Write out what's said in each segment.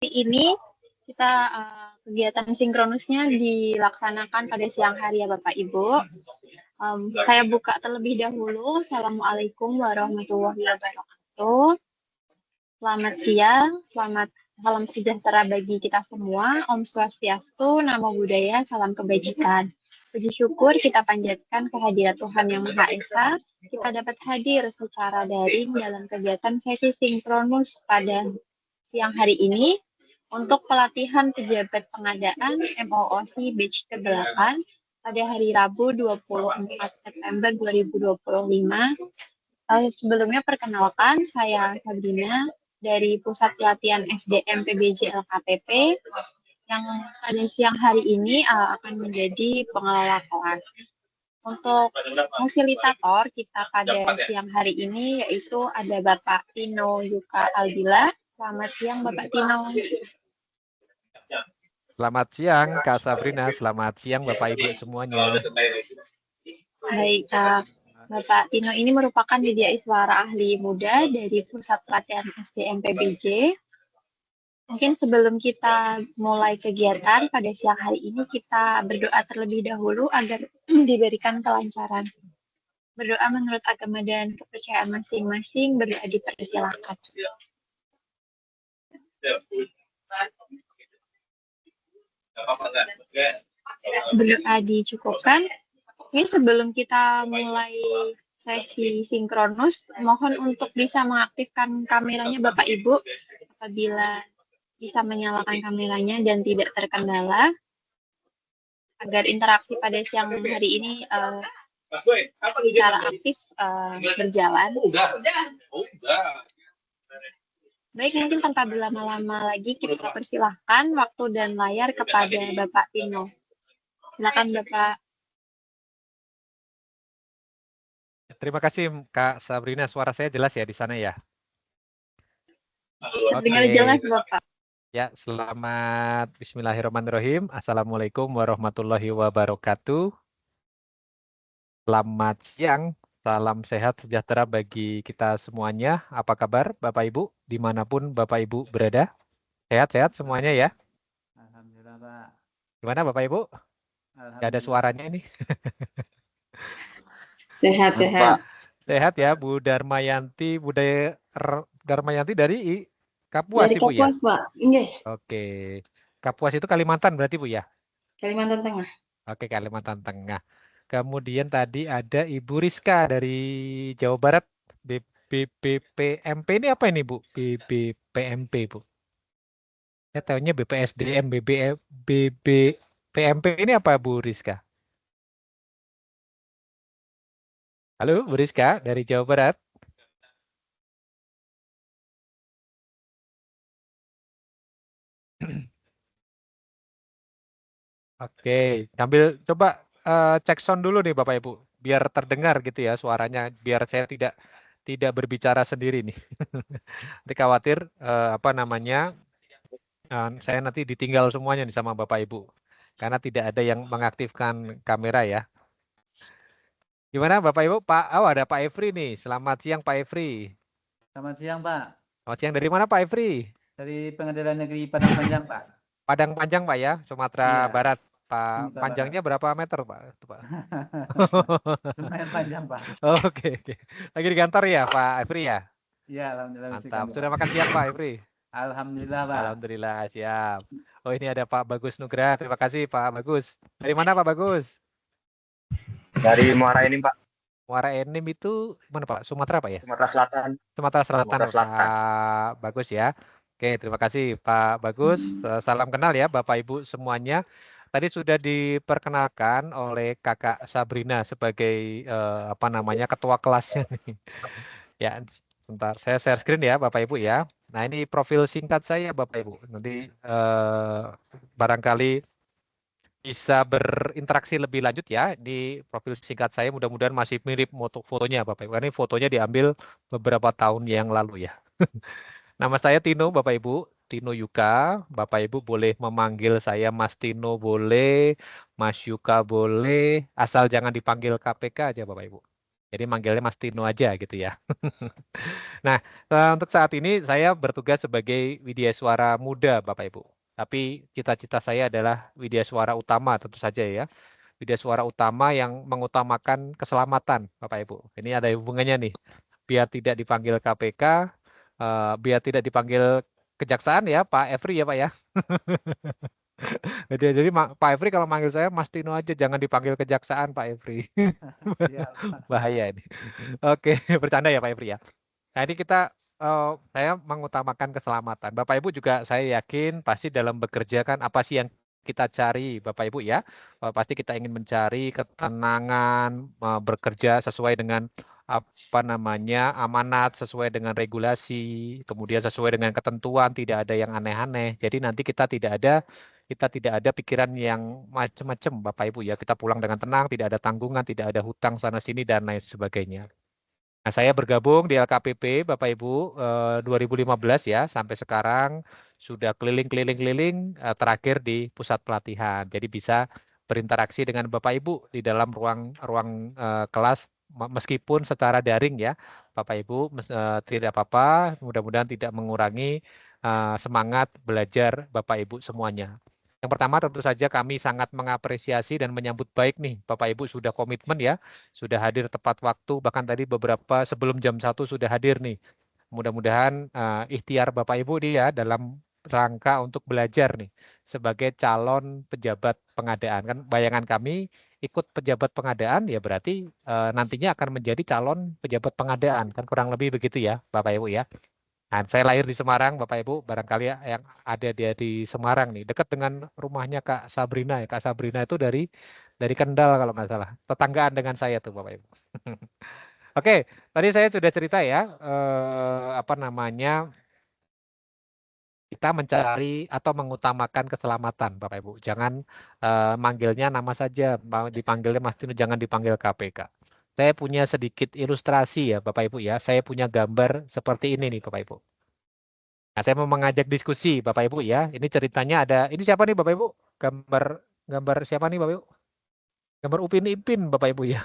ini kita kegiatan sinkronusnya dilaksanakan pada siang hari ya Bapak Ibu. Saya buka terlebih dahulu. Assalamualaikum warahmatullahi wabarakatuh. Selamat siang, selamat salam sejahtera bagi kita semua. Om Swastiastu, Namo Buddhaya, salam kebajikan. Puji syukur kita panjatkan kehadirat Tuhan Yang Maha Esa. Kita dapat hadir secara daring dalam kegiatan sesi sinkronus pada siang hari ini untuk pelatihan pejabat pengadaan MOOC batch ke-8 pada hari Rabu 24 September 2025. Sebelumnya perkenalkan, saya Sabrina dari Pusat Pelatihan SDM PBJ LKPP yang pada siang hari ini akan menjadi pengelola kelas. Untuk fasilitator kita pada siang hari ini yaitu ada Bapak Tino Yuka Albila. Selamat siang Bapak Tino. Selamat siang Kak Sabrina, selamat siang Bapak Ibu semuanya. Baik, Bapak Tino ini merupakan media suara ahli muda dari Pusat Pelatihan SDM PBJ. Mungkin sebelum kita mulai kegiatan pada siang hari ini, kita berdoa terlebih dahulu agar diberikan kelancaran. Berdoa menurut agama dan kepercayaan masing-masing, berdoa dipersilakan. Berdoa dicukupkan. Ini sebelum kita mulai sesi sinkronus, mohon untuk bisa mengaktifkan kameranya Bapak Ibu apabila bisa menyalakan kameranya dan tidak terkendala agar interaksi pada siang hari ini secara aktif berjalan. Baik, mungkin tanpa berlama-lama lagi kita persilahkan waktu dan layar kepada Bapak Tino. Silakan Bapak. Terima kasih Kak Sabrina, suara saya jelas ya di sana ya? Dengar jelas Bapak. Ya, selamat Bismillahirrahmanirrahim. Assalamualaikum warahmatullahi wabarakatuh. Selamat siang, salam sehat sejahtera bagi kita semuanya. Apa kabar Bapak Ibu, dimanapun Bapak Ibu berada? Sehat-sehat semuanya ya? Alhamdulillah Pak. Gimana Bapak Ibu? Gak ada suaranya ini. Sehat-sehat. Sehat ya, Bu Darmayanti, Darmayanti dari Kapuas, dari Ibu ya? Kapuas, Pak. Iya. Oke. Kapuas itu Kalimantan berarti, Bu ya? Kalimantan Tengah. Oke, Kalimantan Tengah. Kemudian tadi ada Ibu Rizka dari Jawa Barat, BPMP ini apa ini, Bu? BPMP, Bu. Saya tahunya BPSDM, BPMP ini apa, Bu Rizka? Halo, Bu Rizka dari Jawa Barat. Oke, sambil coba cek sound dulu nih Bapak Ibu, biar terdengar gitu ya suaranya, biar saya tidak berbicara sendiri nih. Nanti khawatir saya nanti ditinggal semuanya nih sama Bapak Ibu, karena tidak ada yang mengaktifkan kamera ya. Gimana Bapak Ibu? Ada Pak Efri nih. Selamat siang Pak Efri. Selamat siang Pak. Selamat siang, dari mana Pak Efri? Dari Pengadilan Negeri Padang Panjang Pak. Padang Panjang Pak ya, Sumatera Iya. Barat. Pak, Sumatera panjangnya Barat. berapa meter Pak? Lumayan panjang Pak. Oke. Lagi di kantor ya Pak Efri ya? Iya, alhamdulillah. Mantap. Sudah makan siang Pak Efri? Alhamdulillah Pak. Alhamdulillah, siap. Oh, ini ada Pak Bagus Nugraha. Terima kasih Pak Bagus. Dari mana Pak Bagus? Dari Muara Enim Pak. Muara Enim itu mana Pak? Sumatera Pak ya? Sumatera Selatan. Sumatera Selatan. Pak Bagus ya. Oke, terima kasih Pak Bagus. Salam kenal ya Bapak Ibu semuanya. Tadi sudah diperkenalkan oleh Kakak Sabrina sebagai ketua kelasnya nih. Ya, sebentar saya share screen ya Bapak Ibu ya. Nah, ini profil singkat saya Bapak Ibu. Nanti barangkali bisa berinteraksi lebih lanjut ya. Di profil singkat saya mudah-mudahan masih mirip fotonya Bapak Ibu. Ini fotonya diambil beberapa tahun yang lalu ya. Nama saya Tino Bapak Ibu, Tino Yuka. Bapak Ibu boleh memanggil saya Mas Tino boleh, Mas Yuka boleh, asal jangan dipanggil KPK aja Bapak Ibu. Jadi manggilnya Mas Tino aja gitu ya. Nah, untuk saat ini saya bertugas sebagai widyaswara muda, Bapak Ibu. Tapi cita-cita saya adalah widyaswara utama tentu saja ya. Widyaswara utama yang mengutamakan keselamatan, Bapak Ibu. Ini ada hubungannya nih. Biar tidak dipanggil KPK, biar tidak dipanggil kejaksaan ya, Pak Efri ya, Pak ya. Jadi Pak Efri kalau manggil saya Mas Tino aja, jangan dipanggil kejaksaan Pak Efri. Siap, Pak. Bahaya ini. Oke, bercanda ya Pak Efri ya. Nah ini kita, saya mengutamakan keselamatan. Bapak Ibu juga saya yakin pasti dalam bekerja kan apa sih yang kita cari Bapak Ibu ya. Pasti kita ingin mencari ketenangan, bekerja sesuai dengan apa namanya amanat, sesuai dengan regulasi, kemudian sesuai dengan ketentuan, tidak ada yang aneh-aneh. Jadi nanti kita tidak ada pikiran yang macam-macam Bapak Ibu ya. Kita pulang dengan tenang, tidak ada tanggungan, tidak ada hutang sana sini dan lain sebagainya. Nah, saya bergabung di LKPP Bapak Ibu 2015 ya, sampai sekarang sudah keliling-keliling-keliling, terakhir di pusat pelatihan. Jadi bisa berinteraksi dengan Bapak Ibu di dalam ruang kelas meskipun secara daring ya. Bapak Ibu tidak apa-apa, mudah-mudahan tidak mengurangi semangat belajar Bapak Ibu semuanya. Yang pertama tentu saja kami sangat mengapresiasi dan menyambut baik nih Bapak Ibu sudah komitmen ya, sudah hadir tepat waktu, bahkan tadi beberapa sebelum jam 1 sudah hadir nih. Mudah-mudahan ikhtiar Bapak Ibu nih ya dalam rangka untuk belajar nih sebagai calon pejabat pengadaan. Kan bayangan kami ikut pejabat pengadaan ya berarti nantinya akan menjadi calon pejabat pengadaan. Kan kurang lebih begitu ya Bapak Ibu ya. Nah, saya lahir di Semarang, Bapak Ibu, barangkali yang ada dia di Semarang nih, dekat dengan rumahnya Kak Sabrina ya. Kak Sabrina itu dari Kendal kalau nggak salah, tetanggaan dengan saya tuh Bapak Ibu. Oke, tadi saya sudah cerita ya, apa namanya, kita mencari atau mengutamakan keselamatan Bapak Ibu. Jangan manggilnya nama saja, dipanggilnya Mas Tino, jangan dipanggil KPK. Saya punya sedikit ilustrasi ya Bapak Ibu ya, saya punya gambar seperti ini nih Bapak Ibu. Nah, saya mau mengajak diskusi Bapak Ibu ya. Ini ceritanya ada, ini siapa nih Bapak Ibu? Gambar siapa nih Bapak Ibu? Gambar Upin Ipin Bapak Ibu ya.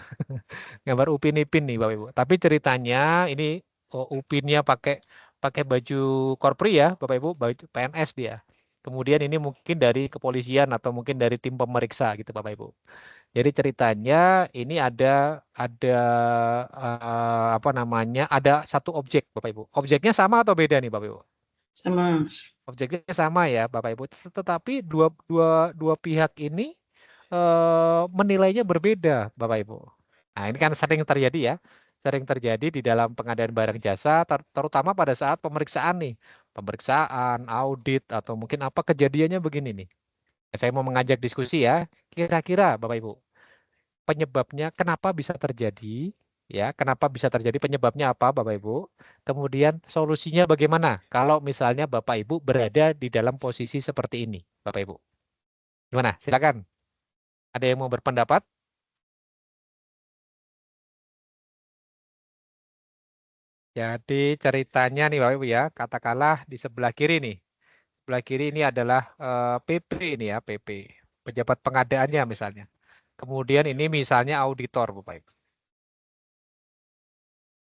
Gambar Upin Ipin nih Bapak Ibu. Tapi ceritanya ini Upinnya pakai pakai baju korpri ya Bapak Ibu, baju PNS dia. Kemudian ini mungkin dari kepolisian atau mungkin dari tim pemeriksa gitu Bapak Ibu. Jadi ceritanya ini ada apa namanya? Ada satu objek Bapak Ibu. Objeknya sama atau beda nih Bapak Ibu? Sama. Objeknya sama ya Bapak Ibu, tetapi dua pihak ini menilainya berbeda Bapak Ibu. Nah ini kan sering terjadi ya, sering terjadi di dalam pengadaan barang jasa, terutama pada saat pemeriksaan nih, pemeriksaan, audit atau mungkin apa kejadiannya begini nih. Saya mau mengajak diskusi ya, kira-kira Bapak Ibu, penyebabnya kenapa bisa terjadi, ya, kenapa bisa terjadi, penyebabnya apa Bapak Ibu, kemudian solusinya bagaimana kalau misalnya Bapak Ibu berada di dalam posisi seperti ini Bapak Ibu. Gimana? Silakan. Ada yang mau berpendapat? Jadi ceritanya nih Bapak Ibu ya, katakanlah di sebelah kiri nih. Sebelah kiri ini adalah PP ini ya, PP. Pejabat pengadaannya misalnya. Kemudian ini misalnya auditor Bapak Ibu.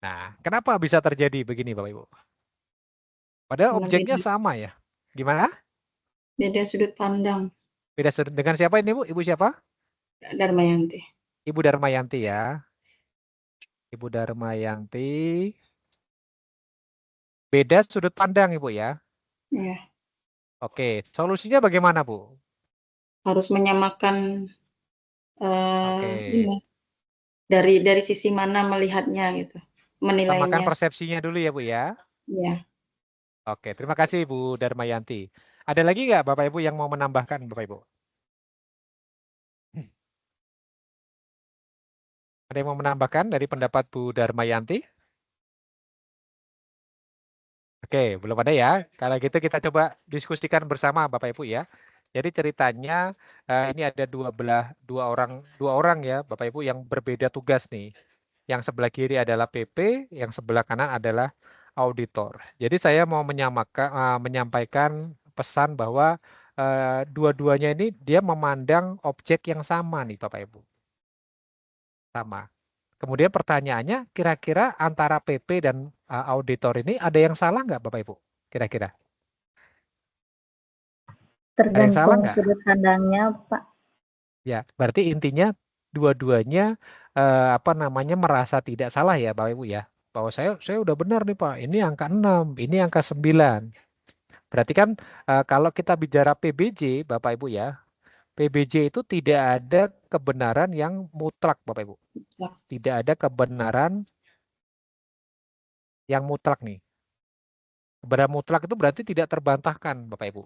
Nah, kenapa bisa terjadi begini Bapak Ibu? Padahal Karena objeknya sama ya. Gimana? beda sudut pandang. Beda dengan siapa ini Bu? Ibu siapa? Darmayanti. Ibu Darmayanti ya. Ibu Darmayanti. Beda sudut pandang Ibu ya. Ya, Oke, solusinya bagaimana Bu? harus menyamakan Oke. ini dari sisi mana melihatnya gitu, Samakan menilainya. persepsinya dulu ya Bu ya. Ya, Oke, terima kasih Bu Darmayanti. Ada lagi nggak Bapak Ibu yang mau menambahkan Bapak Ibu? Ada yang mau menambahkan dari pendapat Bu Darmayanti? Oke, belum ada ya. Kalau gitu kita coba diskusikan bersama Bapak Ibu ya. Jadi ceritanya ini ada dua orang ya Bapak Ibu yang berbeda tugas nih. Yang sebelah kiri adalah PP, yang sebelah kanan adalah auditor. Jadi saya mau menyampaikan pesan bahwa dua-duanya ini dia memandang objek yang sama nih Bapak Ibu. Sama. Kemudian pertanyaannya, kira-kira antara PP dan auditor ini ada yang salah nggak Bapak Ibu? Kira-kira? Ada yang salah Tergantung nggak? sudut pandangnya, Pak. Ya, berarti intinya dua-duanya merasa tidak salah ya Bapak Ibu ya. Bahwa saya udah benar nih Pak, ini angka 6, ini angka 9. Berarti kan kalau kita bicara PBJ Bapak Ibu ya, PBJ itu tidak ada kebenaran yang mutlak Bapak Ibu. Tidak ada kebenaran yang mutlak nih. Kebenaran mutlak itu berarti tidak terbantahkan Bapak Ibu.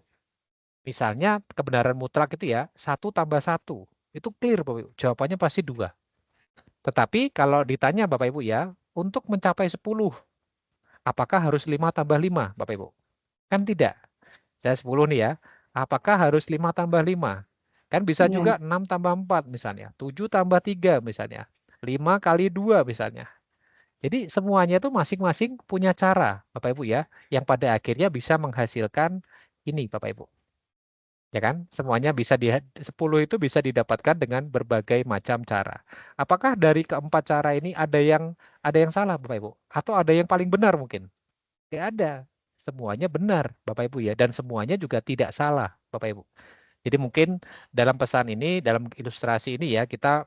Misalnya kebenaran mutlak itu ya 1 tambah 1. Itu clear Bapak Ibu. Jawabannya pasti 2. Tetapi kalau ditanya Bapak Ibu ya, untuk mencapai 10, apakah harus 5 tambah 5 Bapak Ibu? Kan tidak. Saya 10 nih ya. Apakah harus 5 tambah 5? Kan bisa juga 6 tambah 4 misalnya. 7 tambah 3 misalnya. 5 kali 2 misalnya. Jadi semuanya itu masing-masing punya cara Bapak Ibu ya. Yang pada akhirnya bisa menghasilkan ini Bapak Ibu. Ya kan? Semuanya bisa 10 itu bisa didapatkan dengan berbagai macam cara. Apakah dari keempat cara ini ada yang salah Bapak Ibu? Atau ada yang paling benar mungkin? Tidak ada. Semuanya benar Bapak Ibu ya, dan semuanya juga tidak salah Bapak Ibu. Jadi mungkin dalam pesan ini, dalam ilustrasi ini ya, kita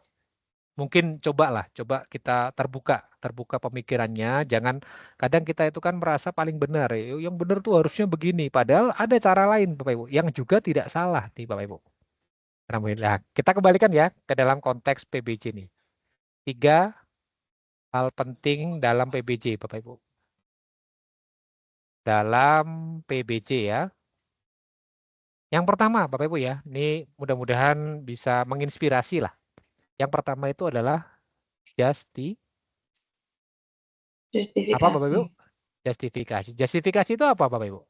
mungkin coba kita terbuka pemikirannya. Jangan, kadang kita itu kan merasa paling benar, yang benar tuh harusnya begini, padahal ada cara lain Bapak Ibu yang juga tidak salah nih Bapak Ibu. Alhamdulillah. Kita kembalikan ya ke dalam konteks PBJ nih. 3 hal penting dalam PBJ Bapak Ibu. Dalam PBJ ya. Yang pertama Bapak Ibu ya, ini mudah-mudahan bisa menginspirasi lah. Yang pertama itu adalah Justifikasi. apa Bapak Ibu? Justifikasi. Justifikasi itu apa Bapak Ibu?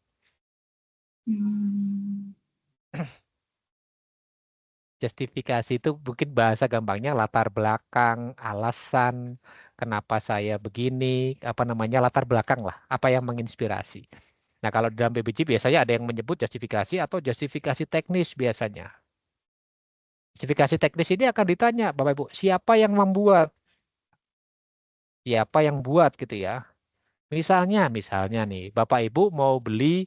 Justifikasi itu mungkin bahasa gampangnya latar belakang, alasan kenapa saya begini, latar belakang lah, apa yang menginspirasi. Nah, kalau dalam PBJ biasanya ada yang menyebut justifikasi atau justifikasi teknis biasanya. Justifikasi teknis ini akan ditanya, Bapak Ibu, siapa yang membuat? Siapa yang buat gitu ya. Misalnya nih, Bapak Ibu mau beli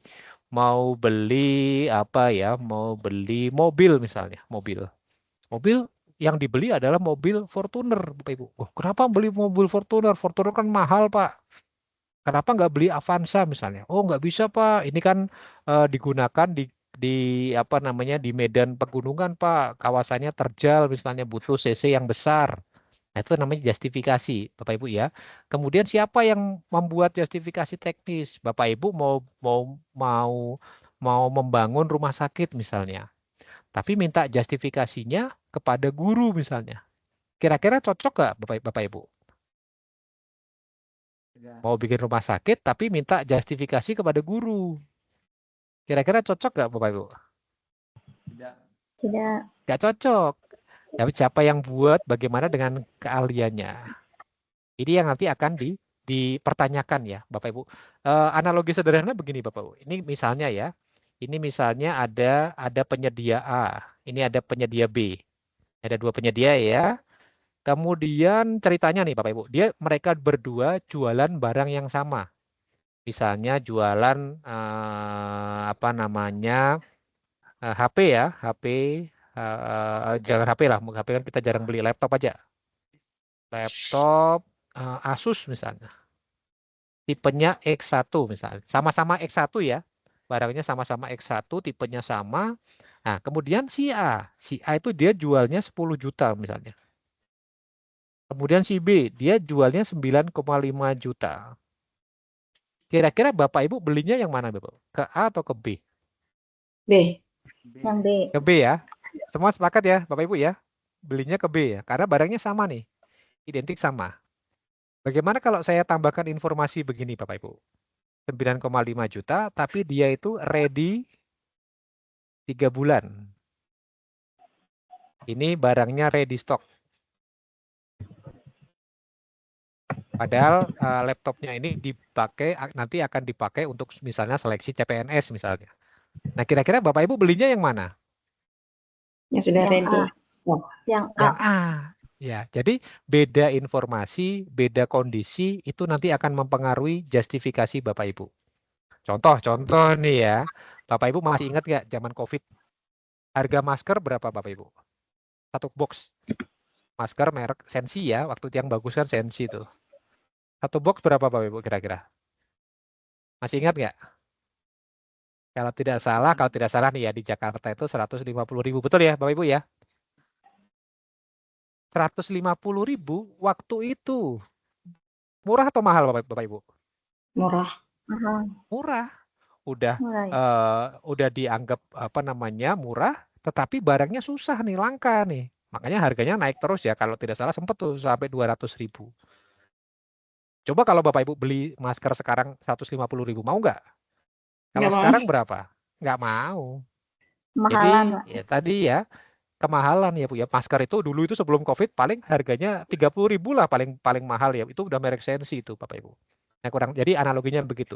mobil misalnya, mobil yang dibeli adalah mobil Fortuner, Bapak Ibu. Oh, kenapa beli mobil Fortuner? Fortuner kan mahal, Pak. Kenapa nggak beli Avanza misalnya? Oh, nggak bisa, Pak. Ini kan digunakan di di medan pegunungan, Pak. Kawasannya terjal misalnya, butuh CC yang besar. Nah, itu namanya justifikasi, Bapak Ibu ya. Kemudian siapa yang membuat justifikasi teknis? Bapak Ibu mau membangun rumah sakit misalnya. Tapi minta justifikasinya kepada guru misalnya. Kira-kira cocok nggak Bapak Ibu? Mau bikin rumah sakit tapi minta justifikasi kepada guru. Kira-kira cocok nggak Bapak Ibu? Tidak. Nggak cocok. Tapi siapa yang buat, bagaimana dengan keahliannya? Ini yang nanti akan dipertanyakan ya Bapak Ibu. Analogi sederhana begini Bapak Ibu. Ini misalnya ya. Ini misalnya ada penyedia A. Ini ada penyedia B. Ada 2 penyedia ya. Kemudian ceritanya nih Bapak Ibu, mereka berdua jualan barang yang sama. Misalnya jualan HP ya, jangan HP lah, HP kan kita jarang beli, laptop aja. Laptop Asus misalnya. Tipenya X1 misalnya. Sama-sama X1 ya. Barangnya sama-sama X1, tipenya sama. Nah, kemudian si A itu dia jualnya 10 juta misalnya. Kemudian si B, dia jualnya 9,5 juta. Kira-kira Bapak Ibu belinya yang mana Bapak? Ke A atau ke B? B. Yang B. Ke B ya. Semua sepakat ya Bapak Ibu ya? Belinya ke B ya. Karena barangnya sama nih. Identik sama. Bagaimana kalau saya tambahkan informasi begini Bapak Ibu? 9,5 juta, tapi dia itu ready 3 bulan. Ini barangnya ready stock. Padahal laptopnya ini nanti akan dipakai untuk misalnya seleksi CPNS misalnya. Nah, kira-kira Bapak Ibu belinya yang mana? Yang sudah Yang ready. A. Yang A. Yang A. Ya, jadi beda informasi, beda kondisi itu nanti akan mempengaruhi justifikasi Bapak Ibu. Contoh nih ya, Bapak Ibu masih ingat nggak zaman COVID? Harga masker berapa Bapak Ibu? Satu box masker merek Sensi ya, waktu itu yang bagus kan Sensi itu. Satu box berapa Bapak Ibu kira-kira? Masih ingat nggak? Kalau tidak salah nih ya di Jakarta itu 150.000, betul ya Bapak Ibu ya? 150.000 waktu itu. Murah atau mahal Bapak Ibu? Murah. Mahal. Murah. Udah Mulai. udah dianggap apa namanya murah, tetapi barangnya susah nih, langka nih. Makanya harganya naik terus ya. Kalau tidak salah sempat tuh sampai 200.000. Coba kalau Bapak Ibu beli masker sekarang 150.000, mau nggak? Kalau Nggak mau. sekarang berapa? Nggak mau. Jadi Mahalan, Pak. ya tadi ya kemahalan ya Bu ya. Masker itu dulu itu sebelum COVID paling harganya 30.000 lah paling paling mahal ya. Itu udah merek Sensi itu Bapak Ibu. Nah, jadi analoginya begitu.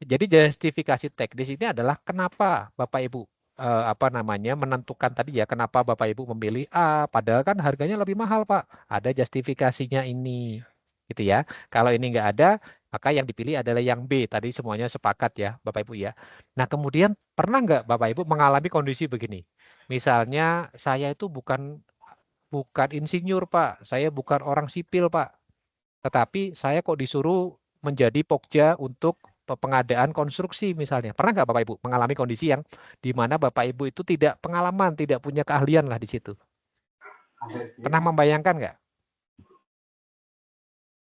Jadi justifikasi teknis ini adalah kenapa Bapak Ibu apa namanya menentukan tadi ya kenapa Bapak Ibu memilih A padahal kan harganya lebih mahal Pak. Ada justifikasinya ini. Gitu ya. Kalau ini nggak ada, maka yang dipilih adalah yang B. Tadi semuanya sepakat ya Bapak Ibu ya. Nah, kemudian pernah nggak Bapak Ibu mengalami kondisi begini? Misalnya saya itu bukan bukan insinyur Pak, saya bukan orang sipil Pak, tetapi saya kok disuruh menjadi pokja untuk pengadaan konstruksi misalnya. Pernah nggak Bapak Ibu mengalami kondisi yang di mana Bapak Ibu itu tidak pengalaman, tidak punya keahlian lah di situ? Pernah membayangkan nggak?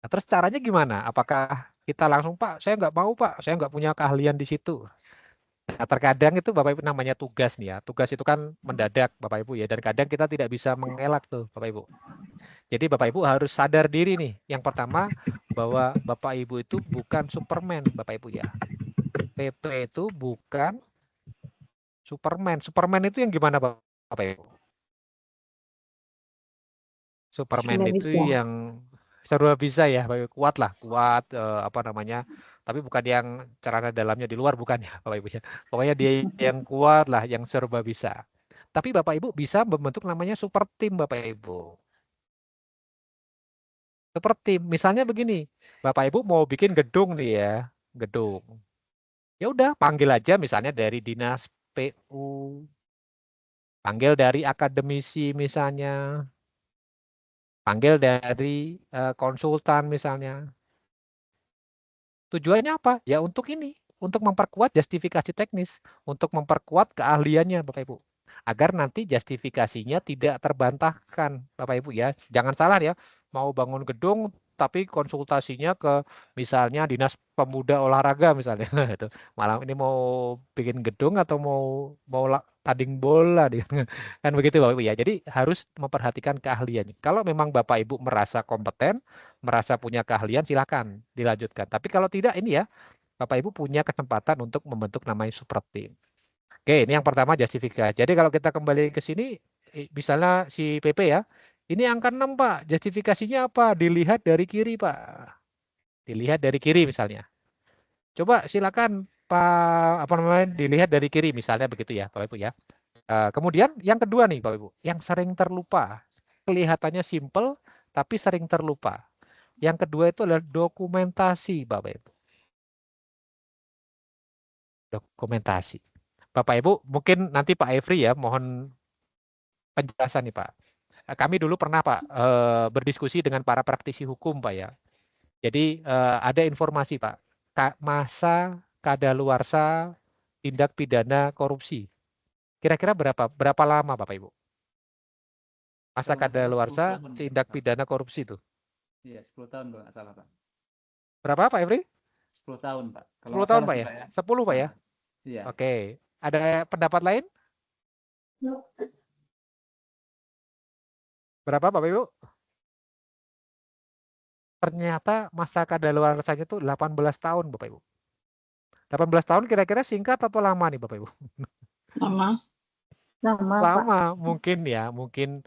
Nah, terus caranya gimana? Apakah kita langsung Pak, saya nggak mau Pak, saya nggak punya keahlian di situ. Nah, terkadang itu Bapak Ibu namanya tugas nih ya. Tugas itu kan mendadak Bapak Ibu ya. Dan kadang kita tidak bisa mengelak tuh Bapak Ibu. Jadi Bapak Ibu harus sadar diri nih. Yang pertama bahwa Bapak Ibu itu bukan Superman Bapak Ibu ya. PP itu bukan Superman. Superman itu yang gimana Bapak Ibu? Superman Serba itu bisa. yang serba bisa ya, Bapak Ibu. Kuat lah, kuat apa namanya? Tapi bukan yang celana dalamnya di luar, bukan ya Bapak Ibu ya. Pokoknya dia yang kuat lah, yang serba bisa. Tapi Bapak Ibu bisa membentuk namanya super team Bapak Ibu. Super team. Misalnya begini, Bapak Ibu mau bikin gedung nih ya, gedung. Ya udah panggil aja misalnya dari dinas PU, panggil dari akademisi misalnya, panggil dari konsultan misalnya. Tujuannya apa? Ya untuk ini, untuk memperkuat justifikasi teknis, untuk memperkuat keahliannya Bapak Ibu. Agar nanti justifikasinya tidak terbantahkan Bapak Ibu ya. Jangan salah ya, mau bangun gedung tapi konsultasinya ke misalnya Dinas Pemuda Olahraga misalnya itu. Malam ini mau bikin gedung atau mau tanding bola kan begitu Bapak Ibu ya. Jadi harus memperhatikan keahlian. Kalau memang Bapak Ibu merasa kompeten, merasa punya keahlian, silakan dilanjutkan. Tapi kalau tidak ini ya, Bapak Ibu punya kesempatan untuk membentuk namanya super team. Oke, ini yang pertama justifikasi. Jadi kalau kita kembali ke sini, misalnya si PP ya, ini angka 6 Pak, justifikasinya apa? Dilihat dari kiri Pak. Dilihat dari kiri misalnya. Coba silakan Pak, apa namanya, dilihat dari kiri misalnya begitu ya Bapak Ibu ya. Kemudian yang kedua nih Bapak Ibu, yang sering terlupa. Kelihatannya simple, tapi sering terlupa. Yang kedua itu adalah dokumentasi Bapak Ibu. Dokumentasi. Bapak Ibu, mungkin nanti Pak Evri ya, mohon penjelasan nih Pak. Kami dulu pernah Pak berdiskusi dengan para praktisi hukum Pak ya. Jadi ada informasi Pak, masa kadaluarsa tindak pidana korupsi. Kira-kira berapa lama Bapak Ibu? Masa Kalau nggak salah 10 kadaluarsa tahun, ya, tindak Pak. pidana korupsi itu. Iya, 10 tahun kalau nggak salah, Pak. Berapa Pak Evri? 10 tahun, Pak. Kalau 10 nggak tahun salah Pak sih, ya? Pak ya. 10 Pak ya? Iya. Oke. Ada pendapat lain? Berapa Bapak Ibu? Ternyata masa kadaluarsanya itu 18 tahun Bapak Ibu. 18 tahun kira-kira singkat atau lama nih Bapak Ibu? Lama. Lama, Pak. Lama mungkin ya, mungkin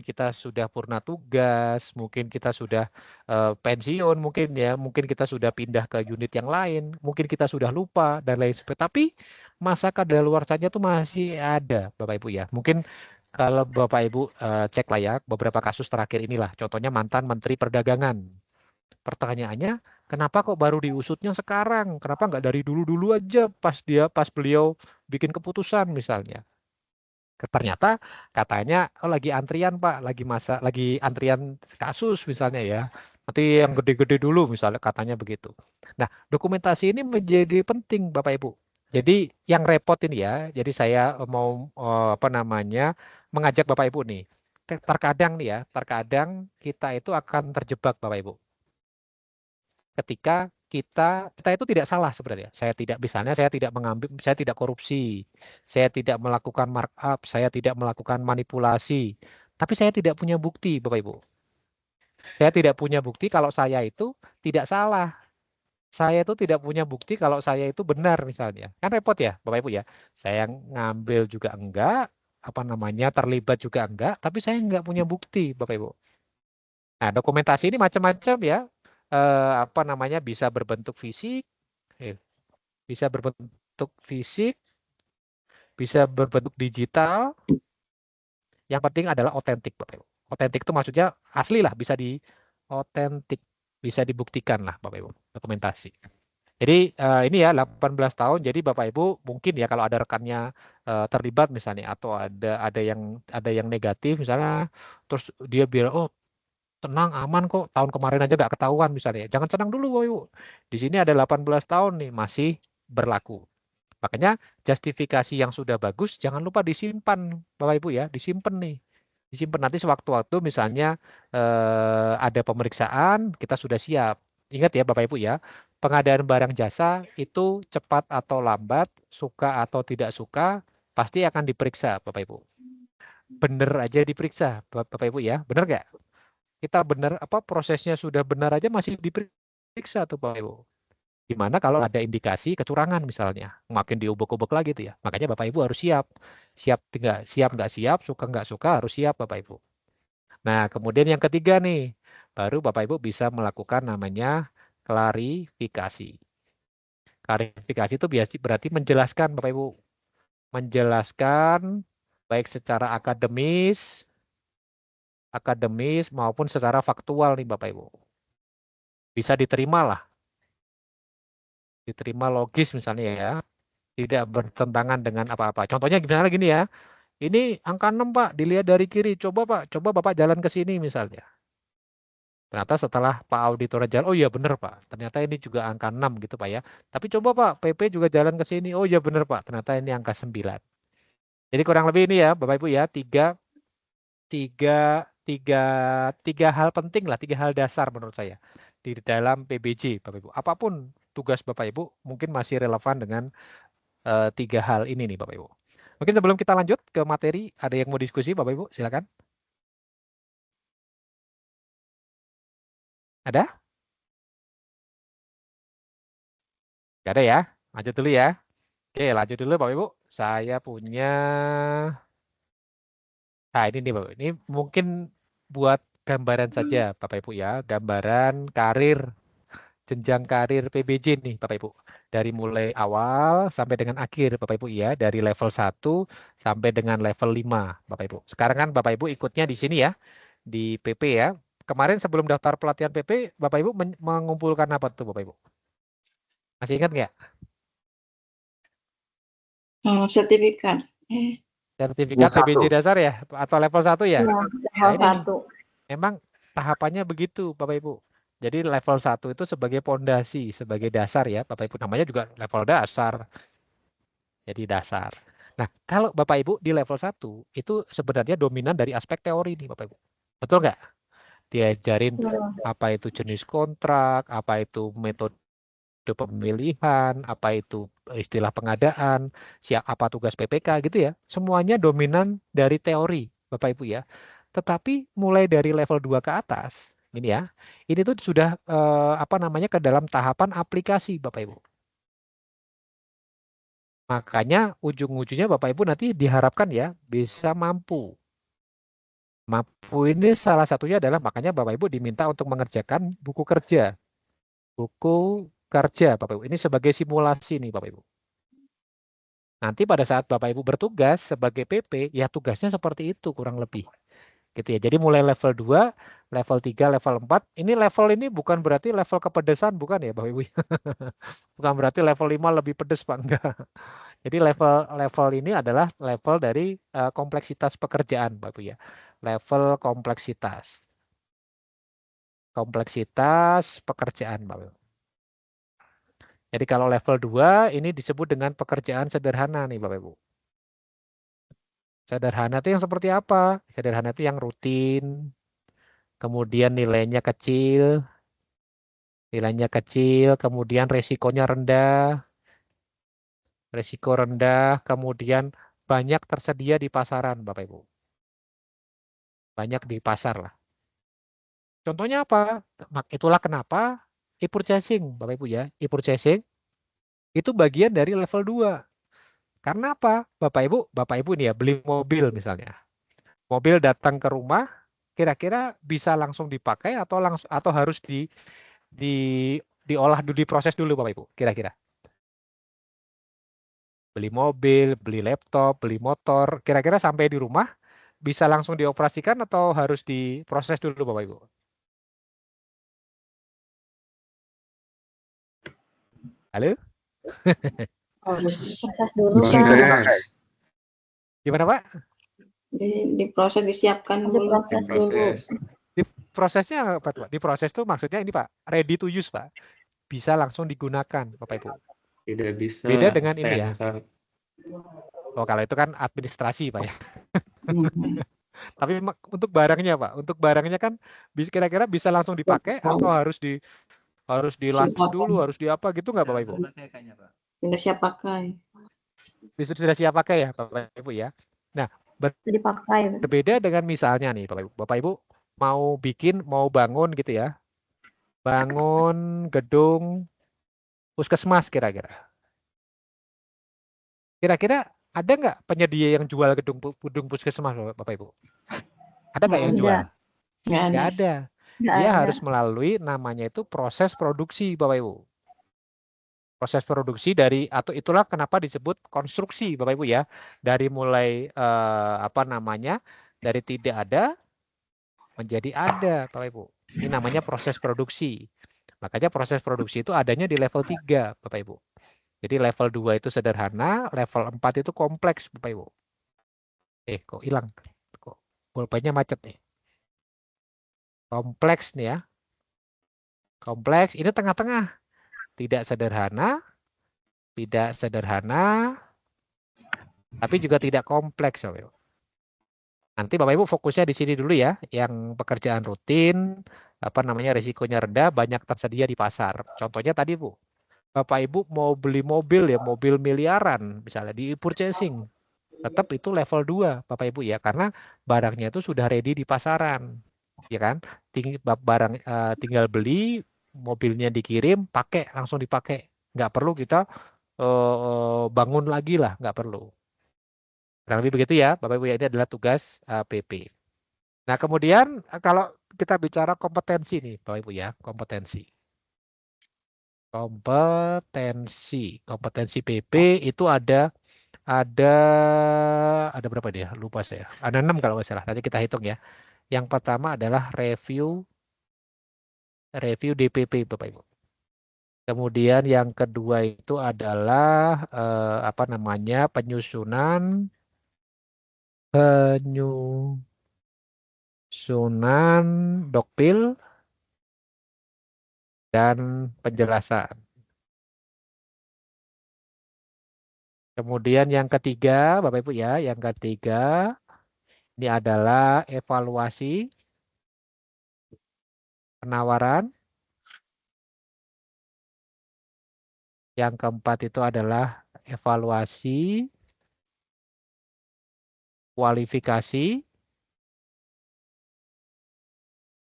kita sudah purna tugas, mungkin kita sudah pensiun, mungkin ya, mungkin kita sudah pindah ke unit yang lain, mungkin kita sudah lupa dan lain sebagainya. Tapi masa kadaluarsanya tuh masih ada Bapak Ibu ya. Mungkin kalau Bapak Ibu cek lah ya beberapa kasus terakhir inilah, contohnya mantan Menteri Perdagangan. Pertanyaannya, kenapa kok baru diusutnya sekarang? Kenapa nggak dari dulu-dulu aja pas beliau bikin keputusan misalnya? Ternyata katanya oh lagi antrian Pak, lagi antrian kasus misalnya ya. Nanti yang gede-gede dulu misalnya katanya begitu. Nah, dokumentasi ini menjadi penting Bapak Ibu. Jadi yang repot ini ya, jadi saya mau mengajak Bapak Ibu nih. Terkadang nih ya, terkadang kita itu akan terjebak Bapak Ibu. Ketika kita itu tidak salah sebenarnya. Saya tidak mengambil, saya tidak korupsi, saya tidak melakukan markup, saya tidak melakukan manipulasi, tapi saya tidak punya bukti, Bapak Ibu. Saya tidak punya bukti kalau saya itu tidak salah. Saya itu tidak punya bukti kalau saya itu benar misalnya. Kan repot ya, Bapak Ibu ya. Saya ngambil juga enggak, terlibat juga enggak, tapi saya enggak punya bukti, Bapak Ibu. Nah, dokumentasi ini macam-macam ya. Bisa berbentuk fisik, bisa berbentuk fisik, bisa berbentuk digital. Yang penting adalah otentik, Bapak Ibu. Otentik itu maksudnya asli lah, bisa otentik, bisa dibuktikan lah, Bapak Ibu, dokumentasi. Jadi ini ya 18 tahun. Jadi Bapak Ibu mungkin ya kalau ada rekannya terlibat misalnya atau ada yang negatif misalnya, terus dia bilang oh tenang aman kok tahun kemarin aja nggak ketahuan misalnya. Jangan senang dulu Bapak Ibu. Di sini ada 18 tahun nih masih berlaku. Makanya justifikasi yang sudah bagus jangan lupa disimpan Bapak Ibu ya, disimpan nih. Disimpan nanti sewaktu-waktu misalnya ada pemeriksaan kita sudah siap. Ingat ya Bapak Ibu ya, pengadaan barang jasa itu cepat atau lambat, suka atau tidak suka pasti akan diperiksa Bapak Ibu. Bener aja diperiksa Bapak Ibu ya, bener nggak? Kita benar prosesnya sudah benar aja masih diperiksa tuh Bapak Ibu. Gimana kalau ada indikasi kecurangan misalnya, makin diubek-ubek lagi tuh ya. Makanya Bapak Ibu harus siap. Siap nggak siap, suka nggak suka harus siap Bapak Ibu. Nah, kemudian yang ketiga nih, baru Bapak Ibu bisa melakukan namanya klarifikasi. Klarifikasi itu berarti menjelaskan Bapak Ibu. Menjelaskan baik secara akademis maupun secara faktual nih Bapak Ibu. Bisa diterima lah. Diterima logis misalnya ya. Tidak bertentangan dengan apa-apa. Contohnya misalnya gini ya. Ini angka 6 Pak, dilihat dari kiri. Coba Bapak jalan ke sini misalnya. Ternyata setelah Pak auditor jalan, oh iya benar Pak. Ternyata ini juga angka 6 gitu Pak ya. Tapi coba Pak, PP juga jalan ke sini. Oh iya benar Pak. Ternyata ini angka 9. Jadi kurang lebih ini ya Bapak Ibu ya. Tiga hal penting lah, 3 hal dasar menurut saya di dalam PBJ Bapak Ibu. Apapun tugas Bapak Ibu mungkin masih relevan dengan 3 hal ini nih Bapak Ibu. Mungkin sebelum kita lanjut ke materi, ada yang mau diskusi Bapak Ibu? Silakan. Ada? Gak ada ya? Lanjut dulu ya. Oke, lanjut dulu Bapak Ibu. Saya punya ini nih Bapak. Ini mungkin buat gambaran saja Bapak Ibu ya, gambaran jenjang karir PBJ nih Bapak Ibu. Dari mulai awal sampai dengan akhir Bapak Ibu ya, dari level 1 sampai dengan level 5 Bapak Ibu. Sekarang kan Bapak Ibu ikutnya di sini ya, di PP ya. Kemarin sebelum daftar pelatihan PP, Bapak Ibu mengumpulkan apa tuh Bapak Ibu? Masih ingat nggak? Sertifikat. Sertifikat PBJ dasar ya? Atau level 1 ya? Ya, Nah, level ini 1. memang tahapannya begitu Bapak Ibu. Jadi level 1 itu sebagai pondasi, sebagai dasar ya Bapak Ibu. Namanya juga level dasar. Jadi dasar. Nah, kalau Bapak Ibu di level 1 itu sebenarnya dominan dari aspek teori nih Bapak Ibu. Betul nggak? Diajarin apa itu jenis kontrak, apa itu metode pemilihan, apa itu istilah pengadaan, apa tugas PPK gitu ya. Semuanya dominan dari teori Bapak Ibu ya. Tetapi mulai dari level 2 ke atas, ini ya. Ini tuh sudah ke dalam tahapan aplikasi Bapak Ibu. Makanya ujung-ujungnya Bapak Ibu nanti diharapkan ya bisa mampu. Mampu ini salah satunya adalah makanya Bapak Ibu diminta untuk mengerjakan buku kerja. Buku kerja Bapak Ibu. Ini sebagai simulasi nih Bapak Ibu. Nanti pada saat Bapak Ibu bertugas sebagai PP, ya tugasnya seperti itu kurang lebih. Gitu ya. Jadi mulai level 2, level 3, level 4. Ini level ini bukan berarti level kepedesan, bukan ya Bapak Ibu. Bukan berarti level 5 lebih pedes, Pak. Enggak. Jadi level ini adalah level dari kompleksitas pekerjaan, Bapak Ibu ya. Level kompleksitas. Kompleksitas pekerjaan, Bapak Ibu. Jadi kalau level 2 ini disebut dengan pekerjaan sederhana nih Bapak Ibu. Sederhana itu yang seperti apa? Sederhana itu yang rutin, kemudian nilainya kecil, kemudian resikonya rendah, kemudian banyak tersedia di pasaran Bapak Ibu. Banyak di pasar lah. Contohnya apa? Itulah kenapa e-purchasing Bapak Ibu ya. E-purchasing itu bagian dari level 2. Karena apa? Bapak Ibu ini ya beli mobil misalnya. Mobil datang ke rumah, kira-kira bisa langsung dipakai atau harus diolah dulu, diproses dulu Bapak Ibu, kira-kira. Beli mobil, beli laptop, beli motor, kira-kira sampai di rumah bisa langsung dioperasikan atau harus diproses dulu Bapak Ibu? Halo? Harus Proses dulu, Proses. Pak. Gimana Pak? diproses, disiapkan Masih dulu. proses dulu. Prosesnya apa Pak? Diproses itu maksudnya ini Pak, ready to use Pak. Bisa langsung digunakan Bapak Ibu. Tidak bisa Beda dengan ini ya. standar. Oh kalau itu kan administrasi Pak ya. Mhm. Tapi untuk barangnya Pak, untuk barangnya kan kira-kira bisa langsung dipakai atau harus dilatih Simpan. dulu, harus apa gitu nggak Bapak Ibu? Pakai kayaknya, Pak. Tidak siap pakai. Sudah siap pakai ya Bapak Ibu ya. Nah, Jadi pakai. Pak. berbeda dengan misalnya nih Bapak Ibu. Bapak Ibu mau bangun gitu ya. Bangun gedung puskesmas kira-kira. Kira-kira ada nggak penyedia yang jual gedung puskesmas Bapak Ibu? Ada nggak yang Nggak jual? Nggak Nggak ada. ada. Nggak Dia ada. harus melalui namanya itu proses produksi Bapak Ibu. Proses produksi atau itulah kenapa disebut konstruksi Bapak Ibu ya. Dari mulai dari tidak ada menjadi ada Bapak Ibu. Ini namanya proses produksi. Makanya proses produksi itu adanya di level 3 Bapak Ibu. Jadi level 2 itu sederhana, level 4 itu kompleks Bapak Ibu. Kok hilang? Kok pulpennya macet nih. Kompleks nih ya. Kompleks ini tengah-tengah. Tidak sederhana, tapi juga tidak kompleks Bapak Ibu. Nanti Bapak Ibu fokusnya di sini dulu ya, yang pekerjaan rutin, risikonya rendah, banyak tersedia di pasar. Contohnya tadi Bu, Bapak Ibu mau beli mobil ya, mobil miliaran misalnya di purchasing. Tetap itu level 2 Bapak Ibu ya, karena barangnya itu sudah ready di pasaran. Ya kan? Tinggal beli, mobilnya dikirim, langsung dipakai. Nggak perlu kita bangun lagi lah, nggak perlu. Kurang lebih begitu ya, Bapak Ibu ya, ini adalah tugas PP. Nah, kemudian kalau kita bicara kompetensi nih, Bapak Ibu ya, kompetensi kompetensi PP itu ada berapa dia? Lupa saya. Ada 6 kalau nggak salah. Nanti kita hitung ya. Yang pertama adalah review DPP Bapak Ibu. Kemudian yang kedua itu adalah penyusunan dokpil dan penjelasan. Kemudian yang ketiga, Bapak Ibu ya, ini adalah evaluasi penawaran. Yang keempat itu adalah evaluasi kualifikasi.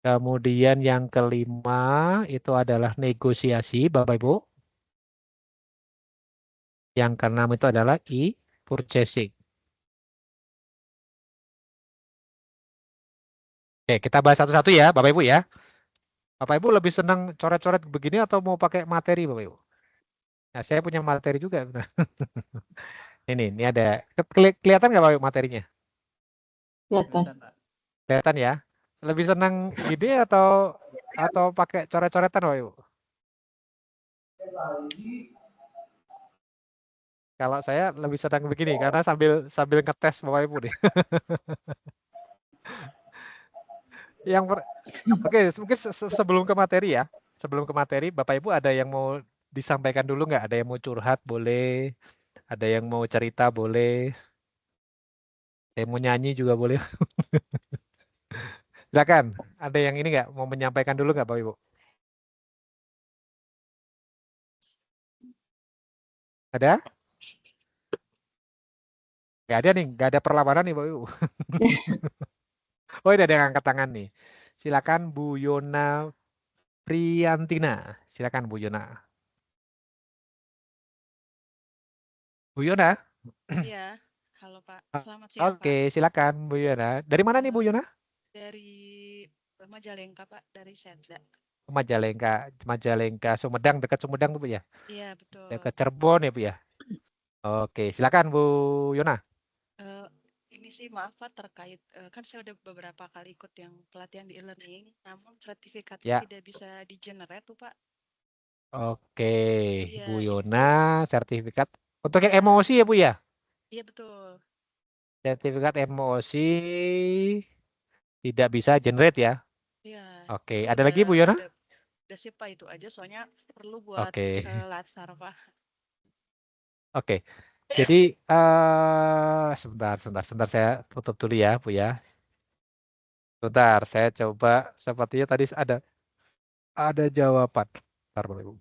Kemudian yang kelima itu adalah negosiasi, Bapak Ibu. Yang keenam itu adalah e-purchasing. Oke, kita bahas satu-satu ya, Bapak Ibu ya. Bapak Ibu lebih senang coret-coret begini atau mau pakai materi, Bapak Ibu? Nah, saya punya materi juga. Ini ada kelihatan nggak Bapak Ibu materinya? Kelihatan. Kelihatan, Pak. Kelihatan ya. Lebih senang gini atau pakai coret-coretan Bapak Ibu? Kalau saya lebih senang begini karena sambil ngetes Bapak Ibu nih. Oke, mungkin sebelum ke materi ya. Sebelum ke materi, Bapak Ibu ada yang mau disampaikan dulu nggak? Ada yang mau curhat boleh, ada yang mau cerita boleh, ada yang mau nyanyi juga boleh. Silakan. Ada yang ini nggak mau menyampaikan dulu nggak Bapak Ibu? Ada? Nggak ada nih, nggak ada perlawanan nih Bapak Ibu. Oh, ini ada yang angkat tangan nih. Silakan Bu Yona Priyantina. Silakan Bu Yona. Bu Yona? Iya, halo Pak. Selamat siang Pak. Oke, silakan Bu Yona. Dari mana nih Bu Yona? Dari Majalengka Pak, dari Setda. Majalengka, Sumedang, dekat Sumedang tuh Bu ya? Iya betul. Dekat Cirebon ya Bu ya? Oke, silakan Bu Yona. Eh, ini sih maaf Pak terkait kan saya udah beberapa kali ikut yang pelatihan di e-learning, namun sertifikatnya Ya. tidak bisa di-generate tuh Pak. Oke, Iya, Bu ini Yona, sertifikat untuk yang ya, emosi ya Bu ya? iya betul. Sertifikat emosi tidak bisa generate ya? Iya, Oke, itu ada lagi Bu Yona? udah sih Pak itu aja, soalnya perlu buat Oke, latsar Pak. oke. Jadi sebentar saya tutup dulu ya Bu ya. Sebentar, saya coba sepertinya tadi ada jawaban. Bentar, Bapak Ibu.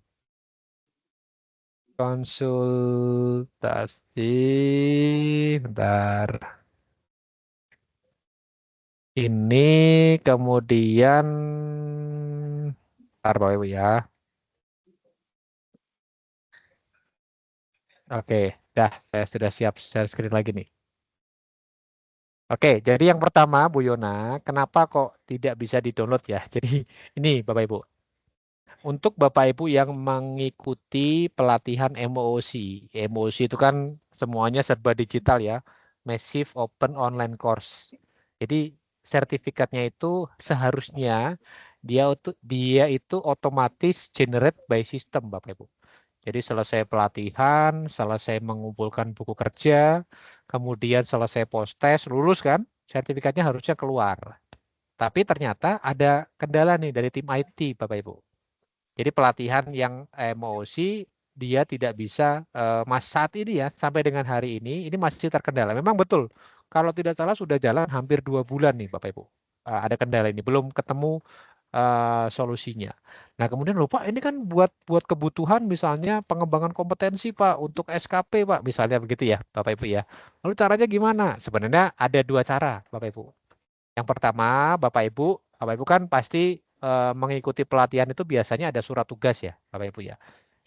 Konsultasi, bentar. Ini kemudian, bentar Bapak Ibu ya. Oke, saya sudah siap share screen lagi nih. Oke, jadi yang pertama Bu Yona, kenapa kok tidak bisa di-download ya? Jadi ini Bapak Ibu. Untuk Bapak Ibu yang mengikuti pelatihan MOOC. MOOC itu kan semuanya serba digital ya. Massive Open Online Course. Jadi sertifikatnya itu seharusnya dia itu otomatis generate by system Bapak Ibu. Jadi selesai pelatihan, selesai mengumpulkan buku kerja, kemudian selesai post test, lulus kan, sertifikatnya harusnya keluar. Tapi ternyata ada kendala nih dari tim IT Bapak Ibu. Jadi pelatihan yang MOOC dia tidak bisa saat ini ya sampai dengan hari ini masih terkendala. Memang betul. Kalau tidak salah sudah jalan hampir 2 bulan nih Bapak Ibu. Ada kendala ini belum ketemu solusinya. Nah kemudian lupa ini kan buat kebutuhan misalnya pengembangan kompetensi Pak untuk SKP Pak misalnya begitu ya Bapak Ibu ya. Lalu caranya gimana? Sebenarnya ada 2 cara Bapak Ibu. Yang pertama, Bapak Ibu kan pasti mengikuti pelatihan itu biasanya ada surat tugas ya, Bapak Ibu ya.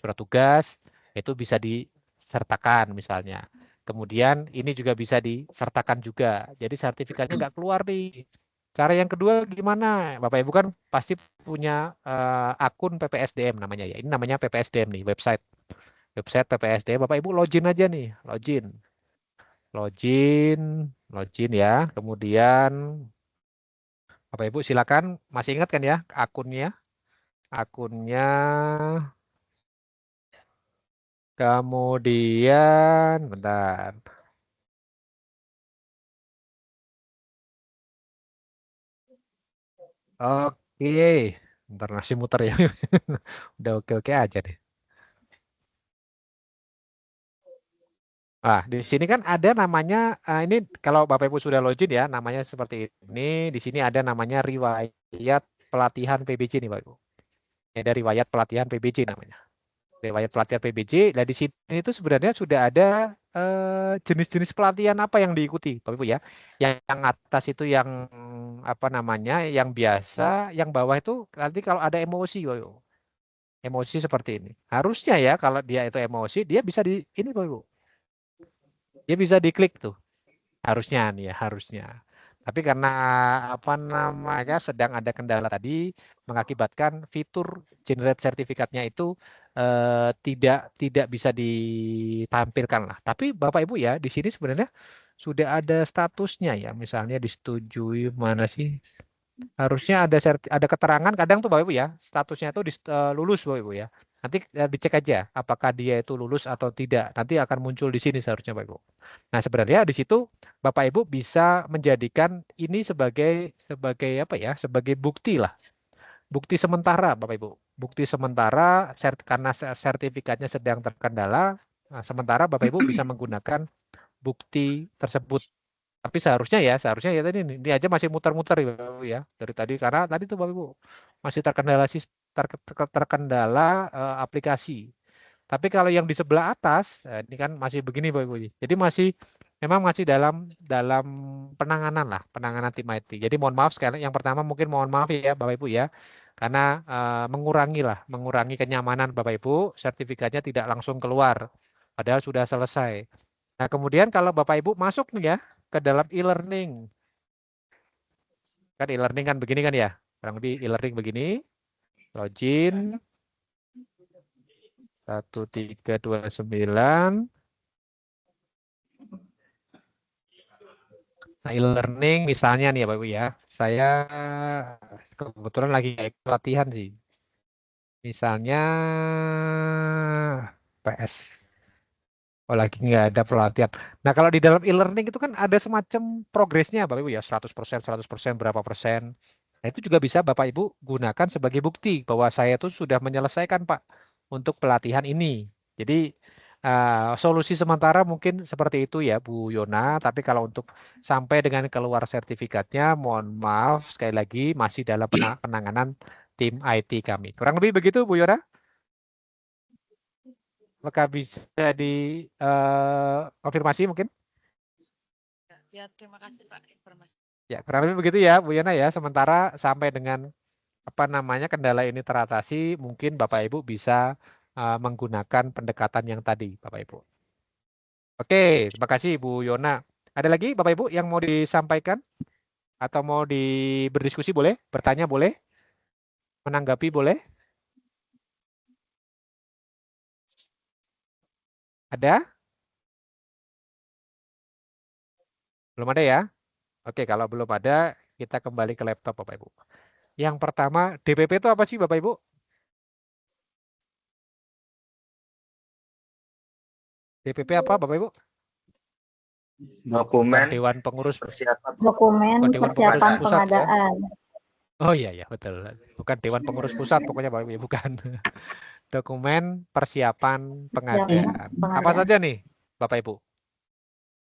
Surat tugas itu bisa disertakan misalnya. Kemudian ini juga bisa disertakan juga. Jadi sertifikatnya nggak keluar nih. Cara yang kedua gimana? Bapak Ibu kan pasti punya akun PPSDM namanya ya. Ini namanya PPSDM nih, website PPSDM. Bapak Ibu login aja nih, login ya. Kemudian Bapak Ibu silakan masih ingat kan ya akunnya? Akunnya kemudian bentar. Oke. Bentar nasi muter ya. Udah oke-oke aja deh. Nah, di sini kan ada namanya ini kalau Bapak Ibu sudah login ya, namanya seperti ini. Di sini ada namanya riwayat pelatihan PBJ nih, Bapak Ibu. Ada riwayat pelatihan PBJ namanya. Riwayat pelatihan PBJ. Nah di sini itu sebenarnya sudah ada jenis-jenis pelatihan apa yang diikuti, Bapak Ibu ya. Yang atas itu yang apa namanya, yang biasa, yang bawah itu nanti kalau ada emosi, Bapak Ibu. Emosi seperti ini. Harusnya ya kalau dia itu emosi, dia bisa di ini, Bapak Ibu. Dia bisa diklik tuh. Harusnya nih ya, harusnya. Tapi karena apa namanya sedang ada kendala tadi mengakibatkan fitur generate sertifikatnya itu tidak bisa ditampilkan lah. Tapi Bapak Ibu ya di sini sebenarnya sudah ada statusnya ya, misalnya disetujui mana sih? Harusnya ada keterangan kadang tuh Bapak Ibu ya, statusnya itu lulus Bapak Ibu ya. Nanti dicek aja apakah dia itu lulus atau tidak. Nanti akan muncul di sini seharusnya Bapak Ibu. Nah, sebenarnya di situ Bapak Ibu bisa menjadikan ini sebagai apa ya? Sebagai bukti lah. Bukti sementara Bapak Ibu. Bukti sementara karena sertifikatnya sedang terkendala, nah, sementara Bapak Ibu bisa menggunakan bukti tersebut. Tapi seharusnya ya tadi ini aja masih muter-muter ya, Bapak Ibu ya. Dari tadi karena tadi tuh Bapak Ibu masih terkendala aplikasi. Tapi kalau yang di sebelah atas ini kan masih begini Bapak Ibu. Jadi memang masih dalam penanganan lah, penanganan tim IT. Jadi mohon maaf sekali. Yang pertama mungkin mohon maaf ya Bapak Ibu ya. Karena mengurangi kenyamanan Bapak Ibu, sertifikatnya tidak langsung keluar. Padahal sudah selesai. Nah, kemudian kalau Bapak Ibu masuk nih ya ke dalam e-learning. Kan e-learning kan begini kan ya. Kurang lebih e-learning begini. Login 1329. Nah, e-learning misalnya nih ya Bapak Ibu ya. Saya kebetulan lagi latihan sih. Misalnya PS. Oh, lagi nggak ada pelatihan. Nah, kalau di dalam e-learning itu kan ada semacam progresnya Bapak Ibu ya. 100%, berapa persen. Nah, itu juga bisa Bapak Ibu gunakan sebagai bukti bahwa saya itu sudah menyelesaikan Pak untuk pelatihan ini. Jadi solusi sementara mungkin seperti itu ya Bu Yona. Tapi kalau untuk sampai dengan keluar sertifikatnya, mohon maaf sekali lagi masih dalam penanganan tim IT kami. Kurang lebih begitu Bu Yona? Apakah bisa konfirmasi mungkin? Ya, terima kasih Pak informasi. Ya, kurang lebih begitu ya Bu Yona ya. Sementara sampai dengan kendala ini teratasi, mungkin Bapak Ibu bisa menggunakan pendekatan yang tadi, Bapak Ibu. Oke, terima kasih Bu Yona. Ada lagi Bapak Ibu yang mau disampaikan atau mau berdiskusi boleh, bertanya boleh, menanggapi boleh? Ada? Belum ada ya? Oke, kalau belum ada, kita kembali ke laptop Bapak Ibu. Yang pertama, DPP itu apa sih Bapak Ibu? DPP apa Bapak Ibu? Dokumen Dewan Pengurus persiapan. Dokumen Dewan persiapan Pengurus Pusat ya. pengadaan. Oh iya ya betul. Bukan Dewan Pengurus Pusat pokoknya Bapak Ibu bukan. Dokumen persiapan pengadaan. Apa saja nih Bapak Ibu?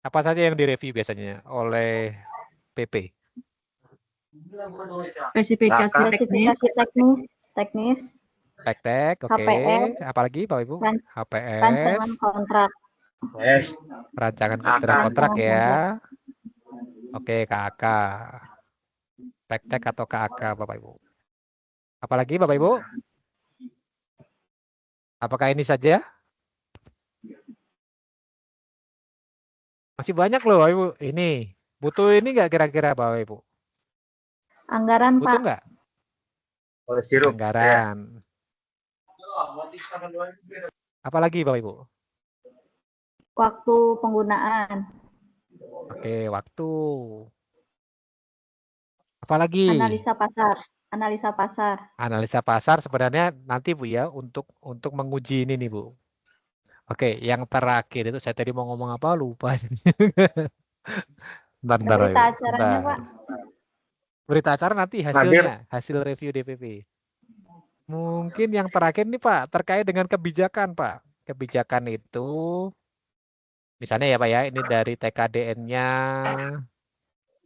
Apa saja yang direview biasanya oleh PP? Spesifikasi teknis, Tek-tek, oke. HPS, Apalagi Bapak Ibu? rancangan HPS, kontrak. Yes. rancangan KK. kontrak ya. Oke, KAK. Tek-tek atau KAK Bapak Ibu. Apalagi Bapak Ibu? Apakah ini saja? Masih banyak loh Bapak Ibu. Ini. Butuh ini nggak kira-kira Bapak Ibu? Anggaran, Butuh Pak. nggak? Oh, sirup. Anggaran. Apalagi Bapak Ibu? Waktu penggunaan. Oke, waktu. Apalagi? Analisa pasar. Analisa pasar sebenarnya nanti Bu ya untuk menguji ini nih Bu. Oke, yang terakhir itu saya tadi mau ngomong apa lupa. Bentar, Berita Ibu. acaranya, Bentar. Pak. Berita acara nanti hasil review DPP. Mungkin yang terakhir nih Pak, terkait dengan kebijakan Pak. Kebijakan itu misalnya ya Pak ya, ini dari TKDN-nya,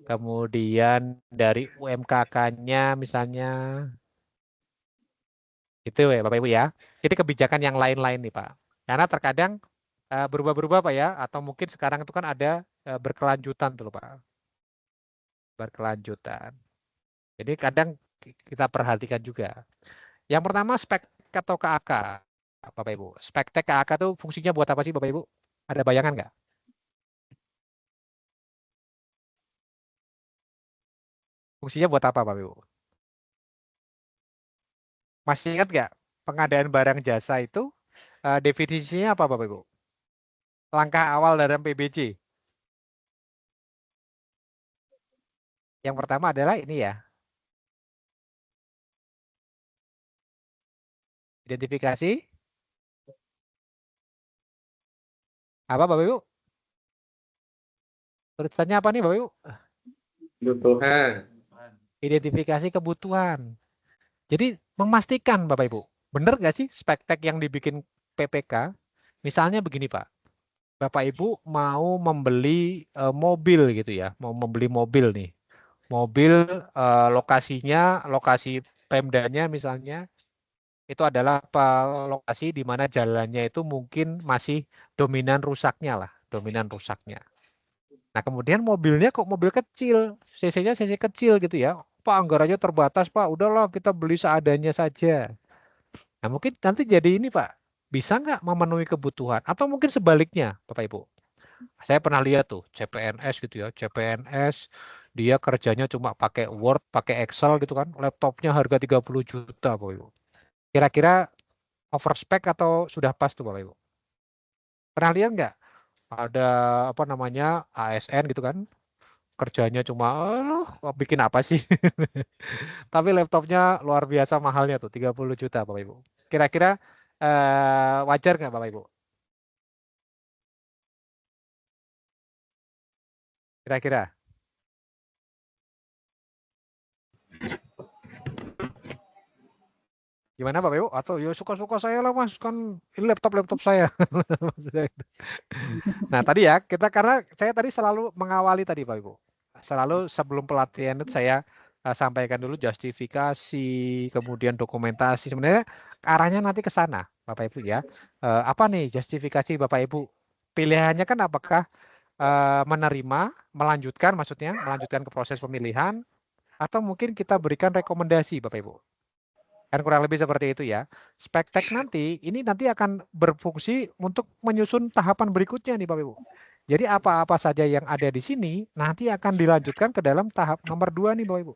kemudian dari UMKK-nya misalnya. Itu ya Bapak Ibu ya. Jadi kebijakan yang lain-lain nih Pak. Karena terkadang berubah-berubah Pak ya, atau mungkin sekarang itu kan ada berkelanjutan tuh Pak. Berkelanjutan. Jadi kadang kita perhatikan juga. Yang pertama spek atau KAK Bapak Ibu. Spek KAK itu fungsinya buat apa sih Bapak Ibu? Ada bayangan nggak? Fungsinya buat apa Bapak Ibu? Masih ingat nggak pengadaan barang jasa itu definisinya apa Bapak Ibu? Langkah awal dalam PBJ. Yang pertama adalah ini ya. Identifikasi. Apa Bapak Ibu? Tulisannya apa nih Bapak Ibu? Kebutuhan. Identifikasi kebutuhan. Jadi memastikan Bapak Ibu, benar nggak sih spektek yang dibikin PPK? Misalnya begini Pak, Bapak Ibu mau membeli mobil gitu ya, mau membeli mobil nih. Mobil lokasinya, lokasi Pemdanya misalnya, itu adalah lokasi di mana jalannya itu mungkin masih dominan rusaknya lah, dominan rusaknya. Nah kemudian mobilnya kok mobil kecil, cc-nya cc kecil gitu ya. Pak anggarannya terbatas Pak, udahlah kita beli seadanya saja. Nah mungkin nanti jadi ini Pak, bisa nggak memenuhi kebutuhan? Atau mungkin sebaliknya Bapak Ibu. Saya pernah lihat tuh CPNS gitu ya, CPNS dia kerjanya cuma pakai Word, pakai Excel gitu kan, laptopnya harga 30 juta Bapak Ibu. Kira-kira overspec atau sudah pas tuh Bapak Ibu? Pernah lihat nggak? Ada apa namanya ASN gitu kan, kerjanya cuma loh bikin apa sih? Tapi laptopnya luar biasa mahalnya tuh 30 juta Bapak Ibu. Kira-kira wajar nggak Bapak Ibu? Kira-kira gimana Bapak Ibu? Atau ya suka-suka saya lah Mas, kan ini laptop saya. Maksudnya gitu. Nah tadi ya kita karena saya tadi selalu mengawali tadi Bapak Ibu. Selalu sebelum pelatihan itu saya sampaikan dulu justifikasi, kemudian dokumentasi. Sebenarnya arahnya nanti ke sana Bapak Ibu ya. Apa nih justifikasi Bapak Ibu? Pilihannya kan apakah menerima, melanjutkan maksudnya, melanjutkan ke proses pemilihan, atau mungkin kita berikan rekomendasi Bapak Ibu. Kan kurang lebih seperti itu ya. Spektek nanti, ini nanti akan berfungsi untuk menyusun tahapan berikutnya nih Bapak Ibu. Jadi apa-apa saja yang ada di sini, nanti akan dilanjutkan ke dalam tahap nomor 2 nih Bapak Ibu.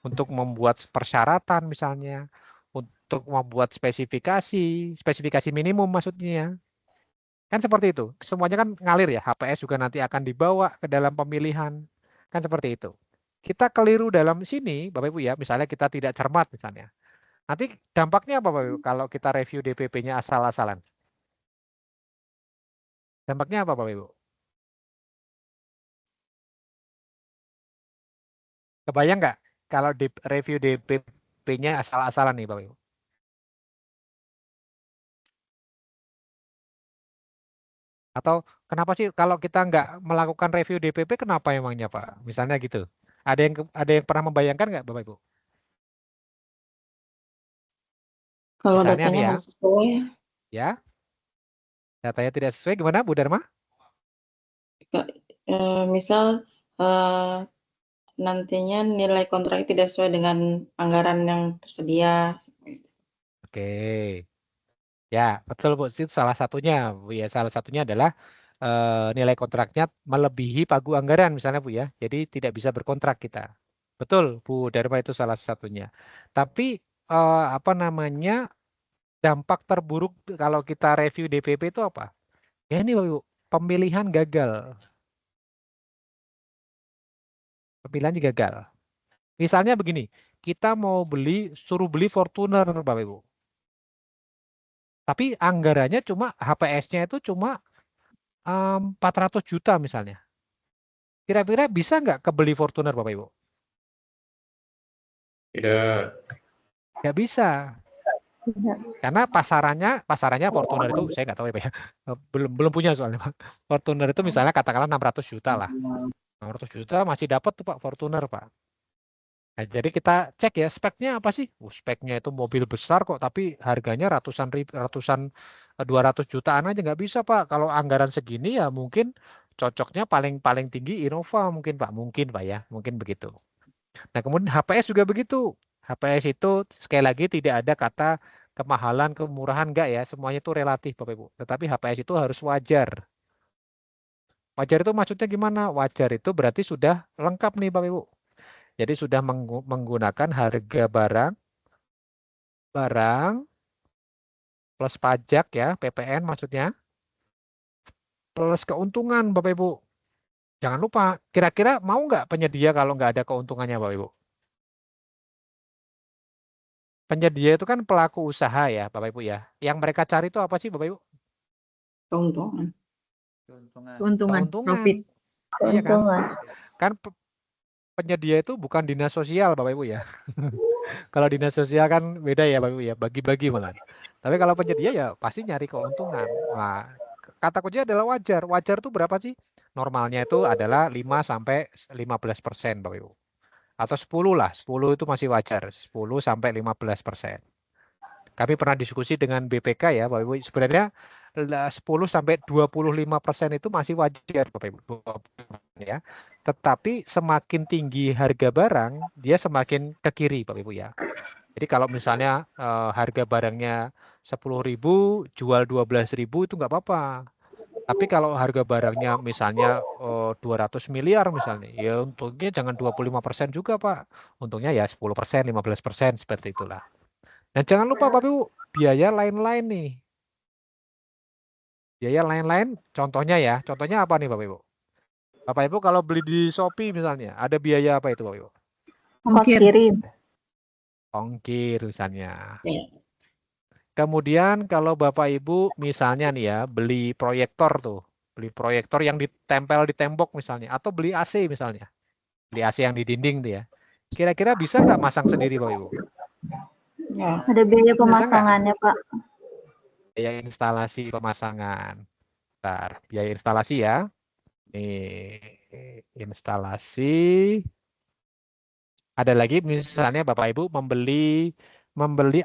Untuk membuat persyaratan misalnya, untuk membuat spesifikasi minimum maksudnya. Kan seperti itu. Semuanya kan ngalir ya. HPS juga nanti akan dibawa ke dalam pemilihan. Kan seperti itu. Kita keliru dalam sini, Bapak Ibu ya, misalnya kita tidak cermat misalnya. Nanti dampaknya apa Bapak Ibu kalau kita review DPP-nya asal-asalan? Dampaknya apa Bapak Ibu? Kebayang nggak kalau review DPP-nya asal-asalan nih Bapak Ibu? Atau kenapa sih kalau kita nggak melakukan review DPP kenapa emangnya Pak? Misalnya gitu. Ada yang pernah membayangkan nggak Bapak Ibu? Kalau Misalnya nih datanya ya, nggak sesuai, ya datanya tidak sesuai gimana Bu Dharma? misal nantinya nilai kontrak tidak sesuai dengan anggaran yang tersedia. Oke. Ya, betul Bu. Itu salah satunya. Bu ya, salah satunya adalah nilai kontraknya melebihi pagu anggaran misalnya Bu ya. Jadi tidak bisa berkontrak kita. Betul Bu Dharma itu salah satunya. Tapi apa namanya dampak terburuk kalau kita review DPP itu apa? Ya ini Bu, pemilihan gagal. Pemilihan gagal. Misalnya begini, kita mau suruh beli Fortuner Bapak Ibu. Tapi anggarannya cuma HPS-nya itu cuma 400 juta misalnya. Kira-kira bisa nggak kebeli Fortuner Bapak Ibu? Tidak. Nggak bisa. Karena pasarannya Fortuner itu saya nggak tahu ya Pak ya. Belum punya soalnya Pak. Fortuner itu misalnya katakanlah 600 juta lah. 600 juta masih dapat tuh Pak Fortuner Pak. Nah, jadi kita cek ya speknya apa sih? Speknya itu mobil besar kok tapi harganya ratusan 200 jutaan aja nggak bisa Pak. Kalau anggaran segini ya mungkin cocoknya paling tinggi Innova mungkin Pak. Mungkin Pak ya. Mungkin begitu. Nah, kemudian HPS juga begitu. HPS itu sekali lagi tidak ada kata kemahalan, kemurahan enggak ya. Semuanya itu relatif Bapak Ibu. Tetapi HPS itu harus wajar. Wajar itu maksudnya gimana? Wajar itu berarti sudah lengkap nih Bapak Ibu. Jadi sudah menggunakan harga barang plus pajak ya, PPN maksudnya, plus keuntungan Bapak Ibu. Jangan lupa, kira-kira mau nggak penyedia kalau nggak ada keuntungannya Bapak Ibu? Penyedia itu kan pelaku usaha ya Bapak Ibu ya. Yang mereka cari itu apa sih Bapak Ibu? Keuntungan. Keuntungan. Keuntungan. Keuntungan. Profit. Iya kan? Keuntungan. Kan penyedia itu bukan dinas sosial Bapak Ibu ya. Kalau dinas sosial kan beda ya Bapak Ibu ya, bagi-bagi malah. Tapi kalau penyedia ya pasti nyari keuntungan. Nah, kata kunci adalah wajar. Wajar itu berapa sih? Normalnya itu adalah 5 sampai 15% Bapak Ibu. Atau 10 lah, 10 itu masih wajar, 10 sampai 15%. Kami pernah diskusi dengan BPK ya Bapak Ibu, sebenarnya 10 sampai 25% itu masih wajar Bapak Ibu. Ya. Tetapi semakin tinggi harga barang, dia semakin ke kiri Bapak Ibu ya. Jadi kalau misalnya harga barangnya 10.000, jual 12.000 itu nggak apa-apa. Tapi kalau harga barangnya misalnya 200 miliar misalnya, ya untungnya jangan 25% juga Pak. Untungnya ya 10%, 15% seperti itulah. Dan jangan lupa Bapak Ibu, biaya lain-lain nih. Biaya lain-lain contohnya ya. Contohnya apa nih Bapak Ibu? Bapak Ibu kalau beli di Shopee misalnya, ada biaya apa itu Bapak Ibu? Ongkos kirim. Ongkir misalnya. Ya. Kemudian kalau Bapak Ibu misalnya nih ya, beli proyektor tuh. Beli proyektor yang ditempel di tembok misalnya. Atau beli AC misalnya. Beli AC yang di dinding tuh ya. Kira-kira bisa nggak masang sendiri Bapak Ibu? Ya. Ada biaya Bisa nggak? pemasangannya, Pak. Biaya instalasi pemasangan. Bentar, biaya instalasi ya. Nih, instalasi. Ada lagi misalnya Bapak Ibu membeli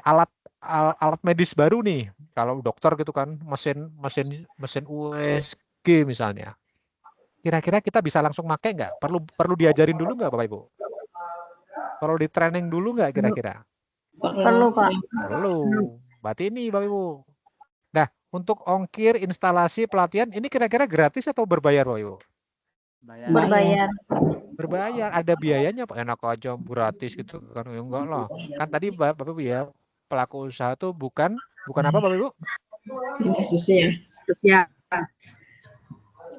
alat medis baru nih. Kalau dokter gitu kan, mesin USG misalnya. Kira-kira kita bisa langsung pakai nggak? Perlu diajarin dulu nggak Bapak Ibu? Perlu di training dulu nggak kira-kira? Perlu, Pak. Perlu. Berarti ini Bapak Ibu. Nah, untuk ongkir, instalasi, pelatihan, ini kira-kira gratis atau berbayar Bapak Ibu? Berbayar. Berbayar, ada biayanya Pak, enak aja gratis gitu kan. Ya, enggak lah. Kan tadi Bapak Ibu ya, pelaku usaha tuh bukan apa Bapak Ibu? Dinas sosial.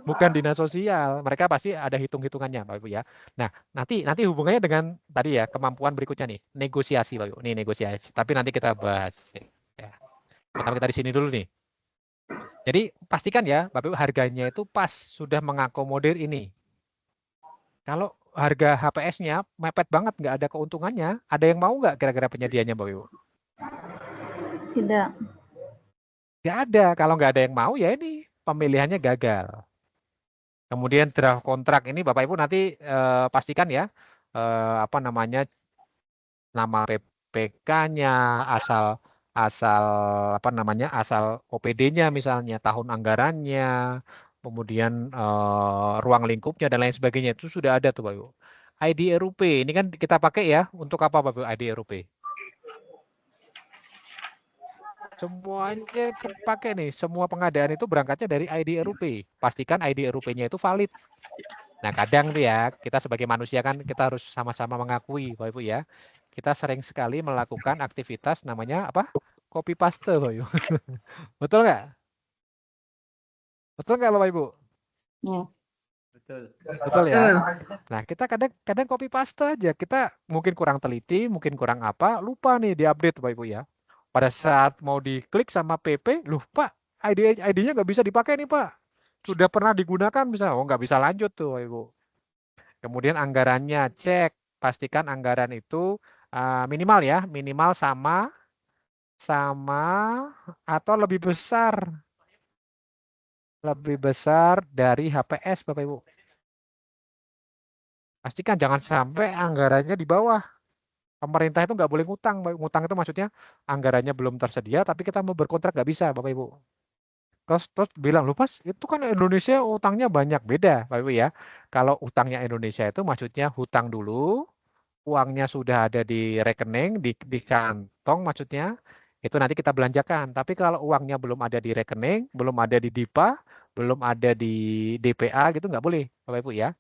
Bukan dinas sosial. Mereka pasti ada hitung-hitungannya Bapak Ibu ya. Nah, nanti hubungannya dengan tadi ya, kemampuan berikutnya nih, negosiasi Bapak Ibu. Nih negosiasi. Tapi nanti kita bahas ya. Pertama kita di sini dulu nih. Jadi pastikan ya Bapak Ibu harganya itu pas, sudah mengakomodir ini. Kalau harga HPS-nya mepet banget, nggak ada keuntungannya, ada yang mau nggak kira-kira penyediaannya Bapak Ibu? Tidak. Nggak ada. Kalau nggak ada yang mau ya ini pemilihannya gagal. Kemudian draft kontrak ini Bapak Ibu nanti pastikan ya apa namanya, nama PPK-nya, asal apa namanya, asal OPD-nya misalnya, tahun anggarannya, kemudian ruang lingkupnya dan lain sebagainya itu sudah ada tuh Bapak Ibu. ID RUP ini kan kita pakai ya untuk apa Bapak Ibu ID RUP? Semuanya pakai nih, semua pengadaan itu berangkatnya dari ID RUP. Pastikan ID RUP-nya itu valid. Nah, kadang tuh ya, kita sebagai manusia kan kita harus sama-sama mengakui, Bapak Ibu ya. Kita sering sekali melakukan aktivitas namanya apa? Copy paste, Bapak Ibu. Betul nggak? Betul nggak, Bapak Ibu? Ya. Betul. Betul ya. Nah, kita kadang copy paste aja. Kita mungkin kurang teliti, mungkin kurang apa, lupa nih diupdate, Bapak Ibu ya. Pada saat mau diklik sama PP, lupa ID-nya nggak bisa dipakai nih Pak. Sudah pernah digunakan bisa, nggak bisa lanjut tuh Bapak Ibu. Kemudian anggarannya cek, pastikan anggaran itu minimal ya, minimal sama atau lebih besar dari HPS Bapak Ibu. Pastikan jangan sampai anggarannya di bawah. Pemerintah itu nggak boleh ngutang. Ngutang itu maksudnya anggarannya belum tersedia, tapi kita mau berkontrak nggak bisa, Bapak Ibu. Terus bilang, lu pas itu kan Indonesia utangnya banyak. Beda, Bapak Ibu ya. Kalau utangnya Indonesia itu maksudnya hutang dulu, uangnya sudah ada di rekening, di kantong maksudnya, itu nanti kita belanjakan. Tapi kalau uangnya belum ada di rekening, belum ada di DIPA, belum ada di DPA gitu nggak boleh, Bapak Ibu ya.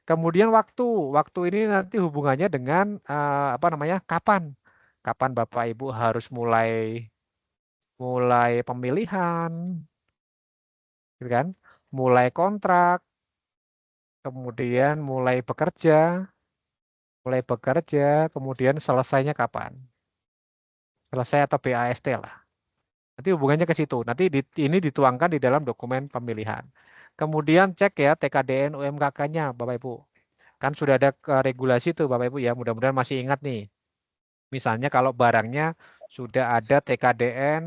Kemudian waktu ini nanti hubungannya dengan apa namanya, kapan Bapak Ibu harus mulai mulai pemilihan, gitu kan? Mulai kontrak, kemudian mulai bekerja, kemudian selesainya kapan? Selesai atau BAST lah. Nanti hubungannya ke situ. Nanti ini dituangkan di dalam dokumen pemilihan. Kemudian cek ya TKDN UMKK-nya, Bapak Ibu. Kan sudah ada regulasi tuh Bapak Ibu ya. Mudah-mudahan masih ingat nih. Misalnya kalau barangnya sudah ada TKDN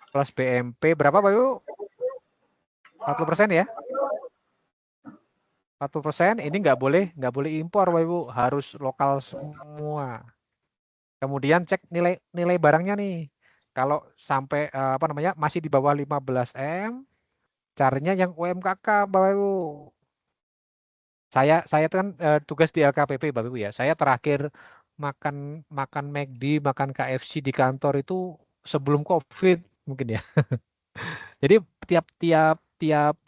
plus BMP berapa Bapak Ibu? 40% ya? 40% ini nggak boleh impor Bapak Ibu, harus lokal semua. Kemudian cek nilai barangnya nih. Kalau sampai masih di bawah 15 M, carinya yang UMKK Bapak Ibu. Saya kan tugas di LKPP Bapak Ibu ya. Saya terakhir makan McD, makan KFC di kantor itu sebelum COVID mungkin ya. Jadi tiap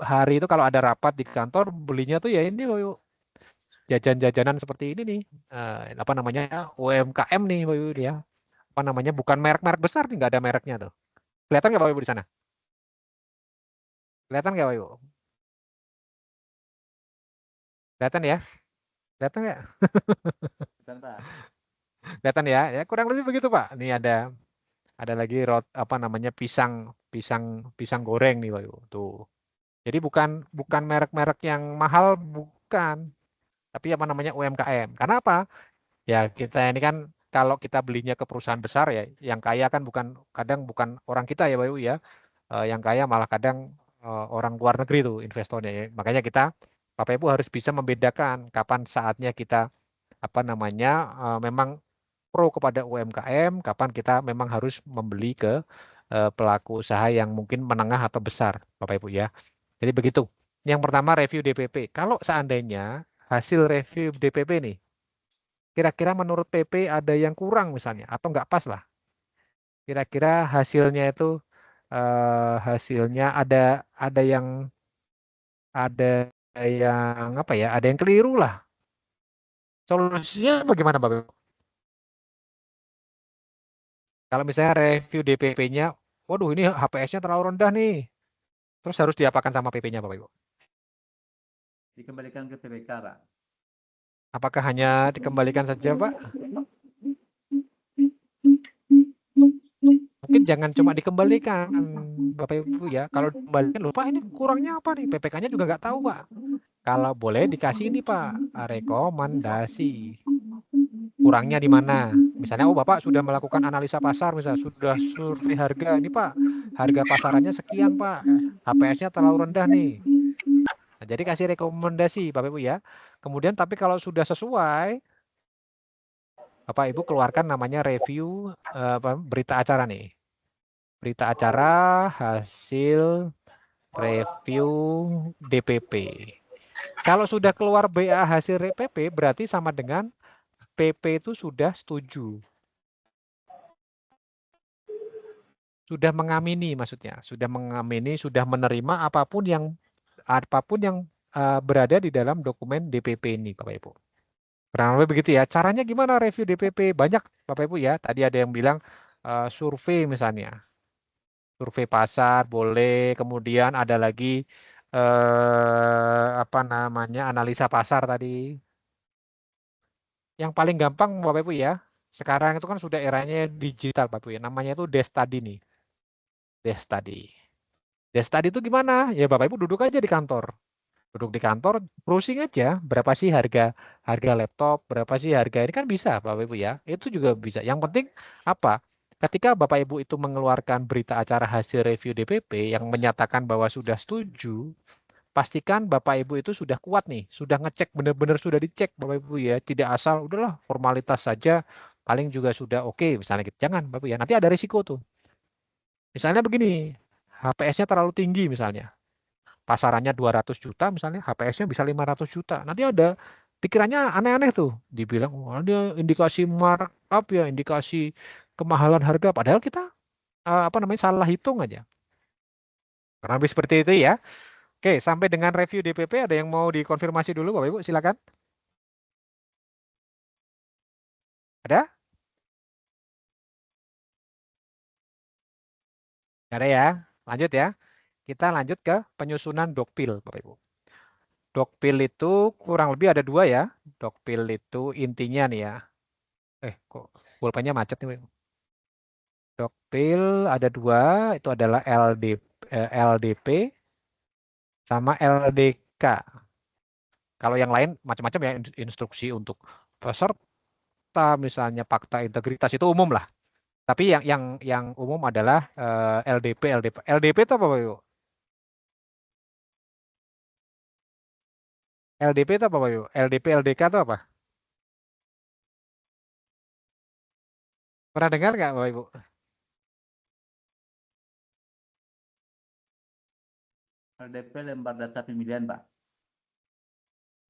hari itu kalau ada rapat di kantor belinya tuh ya ini Bapak Ibu. Jajan-jajanan seperti ini nih. UMKM nih Bapak Ibu ya. Bukan merek-merek besar nih, nggak ada mereknya tuh. Kelihatan nggak Bapak Ibu di sana? Kelihatan nggak Bapak Ibu? Kelihatan ya? Kelihatan nggak? Bukan, Pak. Kelihatan ya? Ya kurang lebih begitu Pak. Ini ada lagi pisang goreng nih Bapak Ibu. Tuh. Jadi bukan merek-merek yang mahal, bukan. Tapi UMKM. Karena apa? Ya kita ini kan kalau kita belinya ke perusahaan besar ya, yang kaya kan kadang bukan orang kita ya Bapak Ibu ya. Yang kaya malah kadang orang luar negeri tuh investornya ya. Makanya Bapak Ibu harus bisa membedakan kapan saatnya kita memang pro kepada UMKM, kapan kita memang harus membeli ke pelaku usaha yang mungkin menengah atau besar, Bapak Ibu ya. Jadi begitu. Yang pertama review DPP. Kalau seandainya hasil review DPP nih, kira-kira menurut PP ada yang kurang misalnya, atau nggak pas lah. Kira-kira hasilnya itu hasilnya ada yang ada yang keliru lah. Solusinya bagaimana Bapak Ibu? Kalau misalnya review DPP-nya, waduh ini HPS-nya terlalu rendah nih. Terus harus diapakan sama PP-nya Bapak Ibu? Dikembalikan ke PPK, Pak. Apakah hanya dikembalikan saja Pak? Mungkin jangan cuma dikembalikan Bapak Ibu ya. Kalau dikembalikan lupa ini kurangnya apa nih? PPK-nya juga nggak tahu Pak. Kalau boleh dikasih ini Pak, rekomendasi. Kurangnya di mana? Misalnya, Bapak sudah melakukan analisa pasar, misalnya sudah survei harga. Ini Pak, harga pasarannya sekian Pak, HPS-nya terlalu rendah nih. Nah, jadi kasih rekomendasi Bapak Ibu ya. Kemudian tapi kalau sudah sesuai, Bapak Ibu keluarkan namanya review berita acara nih. Berita acara hasil review DPP. Kalau sudah keluar BA hasil PP berarti sama dengan PP itu sudah setuju. Sudah mengamini maksudnya, sudah mengamini, sudah menerima apapun yang berada di dalam dokumen DPP ini Bapak Ibu. Kurang lebih begitu ya. Caranya gimana review DPP? Banyak Bapak Ibu ya. Tadi ada yang bilang survei misalnya. Survei pasar boleh, kemudian ada lagi analisa pasar tadi. Yang paling gampang Bapak Ibu ya. Sekarang itu kan sudah eranya digital Bapak Ibu ya. Namanya itu desk study nih. Desk study. Desk study itu gimana? Ya Bapak Ibu duduk aja di kantor. Duduk di kantor, browsing aja berapa sih harga laptop, berapa sih harga ini kan bisa Bapak Ibu ya. Itu juga bisa. Yang penting apa? Ketika Bapak Ibu itu mengeluarkan berita acara hasil review DPP yang menyatakan bahwa sudah setuju, pastikan Bapak Ibu itu sudah kuat nih, sudah ngecek benar-benar sudah dicek Bapak Ibu ya, tidak asal udahlah formalitas saja, paling juga sudah oke misalnya gitu. Jangan Bapak Ibu ya, nanti ada risiko tuh. Misalnya begini, HPS-nya terlalu tinggi misalnya. Pasarannya 200 juta misalnya, HPS-nya bisa 500 juta. Nanti ada pikirannya aneh-aneh tuh. Dibilang, wah dia indikasi markup ya, indikasi kemahalan harga. Padahal kita salah hitung aja. Karena lebih seperti itu ya. Oke, sampai dengan review DPP ada yang mau dikonfirmasi dulu Bapak Ibu, silakan. Ada? Nggak ada ya. Lanjut ya. Kita lanjut ke penyusunan dokpil, Bapak Ibu. Dokpil itu kurang lebih ada 2 ya. Dokpil itu intinya nih ya. Kok pulpennya macet nih, Bapak Ibu. Dokpil ada 2, itu adalah LDP sama LDK. Kalau yang lain macam-macam ya, instruksi untuk peserta, misalnya fakta integritas itu umum lah. Tapi yang umum adalah LDP. LDP itu apa, Bapak Ibu? LDP itu apa, Bapak Ibu? LDP, LDK itu apa? Pernah dengar nggak, Bapak Ibu? LDP lembar data pemilihan, Pak.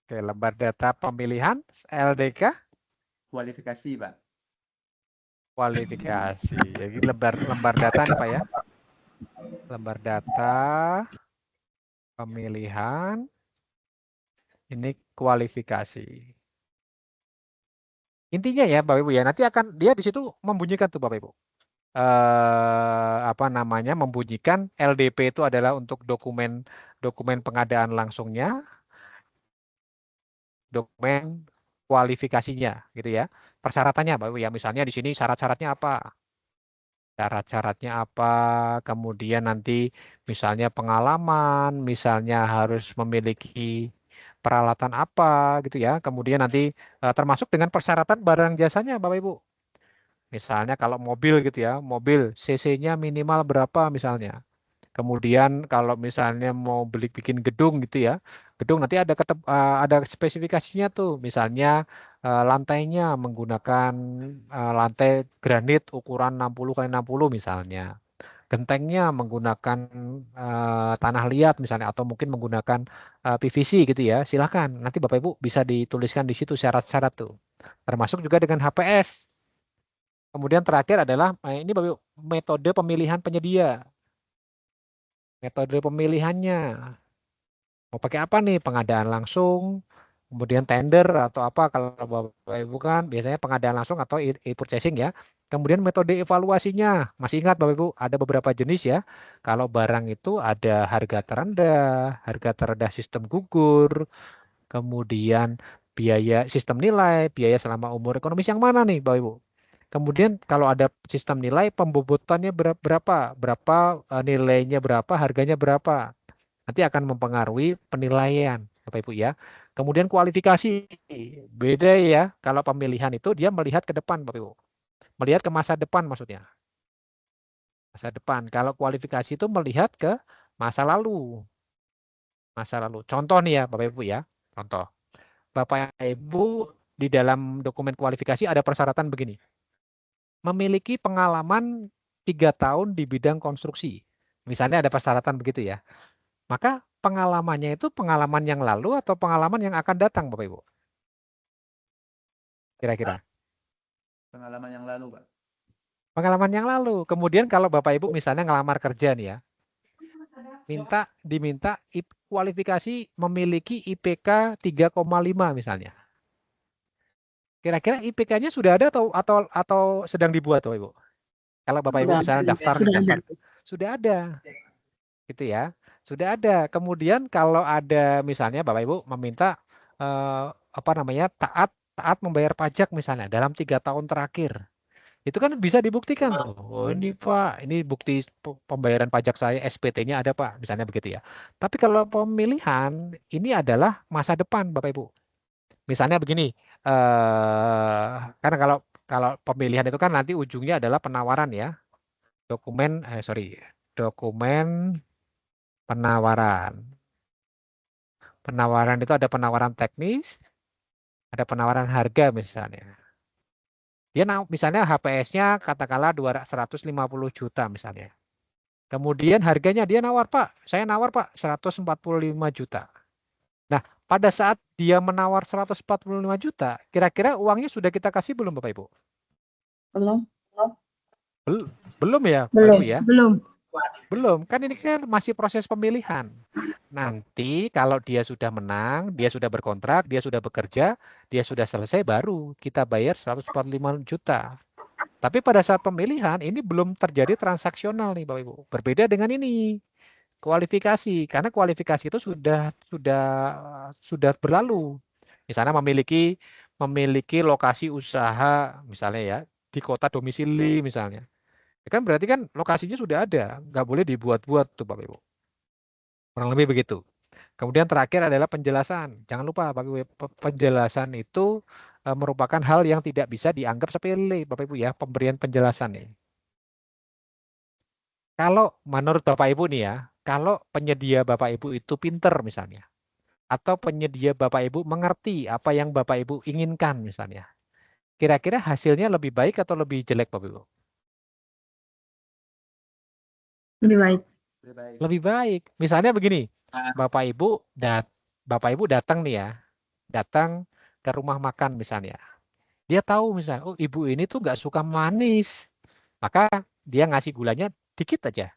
Oke, lembar data pemilihan. LDK Kualifikasi, Pak. kualifikasi. Jadi lembar data nih, Pak ya. Lembar data pemilihan. Ini kualifikasi. Intinya ya, Bapak Ibu ya, nanti akan dia di situ membunyikan tuh, Bapak Ibu. Apa namanya, membunyikan LDP itu adalah untuk dokumen pengadaan langsungnya, dokumen kualifikasinya gitu ya. Persyaratannya, Bapak Ibu ya, misalnya di sini syarat-syaratnya apa? Syarat-syaratnya apa? Kemudian nanti misalnya pengalaman, misalnya harus memiliki peralatan apa gitu ya. Kemudian nanti termasuk dengan persyaratan barang jasanya, Bapak Ibu. Misalnya kalau mobil gitu ya, mobil CC-nya minimal berapa misalnya. Kemudian kalau misalnya mau bikin gedung gitu ya, gedung nanti ada spesifikasinya tuh. Misalnya lantainya menggunakan lantai granit ukuran 60 kali 60 misalnya. Gentengnya menggunakan tanah liat misalnya, atau mungkin menggunakan PVC gitu ya. Silakan, nanti Bapak Ibu bisa dituliskan di situ syarat-syarat tuh. Termasuk juga dengan HPS. Kemudian terakhir adalah ini Bapak Ibu, metode pemilihan penyedia. Metode pemilihannya. Mau pakai apa nih? Pengadaan langsung, kemudian tender atau apa, kalau Bapak Ibu kan biasanya pengadaan langsung atau e-purchasing ya. Kemudian metode evaluasinya. Masih ingat Bapak Ibu, ada beberapa jenis ya. Kalau barang itu ada harga terendah sistem gugur, kemudian biaya sistem nilai, biaya selama umur ekonomis, yang mana nih Bapak Ibu? Kemudian kalau ada sistem nilai, pembobotannya berapa nilainya berapa, harganya berapa. Nanti akan mempengaruhi penilaian, Bapak Ibu ya. Kemudian kualifikasi, beda ya. Kalau pemilihan itu dia melihat ke depan, Bapak Ibu. Melihat ke masa depan maksudnya. Masa depan. Kalau kualifikasi itu melihat ke masa lalu. Masa lalu. Contoh nih ya, Bapak Ibu ya. Contoh. Bapak Ibu di dalam dokumen kualifikasi ada persyaratan begini. Memiliki pengalaman 3 tahun di bidang konstruksi. Misalnya ada persyaratan begitu ya. Maka pengalamannya itu pengalaman yang lalu atau pengalaman yang akan datang, Bapak Ibu? Kira-kira. Pengalaman yang lalu, Pak. Pengalaman yang lalu. Kemudian kalau Bapak Ibu misalnya ngelamar kerja nih ya, diminta kualifikasi memiliki IPK 3,5 misalnya. Kira-kira IPK-nya sudah ada atau sedang dibuat, Bapak Ibu? Kalau Bapak Ibu misalnya daftar di kantor, sudah ada. Gitu ya. Sudah ada. Kemudian kalau ada misalnya Bapak Ibu meminta taat membayar pajak misalnya dalam 3 tahun terakhir. Itu kan bisa dibuktikan tuh. Oh ini Pak, ini bukti pembayaran pajak saya, SPT-nya ada Pak, misalnya begitu ya. Tapi kalau pemilihan ini adalah masa depan Bapak Ibu. Misalnya begini, karena kalau pemilihan itu kan nanti ujungnya adalah penawaran ya. Dokumen penawaran. Penawaran itu ada penawaran teknis, ada penawaran harga misalnya. Dia misalnya HPS-nya katakanlah 150 juta misalnya. Kemudian harganya dia nawar, Pak. Saya nawar, Pak, 145 juta. Nah, pada saat dia menawar 145 juta, kira-kira uangnya sudah kita kasih belum, Bapak Ibu? Belum. Belum ya, Belum. Bapak Ibu ya? Belum. Kan ini kan masih proses pemilihan. Nanti kalau dia sudah menang, dia sudah berkontrak, dia sudah bekerja, dia sudah selesai, baru kita bayar 145 juta. Tapi pada saat pemilihan ini belum terjadi transaksional nih Bapak Ibu. Berbeda dengan ini kualifikasi, karena kualifikasi itu sudah berlalu. Misalnya memiliki lokasi usaha misalnya ya di kota domisili misalnya. Ya kan berarti kan lokasinya sudah ada, nggak boleh dibuat-buat tuh Bapak Ibu. Kurang lebih begitu. Kemudian terakhir adalah penjelasan. Jangan lupa Bapak Ibu, penjelasan itu merupakan hal yang tidak bisa dianggap sepele Bapak Ibu ya, pemberian penjelasan nih. Kalau menurut Bapak Ibu nih ya, kalau penyedia Bapak Ibu itu pinter misalnya, atau penyedia Bapak Ibu mengerti apa yang Bapak Ibu inginkan misalnya, kira-kira hasilnya lebih baik atau lebih jelek Bapak Ibu? Lebih baik. Lebih baik. Lebih baik. Misalnya begini, Ah. Bapak Ibu datang nih ya, datang ke rumah makan misalnya. Dia tahu misalnya, oh ibu ini tuh nggak suka manis, maka dia ngasih gulanya dikit aja.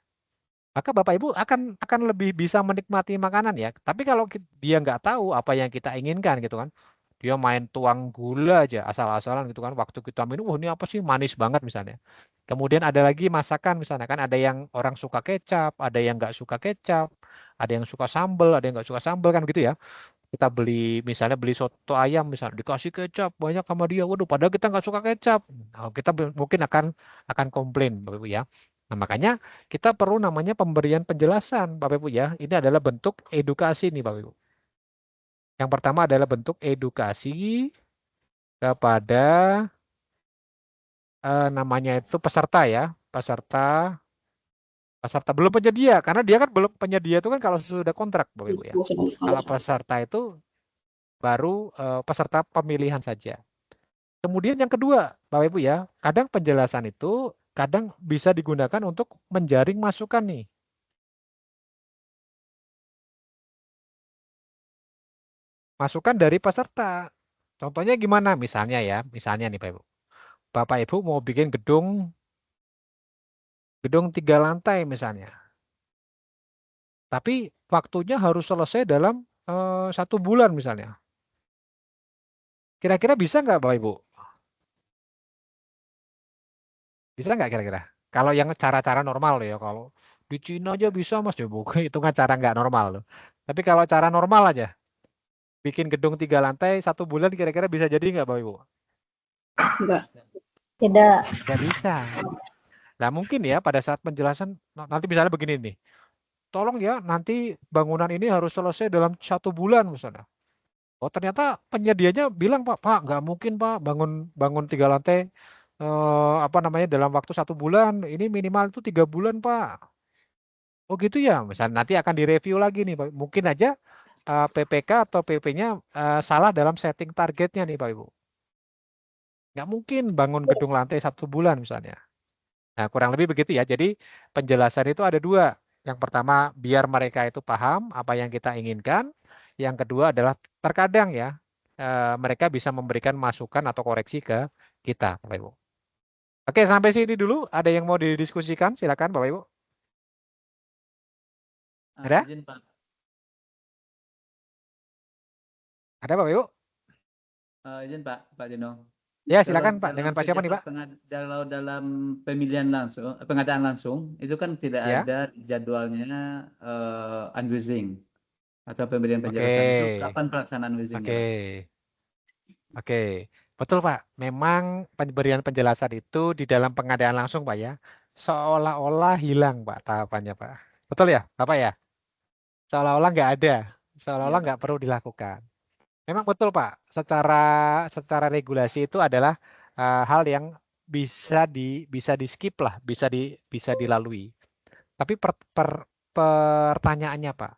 Maka Bapak Ibu akan lebih bisa menikmati makanan ya. Tapi kalau dia nggak tahu apa yang kita inginkan gitu kan, dia main tuang gula aja asal-asalan gitu kan. Waktu kita minum, wah ini apa sih manis banget misalnya. Kemudian ada lagi masakan misalnya kan, ada yang orang suka kecap, ada yang nggak suka kecap, ada yang suka sambal, ada yang nggak suka sambal kan gitu ya. Kita misalnya beli soto ayam misalnya dikasih kecap banyak sama dia, waduh padahal kita nggak suka kecap. Nah, kita mungkin akan komplain Bapak Ibu ya. Nah, makanya kita perlu namanya pemberian penjelasan Bapak Ibu ya. Ini adalah bentuk edukasi nih Bapak Ibu. Yang pertama adalah bentuk edukasi kepada namanya itu peserta ya, peserta belum penyedia, karena dia kan belum penyedia itu kan kalau sudah kontrak Bapak Ibu ya. Kalau peserta itu baru peserta pemilihan saja. Kemudian yang kedua, Bapak Ibu ya, kadang penjelasan itu kadang bisa digunakan untuk menjaring masukan nih. Masukan dari peserta. Contohnya gimana? Misalnya nih Bapak Ibu. Bapak Ibu mau bikin gedung 3 lantai misalnya. Tapi waktunya harus selesai dalam 1 bulan misalnya. Kira-kira bisa nggak Bapak Ibu? Bisa nggak kira-kira? Kalau yang cara-cara normal ya, kalau di Cina aja bisa Mas, ya bukan itu kan cara nggak normal loh. Tapi kalau cara normal aja, bikin gedung 3 lantai 1 bulan kira-kira bisa jadi nggak Bapak Ibu? Enggak. Tidak. Nggak bisa. Nah mungkin ya pada saat penjelasan, nanti misalnya begini nih, tolong ya nanti bangunan ini harus selesai dalam 1 bulan misalnya. Oh ternyata penyedianya bilang Pak nggak mungkin Pak bangun 3 lantai dalam waktu 1 bulan, ini minimal itu 3 bulan Pak. Oh gitu ya, misalnya nanti akan direview lagi nih Pak. Mungkin aja PPK atau PP-nya salah dalam setting targetnya nih Pak Ibu. Nggak mungkin bangun gedung lantai 1 bulan misalnya. Nah kurang lebih begitu ya. Jadi penjelasan itu ada 2. Yang pertama biar mereka itu paham apa yang kita inginkan. Yang kedua adalah terkadang ya mereka bisa memberikan masukan atau koreksi ke kita Bapak Ibu. Oke sampai sini dulu. Ada yang mau didiskusikan? Silakan Bapak Ibu. Ada? Izin Pak. Ada Bapak Ibu? Izin Pak Jeno. Ya silakan Pak. Dengan Pak siapa nih Pak? Kalau dalam pemilihan langsung, pengadaan langsung, itu kan tidak Ya. ada jadwalnya unwizing atau pemberian penjelasan. Itu kapan pelaksanaan unwizingnya? Oke. Betul Pak. Memang pemberian penjelasan itu di dalam pengadaan langsung Pak ya. Seolah-olah hilang Pak tahapannya Pak. Betul ya Bapak ya? Seolah-olah nggak ada. Seolah-olah nggak perlu dilakukan. Memang betul Pak, secara regulasi itu adalah hal yang bisa di skip lah, bisa dilalui. Tapi pertanyaannya Pak,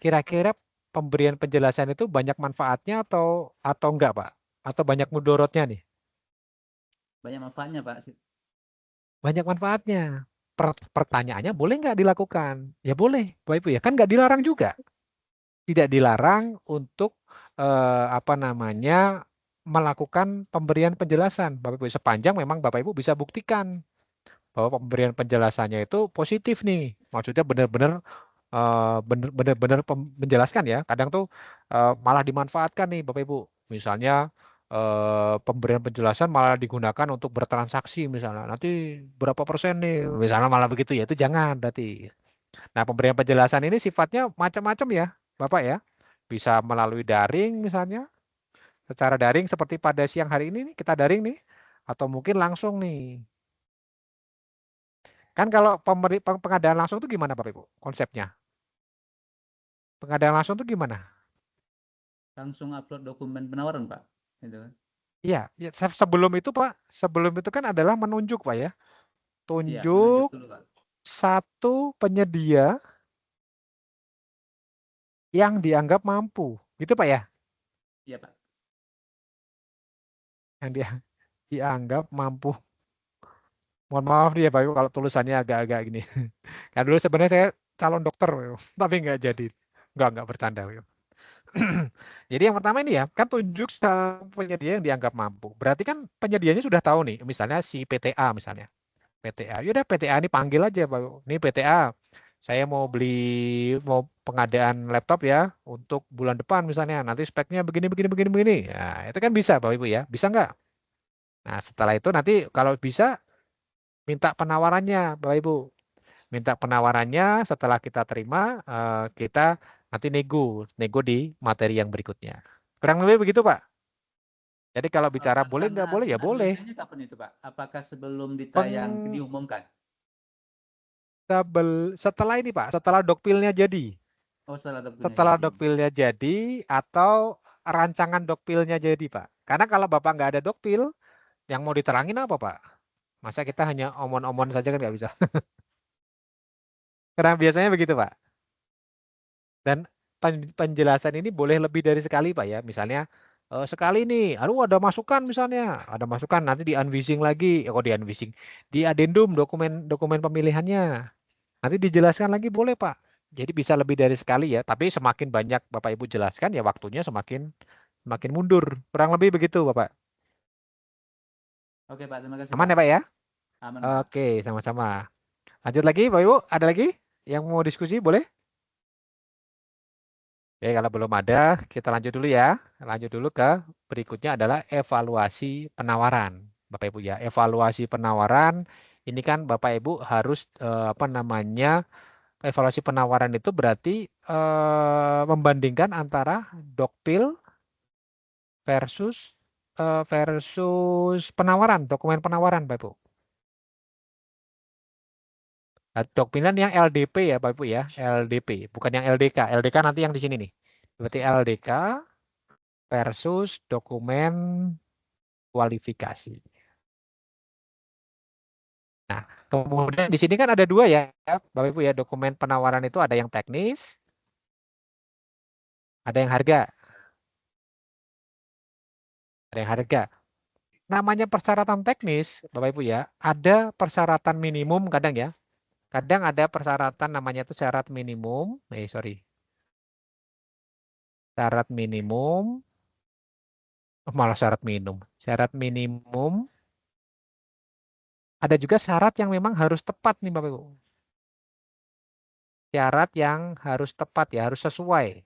kira-kira pemberian penjelasan itu banyak manfaatnya atau enggak Pak? Atau banyak mudorotnya nih? Banyak manfaatnya Pak. Banyak manfaatnya. Pertanyaannya boleh nggak dilakukan? Ya boleh, Bapak Ibu ya, kan nggak dilarang juga. Tidak dilarang untuk melakukan pemberian penjelasan Bapak Ibu sepanjang memang Bapak Ibu bisa buktikan bahwa pemberian penjelasannya itu positif nih, maksudnya benar-benar menjelaskan ya. Kadang tuh malah dimanfaatkan nih Bapak Ibu, misalnya pemberian penjelasan malah digunakan untuk bertransaksi misalnya. Nanti berapa persen nih, misalnya malah begitu ya, itu jangan berarti. Nah, pemberian penjelasan ini sifatnya macam-macam ya, Bapak ya. Bisa melalui daring misalnya, secara daring seperti pada siang hari ini nih, kita daring nih, atau mungkin langsung nih. Kan kalau pengadaan langsung itu gimana Bapak Ibu konsepnya? Pengadaan langsung itu gimana? Langsung upload dokumen penawaran, Pak. Gitu kan. Iya, ya, sebelum itu Pak, sebelum itu kan adalah menunjuk Pak ya. Iya, menunjuk Tunjuk dulu, Pak. satu penyedia yang dianggap mampu. Gitu Pak ya? Iya, Pak. Yang dianggap mampu. Mohon maaf nih ya Pak Ibu kalau tulisannya agak-agak gini. Kan dulu sebenarnya saya calon dokter, Pak Ibu, tapi nggak jadi. Nggak bercanda. Pak Ibu. Jadi yang pertama ini ya, kan tunjuk penyedia yang dianggap mampu. Berarti kan penyedianya sudah tahu nih, misalnya si PTA misalnya. PTA, yaudah PTA ini panggil aja Pak Ibu. Ini PTA, saya mau pengadaan laptop ya untuk bulan depan misalnya. Nanti speknya begini, begini, begini, begini. Nah, itu kan bisa Bapak Ibu ya. Bisa nggak? Nah, setelah itu nanti kalau bisa minta penawarannya Bapak Ibu. Minta penawarannya setelah kita terima, kita nanti nego di materi yang berikutnya. Kurang lebih begitu Pak. Jadi kalau bicara boleh nggak boleh ya boleh. Unbuzing-nya kapan itu, Pak? Apakah sebelum diumumkan? Setelah ini Pak, setelah dokpilnya jadi. Oh, setelah Setelah jadi. dokpilnya jadi atau rancangan dokpilnya jadi Pak. Karena kalau Bapak nggak ada dokpil, yang mau diterangin apa Pak? Masa kita hanya omon-omon saja kan nggak bisa. Karena biasanya begitu Pak. Dan penjelasan ini boleh lebih dari sekali Pak ya. Misalnya sekali nih, aduh ada masukan misalnya, ada masukan nanti di unvising lagi, di unvising, di adendum dokumen pemilihannya. Nanti dijelaskan lagi boleh Pak. Jadi bisa lebih dari sekali ya. Tapi semakin banyak Bapak Ibu jelaskan ya waktunya semakin mundur. Kurang lebih begitu Bapak. Oke Pak, terima kasih Aman Pak. ya Pak ya? Aman Pak. Oke, sama-sama. Lanjut lagi Bapak Ibu, ada lagi yang mau diskusi boleh? Oke, kalau belum ada, kita lanjut dulu ya. Lanjut dulu ke berikutnya adalah evaluasi penawaran. Bapak Ibu ya, evaluasi penawaran ini kan Bapak Ibu harus evaluasi penawaran itu berarti membandingkan antara dokpil versus penawaran, dokumen penawaran Bapak Ibu. Nah, dokumen yang LDP ya Bapak Ibu ya, LDP, bukan yang LDK. LDK nanti yang di sini nih. Berarti LDK versus dokumen kualifikasi. Nah, kemudian di sini kan ada dua ya, Bapak Ibu ya, dokumen penawaran itu ada yang teknis, ada yang harga. Ada yang harga. Namanya persyaratan teknis, Bapak Ibu ya, ada persyaratan minimum kadang ya. Kadang ada persyaratan namanya itu syarat minimum. Syarat minimum. Malah syarat minimum. Syarat minimum. Ada juga syarat yang memang harus tepat nih Bapak Ibu. Syarat yang harus tepat ya, harus sesuai.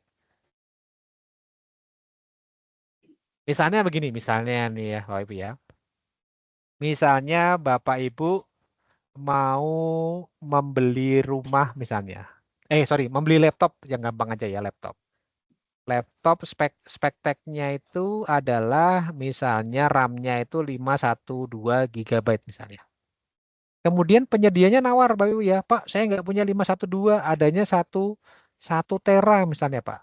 Misalnya begini, misalnya nih ya Bapak Ibu ya. Misalnya Bapak Ibu mau membeli rumah misalnya. Membeli laptop yang gampang aja ya laptop. Laptop spek teknya itu adalah misalnya RAM-nya itu 512 GB misalnya. Kemudian penyedianya nawar Bapak Ibu ya, Pak saya nggak punya 512, adanya 1 tera misalnya Pak.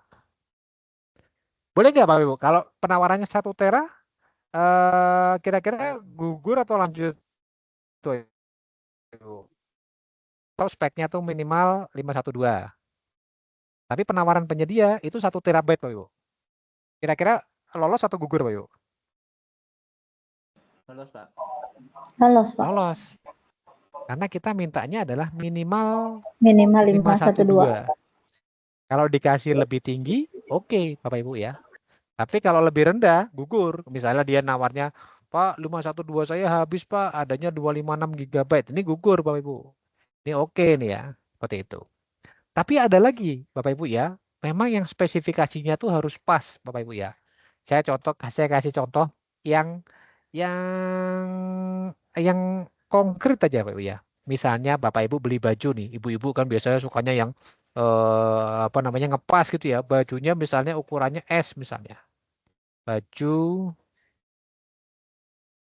Boleh nggak Bapak Ibu kalau penawarannya 1 tera kira-kira gugur atau lanjut tuh? Atau speknya tuh minimal 512. Tapi penawaran penyedia itu 1 terabyte Pak Ibu. Kira-kira lolos atau gugur Pak Ibu? Lolos Pak. Lolos, Pak. Lolos. Karena kita mintanya adalah minimal 512. Kalau dikasih lebih tinggi, oke, Bapak Ibu ya. Tapi kalau lebih rendah, gugur. Misalnya dia nawarnya, Pak 512 saya habis Pak, adanya 256 GB. Ini gugur Bapak Ibu. Ini oke nih ya, seperti itu. Tapi ada lagi Bapak Ibu ya, memang yang spesifikasinya tuh harus pas Bapak Ibu ya. Saya kasih contoh. yang yang konkret aja Pak Ibu ya. Misalnya Bapak Ibu beli baju nih, ibu-ibu kan biasanya sukanya yang apa namanya ngepas gitu ya. Bajunya misalnya ukurannya S misalnya. Baju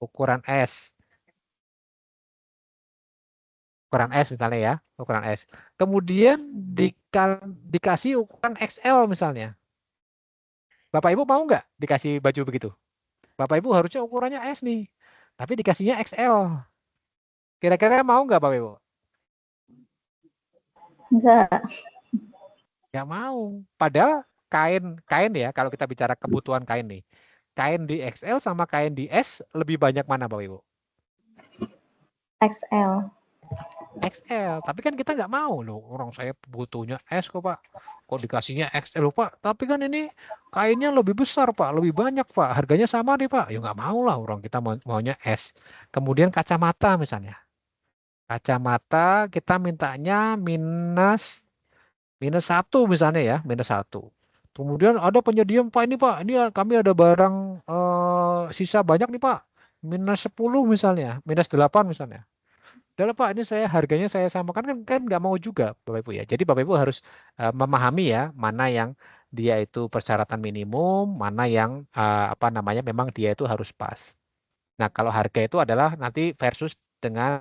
ukuran S. Ukuran S misalnya ya, ukuran S. Kemudian dikasih ukuran XL misalnya. Bapak Ibu mau nggak dikasih baju begitu? Bapak Ibu harusnya ukurannya S nih, tapi dikasihnya XL. Kira-kira mau nggak Bapak Ibu? Enggak. Nggak mau. Padahal kain ya, kalau kita bicara kebutuhan kain nih. Kain di XL sama kain di S lebih banyak mana Bapak Ibu? XL. XL. Tapi kan kita nggak mau loh. Orang saya butuhnya S kok Pak. Kok dikasihnya XL loh Pak. Tapi kan ini kainnya lebih besar Pak. Lebih banyak Pak. Harganya sama deh Pak. Ya nggak mau lah. Orang kita maunya S. Kemudian kacamata misalnya. Kacamata kita mintanya minus 1 misalnya ya. Minus 1. Kemudian ada penyedia Pak ini Pak. Ini kami ada barang sisa banyak nih Pak. Minus 10 misalnya. Minus 8 misalnya. Udah Pak, ini harganya saya samakan kan nggak mau juga Bapak Ibu ya. Jadi Bapak Ibu harus memahami ya mana yang dia itu persyaratan minimum, mana yang apa namanya memang dia itu harus pas. Nah kalau harga itu adalah nanti versus dengan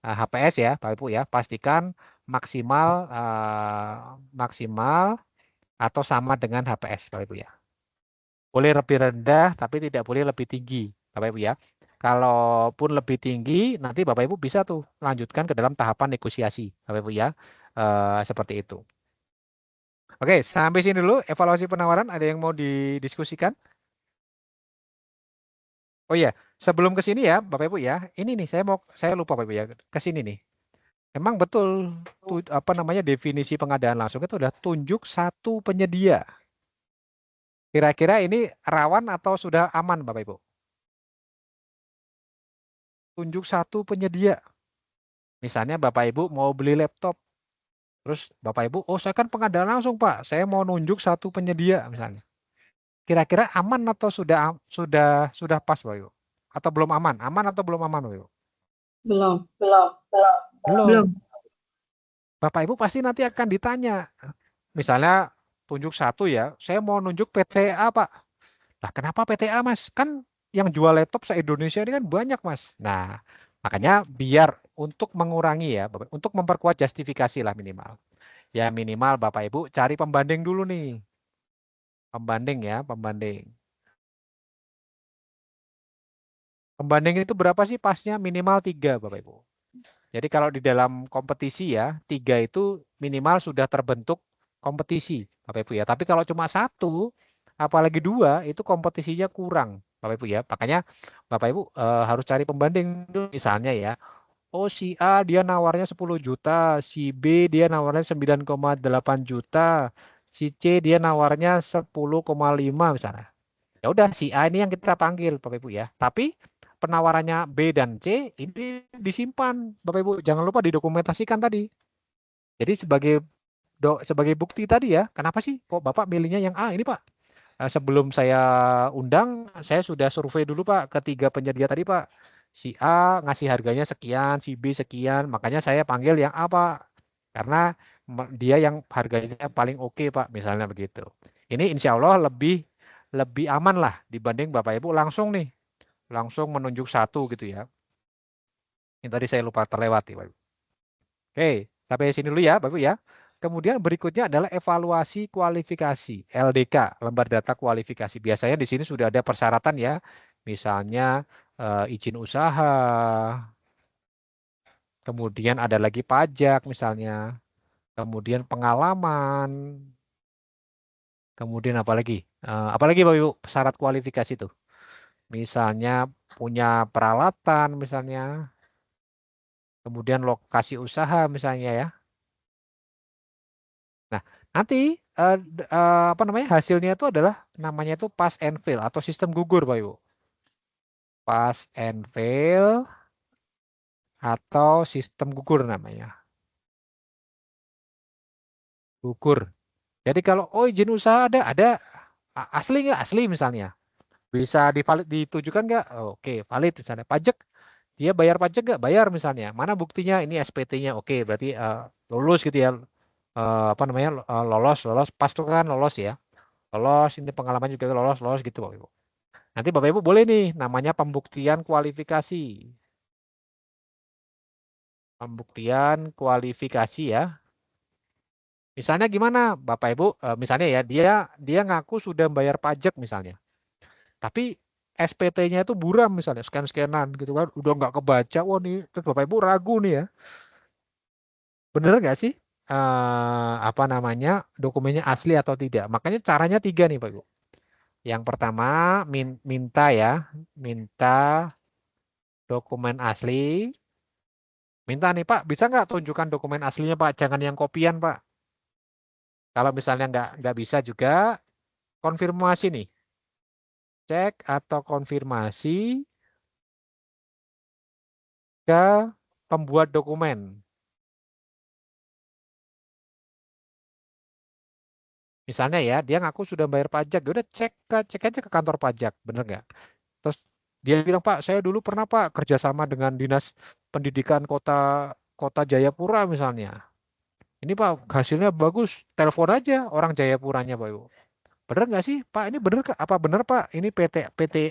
HPS ya Bapak Ibu ya. Pastikan maksimal atau sama dengan HPS Bapak Ibu ya. Boleh lebih rendah tapi tidak boleh lebih tinggi Bapak Ibu ya. Kalaupun lebih tinggi, nanti Bapak Ibu bisa tuh lanjutkan ke dalam tahapan negosiasi, Bapak Ibu ya, seperti itu. Oke, sampai sini dulu evaluasi penawaran. Ada yang mau didiskusikan? Oh iya, sebelum ke sini ya, Bapak Ibu ya, ini nih saya lupa Bapak Ibu ya, ke sini nih. Memang betul apa namanya definisi pengadaan langsung itu adalah tunjuk satu penyedia. Kira-kira ini rawan atau sudah aman Bapak Ibu? Tunjuk satu penyedia. Misalnya Bapak Ibu mau beli laptop. Terus Bapak Ibu, oh saya kan pengadaan langsung Pak, saya mau nunjuk satu penyedia misalnya. Kira-kira aman atau sudah pas Bapak Ibu? Atau belum aman? Aman atau belum aman Bapak Ibu? Belum. Belum. Bapak Ibu pasti nanti akan ditanya. Misalnya tunjuk satu ya, saya mau nunjuk PTA Pak. Nah kenapa PTA Mas? Kan yang jual laptop se-Indonesia ini kan banyak Mas. Nah makanya biar untuk mengurangi ya, Bapak, untuk memperkuat justifikasi lah minimal. Ya minimal Bapak Ibu cari pembanding dulu nih. Pembanding ya, pembanding. Pembanding itu berapa sih pasnya? Minimal 3 Bapak Ibu. Jadi kalau di dalam kompetisi ya, 3 itu minimal sudah terbentuk kompetisi Bapak Ibu ya. Tapi kalau cuma 1, apalagi 2, itu kompetisinya kurang Bapak Ibu ya. Makanya Bapak Ibu harus cari pembanding dulu. Misalnya ya, oh si A dia nawarnya 10 juta, si B dia nawarnya 9,8 juta, si C dia nawarnya 10,5 misalnya. Ya udah si A ini yang kita panggil Bapak Ibu ya. Tapi penawarannya B dan C ini disimpan Bapak Ibu. Jangan lupa didokumentasikan tadi. Jadi sebagai bukti tadi ya. Kenapa sih kok Bapak milihnya yang A ini Pak? Sebelum saya undang, saya sudah survei dulu Pak ke 3 penyedia tadi Pak. Si A ngasih harganya sekian, si B sekian. Makanya saya panggil yang A Pak. Karena dia yang harganya paling oke Pak. Misalnya begitu. Ini insya Allah lebih aman lah dibanding Bapak Ibu langsung menunjuk satu gitu ya. Ini tadi saya lupa terlewati Bapak Ibu. Oke, sampai sini dulu ya Bapak Ibu ya. Kemudian berikutnya adalah evaluasi kualifikasi, LDK, lembar data kualifikasi. Biasanya di sini sudah ada persyaratan ya. Misalnya izin usaha. Kemudian ada lagi pajak misalnya. Kemudian pengalaman. Kemudian apa lagi? Apalagi Bapak Ibu syarat kualifikasi itu? Misalnya punya peralatan misalnya, kemudian lokasi usaha misalnya ya. Nah, nanti apa namanya hasilnya itu adalah namanya itu pass and fail atau sistem gugur Pak Ibu. Pass and fail atau sistem gugur namanya. Gugur. Jadi kalau izin usaha ada asli nggak asli misalnya. Bisa ditujukan nggak? Oke, valid misalnya. Pajak, dia bayar pajak nggak? Bayar misalnya. Mana buktinya? Ini SPT-nya. Oke, berarti lulus gitu ya. Apa namanya? Lolos. Pas tuh kan lolos ya. Lolos, ini pengalaman juga lolos gitu Bapak Ibu. Nanti Bapak Ibu boleh nih, namanya pembuktian kualifikasi. Pembuktian kualifikasi ya. Misalnya gimana, Bapak Ibu? Misalnya ya, dia ngaku sudah bayar pajak misalnya. Tapi SPT-nya itu buram misalnya, scan-scanan gitu kan, udah nggak kebaca, wah nih, terus Bapak Ibu ragu nih ya, bener nggak sih apa namanya dokumennya asli atau tidak? Makanya caranya 3 nih Pak Ibu. Yang pertama minta ya, minta dokumen asli, minta nih Pak, bisa nggak tunjukkan dokumen aslinya Pak, jangan yang kopian Pak. Kalau misalnya nggak bisa juga, konfirmasi nih, cek atau konfirmasi ke pembuat dokumen. Misalnya ya, dia ngaku sudah bayar pajak, ya udah cek aja ke kantor pajak, bener nggak? Terus dia bilang Pak, saya dulu pernah Pak kerjasama dengan dinas pendidikan kota Jayapura misalnya. Ini Pak hasilnya bagus, telepon aja orang Jayapuranya Pak Ibu. Bener nggak sih Pak? Ini bener apa bener Pak? Ini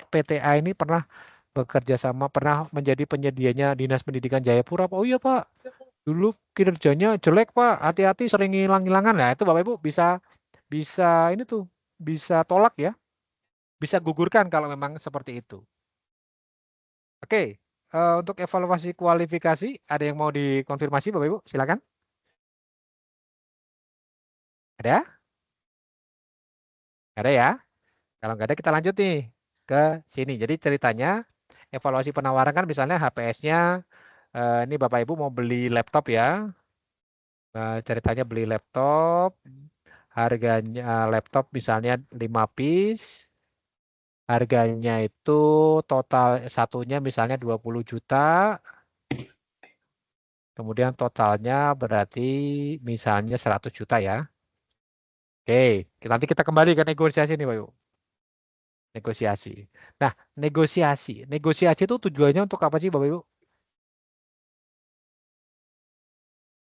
PTA ini pernah bekerja sama, pernah menjadi penyedianya dinas pendidikan Jayapura Pak. Oh iya Pak, dulu kinerjanya jelek Pak, hati-hati sering hilang-hilangan. Nah itu Bapak Ibu bisa bisa ini tuh bisa tolak ya, bisa gugurkan kalau memang seperti itu. Oke, untuk evaluasi kualifikasi ada yang mau dikonfirmasi Bapak Ibu? Silakan. Ada? Ada ya? Kalau nggak ada kita lanjut nih ke sini. Jadi ceritanya evaluasi penawaran kan misalnya HPS-nya ini Bapak Ibu mau beli laptop ya. Ceritanya beli laptop, harganya laptop misalnya 5 piece. Harganya itu total satunya misalnya 20 juta. Kemudian totalnya berarti misalnya 100 juta ya. Oke, nanti kita kembali ke negosiasi nih Pak Ibu. Negosiasi. Nah, negosiasi itu tujuannya untuk apa sih Bapak Ibu?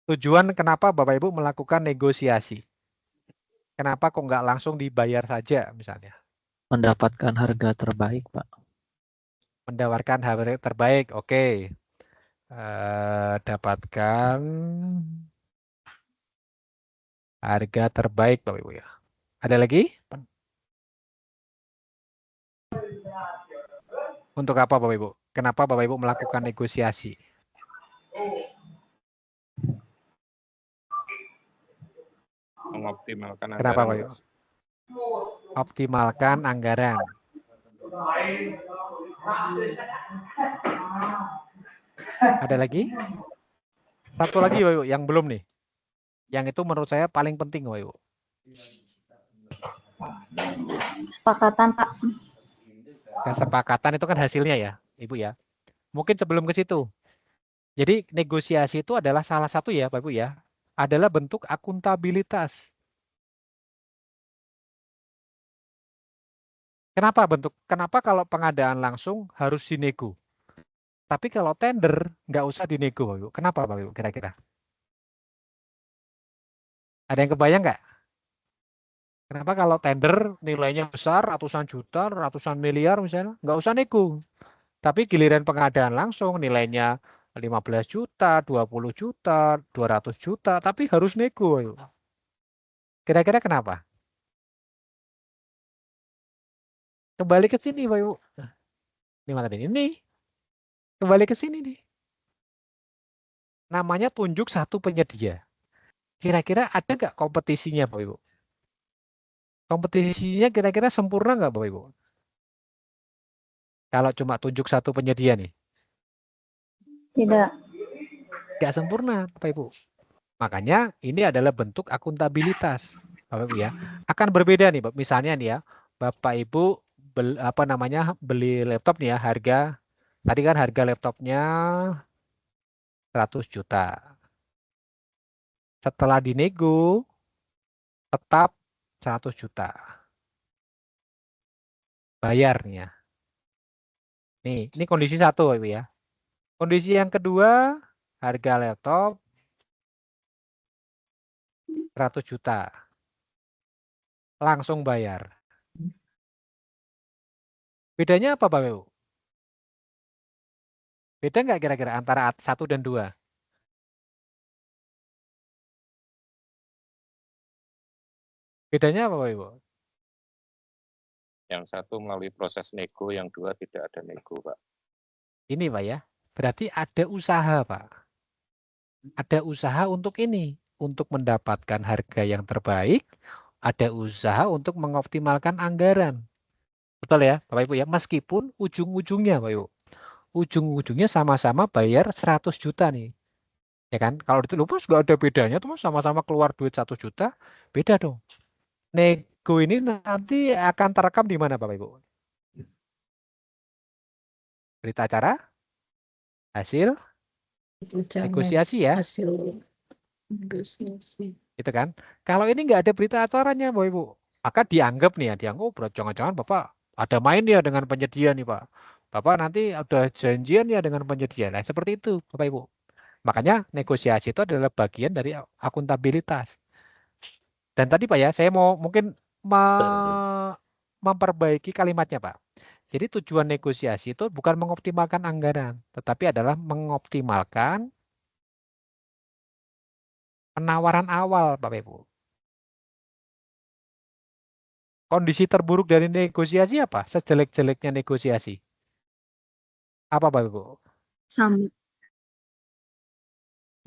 Tujuan kenapa Bapak Ibu melakukan negosiasi? Kenapa kok nggak langsung dibayar saja misalnya? Mendapatkan harga terbaik, Pak. Mendawarkan harga terbaik, oke. Dapatkan harga terbaik Bapak Ibu ya. Ada lagi? Untuk apa Bapak Ibu? Kenapa Bapak Ibu melakukan negosiasi? Mengoptimalkan Kenapa anggaran. Bapak Ibu? Optimalkan anggaran. Ada lagi? Satu lagi Bapak Ibu, yang belum nih. Yang itu menurut saya paling penting Bapak Ibu. Kesepakatan, Pak. Kesepakatan itu kan hasilnya ya, Ibu ya. Mungkin sebelum ke situ. Jadi negosiasi itu adalah salah satu ya, Bapak Ibu ya, adalah bentuk akuntabilitas. Kenapa kalau pengadaan langsung harus dinego? Tapi kalau tender nggak usah dinego, Bapak Ibu. Kenapa Bapak Ibu kira-kira? Ada yang kebayang nggak? Kenapa kalau tender nilainya besar, ratusan juta, ratusan miliar misalnya, nggak usah nego. Tapi giliran pengadaan langsung nilainya 15 juta, 20 juta, 200 juta, tapi harus nego. Kira-kira kenapa? Kembali ke sini, Pak Ibu. Ini mana tadi? Ini. Kembali ke sini nih. Namanya tunjuk satu penyedia. Kira-kira ada nggak kompetisinya, Pak Ibu? Kompetisinya kira-kira sempurna nggak, Bapak Ibu? Kalau cuma tunjuk satu penyedia nih. Tidak. Nggak sempurna, Bapak Ibu. Makanya ini adalah bentuk akuntabilitas, Bapak Ibu ya. Akan berbeda nih, misalnya nih ya, Bapak Ibu beli laptop nih ya, tadi kan harga laptopnya 100 juta. Setelah dinego tetap 100 juta. bayarnya. Nih, ini kondisi satu Ibu ya. Kondisi yang kedua, harga laptop 100 juta. Langsung bayar. Bedanya apa Pak Ibu? Beda nggak kira-kira antara 1 dan 2? Bedanya apa Pak Ibu? Yang satu melalui proses nego, yang dua tidak ada nego, Pak. Ini Pak ya, berarti ada usaha Pak. Ada usaha untuk ini, untuk mendapatkan harga yang terbaik, ada usaha untuk mengoptimalkan anggaran. Betul ya Bapak Ibu ya, meskipun ujung-ujungnya Pak Ibu, ujung-ujungnya sama-sama bayar 100 juta nih. Ya kan, kalau itu lupa nggak ada bedanya tuh Mas, sama-sama keluar duit 1 juta, beda dong. Nego ini nanti akan terekam di mana Bapak Ibu? Berita acara? Hasil negosiasi ya? Hasil negosiasi. Gitu kan? Kalau ini nggak ada berita acaranya Bapak Ibu, maka dianggap nih ya, dianggap jangan-jangan Bapak ada main ya dengan penyedia nih Pak. Bapak nanti ada janjian ya dengan penyedia. Nah, seperti itu Bapak Ibu. Makanya negosiasi itu adalah bagian dari akuntabilitas. Dan tadi Pak ya, saya mau mungkin memperbaiki kalimatnya Pak. Jadi tujuan negosiasi itu bukan mengoptimalkan anggaran, tetapi adalah mengoptimalkan penawaran awal Bapak Ibu. Kondisi terburuk dari negosiasi apa? Sejelek-jeleknya negosiasi. Apa Bapak Ibu? Sama.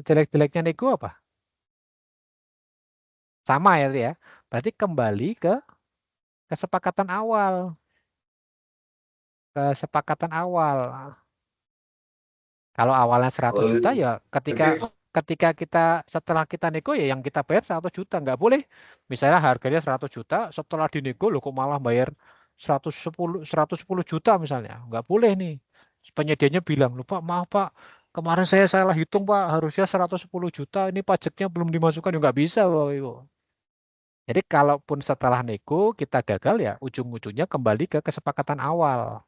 Sejelek-jeleknya nego apa? Sama ya. Berarti kembali ke kesepakatan awal. Kesepakatan awal. Kalau awalnya 100 juta ya ketika kita setelah kita nego ya yang kita bayar 100 juta. Nggak boleh. Misalnya harganya 100 juta, setelah dinego lo kok malah bayar 110 juta misalnya. Nggak boleh nih. Penyedianya bilang, lupa maaf Pak, kemarin saya salah hitung Pak, harusnya 110 juta, ini pajaknya belum dimasukkan, ya nggak bisa Bapak Ibu. Jadi kalaupun setelah nego kita gagal ya ujung-ujungnya kembali ke kesepakatan awal.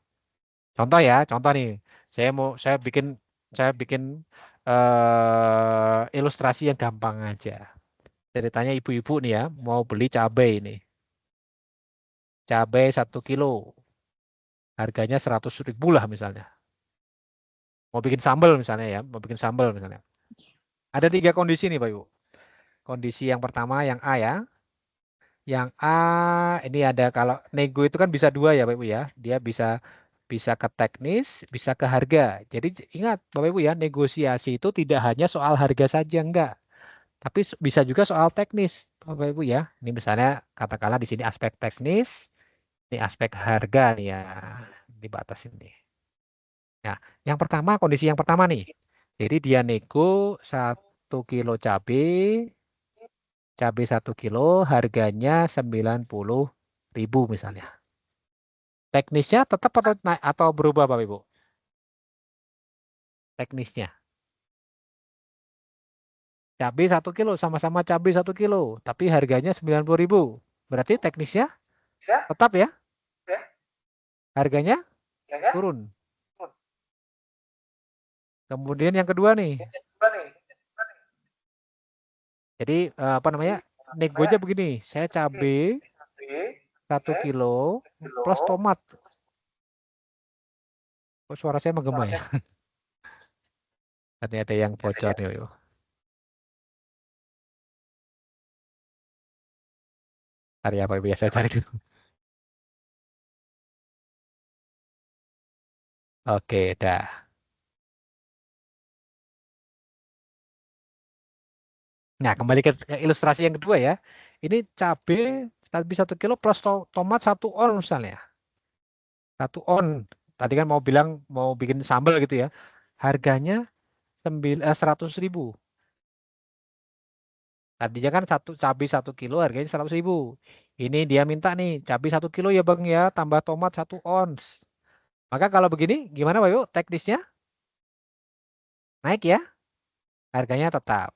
Contoh ya, contoh nih, saya bikin ilustrasi yang gampang aja. Ceritanya ibu-ibu nih ya, mau beli cabai ini. Cabai 1 kilo, harganya 100.000 lah misalnya. Mau bikin sambal misalnya ya, mau bikin sambal misalnya. Ada 3 kondisi nih Pak Ibu. Kondisi yang pertama yang A ya. Yang A ini ada, kalau nego itu kan bisa 2 ya Pak Ibu ya. Dia bisa ke teknis, bisa ke harga. Jadi ingat Bapak Ibu ya, negosiasi itu tidak hanya soal harga saja, enggak. Tapi bisa juga soal teknis Bapak Ibu ya. Ini misalnya katakanlah di sini aspek teknis, ini aspek harga nih ya, dibatasin nih. Nah, kondisi yang pertama nih. Jadi dia nego 1 kilo cabai 1 kilo harganya 90.000 misalnya. Teknisnya tetap atau naik atau berubah Bapak Ibu? Teknisnya. Cabai 1 kilo, sama-sama cabai 1 kilo, tapi harganya 90.000. Berarti teknisnya tetap ya? Harganya turun. Kemudian yang kedua nih. Jadi apa namanya? Negonya begini, saya cabai 1 kilo plus tomat. Kok suara saya menggema ya? Nanti ada yang bocor nih. Hari apa biasa cari dulu. Oke, dah. Nah, kembali ke ilustrasi yang kedua ya. Ini cabai 1 kilo plus tomat 1 on misalnya. 1 on. Tadi kan mau bikin sambal gitu ya. Harganya 100.000. Tadinya kan cabai 1 kilo harganya 100.000. Ini dia minta nih cabai 1 kilo ya Bang ya, tambah tomat 1 ons. Maka kalau begini gimana Pak Ibu? Teknisnya naik ya. Harganya tetap.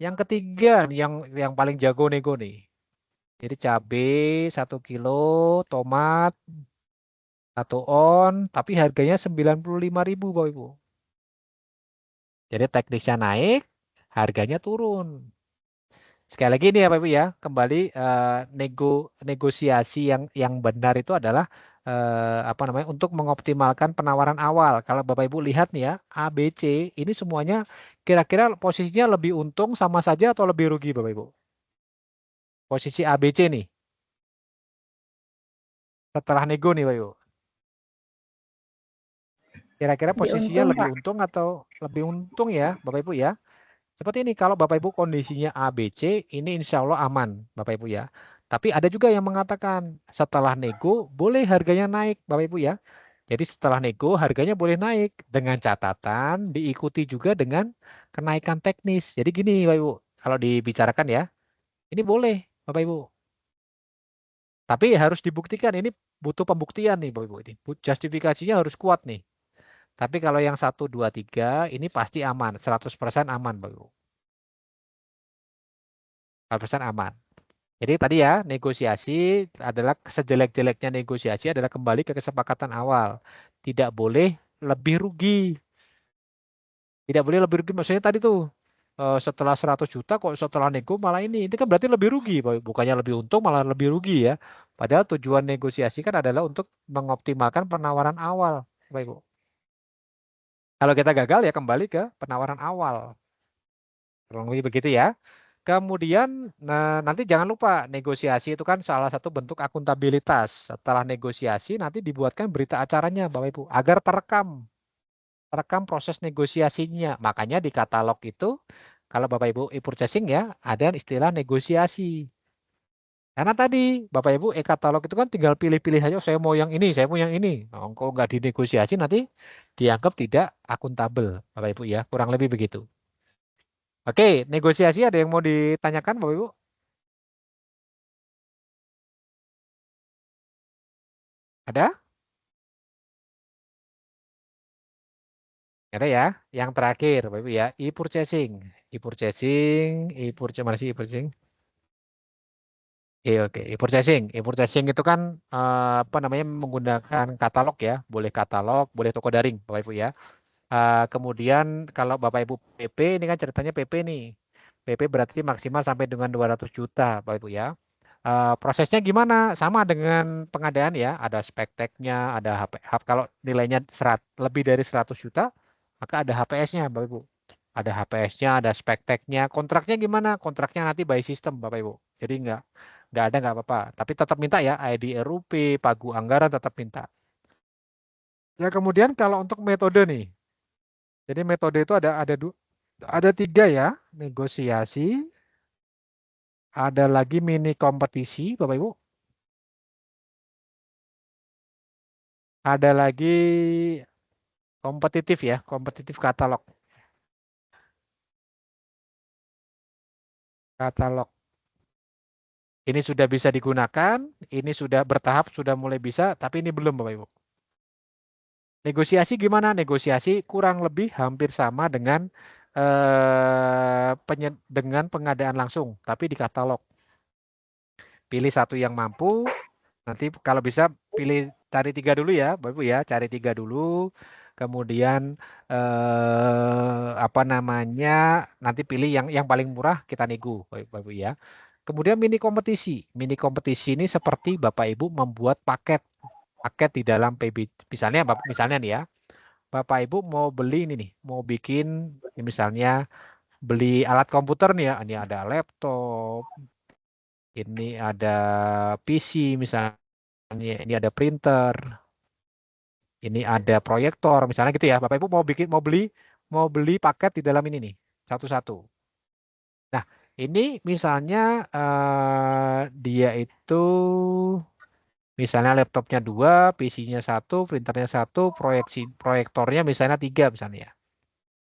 Yang ketiga yang paling jago nego nih. Jadi cabai 1 kilo, tomat 1 on, tapi harganya 95.000 Bapak Ibu. Jadi teknisnya naik, harganya turun. Sekali lagi nih ya Bapak Ibu ya, kembali negosiasi yang benar itu adalah apa namanya, untuk mengoptimalkan penawaran awal. Kalau Bapak Ibu lihat nih ya, A, B, C ini semuanya kira-kira posisinya lebih untung sama saja atau lebih rugi Bapak Ibu? Posisi A, B, C nih. Setelah nego nih Bapak Ibu. Kira-kira Lebih posisinya untung, lebih Pak. untung atau lebih untung ya Bapak Ibu ya? Seperti ini, kalau Bapak Ibu kondisinya A, B, C, ini insya Allah aman Bapak Ibu ya. Tapi ada juga yang mengatakan setelah nego boleh harganya naik Bapak Ibu ya. Jadi setelah nego harganya boleh naik dengan catatan diikuti juga dengan kenaikan teknis. Jadi gini Bapak Ibu, kalau dibicarakan ya, ini boleh Bapak Ibu. Tapi harus dibuktikan, ini butuh pembuktian nih Bapak Ibu. Ini justifikasinya harus kuat nih. Tapi kalau yang 1, 2, 3 ini pasti aman, 100% aman Bapak Ibu. 100% aman. Jadi tadi ya, negosiasi adalah sejelek-jeleknya negosiasi adalah kembali ke kesepakatan awal. Tidak boleh lebih rugi. Tidak boleh lebih rugi. Maksudnya tadi tuh setelah 100 juta kok setelah nego malah ini kan berarti lebih rugi. Bukannya lebih untung malah lebih rugi ya. Padahal tujuan negosiasi kan adalah untuk mengoptimalkan penawaran awal, Bapak Ibu. Kalau kita gagal ya kembali ke penawaran awal. Kurang lebih begitu ya. Kemudian nanti jangan lupa negosiasi itu kan salah satu bentuk akuntabilitas. Setelah negosiasi nanti dibuatkan berita acaranya Bapak Ibu agar terekam proses negosiasinya. Makanya di katalog itu kalau Bapak Ibu e-purchasing ya ada istilah negosiasi. Karena tadi Bapak Ibu e-katalog itu kan tinggal pilih-pilih saja, saya mau yang ini, saya mau yang ini. Nah, kalau nggak dinegosiasi nanti dianggap tidak akuntabel Bapak Ibu ya. Kurang lebih begitu. Oke, negosiasi ada yang mau ditanyakan Bapak Ibu? Ada? Ada ya. Yang terakhir, Bapak Ibu ya, e-purchasing. Mana sih e-purchasing? Oke, e-purchasing. E-purchasing itu kan apa namanya menggunakan katalog ya, boleh katalog, boleh toko daring, Bapak Ibu ya. Kemudian kalau Bapak Ibu PP ini kan ceritanya PP nih. PP berarti maksimal sampai dengan 200 juta, Bapak Ibu ya. Prosesnya gimana? Sama dengan pengadaan ya, ada spek tag-nya, ada kalau nilainya lebih dari 100 juta, maka ada HPS-nya, Bapak Ibu. Ada HPS-nya, ada spek tag-nya. Kontraknya gimana? Kontraknya nanti by system, Bapak Ibu. Jadi nggak ada nggak apa-apa. Tapi tetap minta ya, ID RUP, pagu anggaran tetap minta. Ya kemudian kalau untuk metode nih, jadi metode itu ada 3 ya, negosiasi, ada lagi mini kompetisi, Bapak Ibu. Ada lagi kompetitif ya, kompetitif katalog. Katalog. Ini sudah bisa digunakan, ini sudah bertahap, sudah mulai bisa, tapi ini belum Bapak Ibu. Negosiasi gimana? Negosiasi kurang lebih hampir sama dengan dengan pengadaan langsung, tapi di katalog. Pilih satu yang mampu, nanti kalau bisa cari 3 dulu ya, Bapak Ibu ya, cari 3 dulu. Kemudian apa namanya? Nanti pilih yang paling murah kita nego, Bapak Ibu ya. Kemudian mini kompetisi. Mini kompetisi ini seperti Bapak Ibu membuat paket di dalam PB. Misalnya nih ya, Bapak Ibu mau beli ini nih, mau bikin misalnya beli alat komputer nih ya, ini ada laptop, ini ada PC misalnya, ini ada printer, ini ada proyektor, misalnya gitu ya. Bapak Ibu mau beli paket di dalam ini nih, satu-satu. Nah, ini misalnya dia itu misalnya laptopnya 2, PC-nya 1, printernya 1, proyektornya misalnya 3 misalnya ya.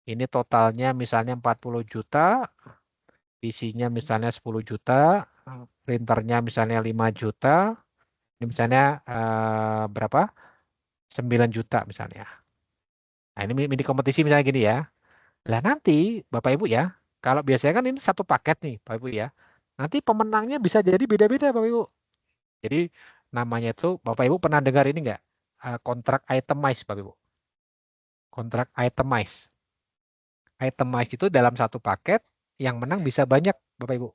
Ini totalnya misalnya 40 juta, PC-nya misalnya 10 juta, printernya misalnya 5 juta, ini misalnya berapa? 9 juta misalnya. Nah, ini mini kompetisi misalnya gini ya. Lah nanti Bapak Ibu ya, kalau biasanya kan ini satu paket nih Bapak Ibu ya. Nanti pemenangnya bisa jadi beda-beda Bapak Ibu. Jadi namanya itu Bapak Ibu pernah dengar ini enggak? kontrak itemized, Bapak Ibu. Kontrak itemized. Itemized itu dalam satu paket yang menang bisa banyak, Bapak Ibu.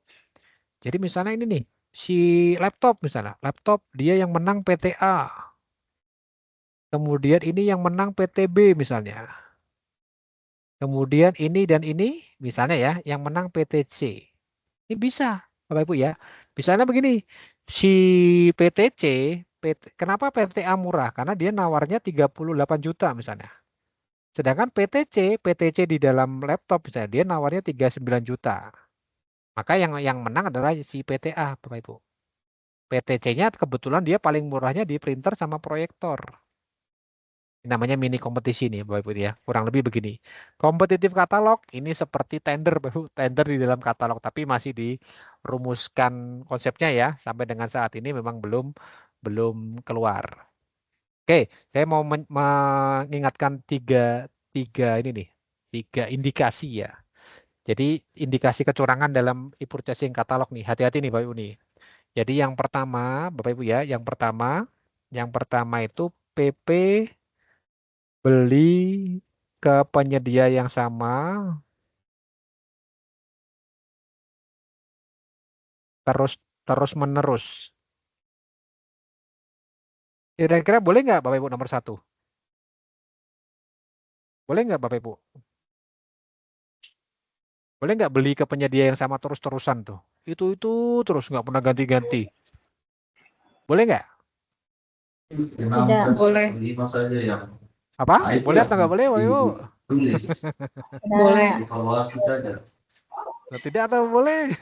Jadi misalnya ini nih, si laptop misalnya, laptop dia yang menang PTA. Kemudian ini yang menang PTB misalnya. Kemudian ini dan ini misalnya ya, yang menang PTC. Ini bisa, Bapak Ibu ya. Misalnya begini, si PTC, kenapa PTA murah? Karena dia nawarnya 38 juta misalnya. Sedangkan PTC di dalam laptop misalnya, dia nawarnya 39 juta. Maka yang menang adalah si PTA, Bapak Ibu. PTC-nya kebetulan dia paling murahnya di printer sama proyektor. Namanya mini kompetisi nih Bapak Ibu ya. Kurang lebih begini. Kompetitif katalog ini seperti tender Bapak Ibu, tender di dalam katalog tapi masih dirumuskan konsepnya ya. Sampai dengan saat ini memang belum keluar. Oke, saya mau mengingatkan tiga ini nih. 3 indikasi ya. Jadi indikasi kecurangan dalam e-purchasing katalog nih. Hati-hati nih Bapak Ibu nih. Jadi yang pertama Bapak Ibu ya, yang pertama itu PP beli ke penyedia yang sama terus menerus. Kira-kira boleh nggak Bapak Ibu nomor 1? Boleh nggak Bapak Ibu? Boleh nggak beli ke penyedia yang sama terus-terusan tuh? Itu terus nggak pernah ganti-ganti. Boleh nggak? Tidak. Boleh. Apa? Boleh atau nggak boleh Bapak Ibu? Boleh. Tidak atau boleh?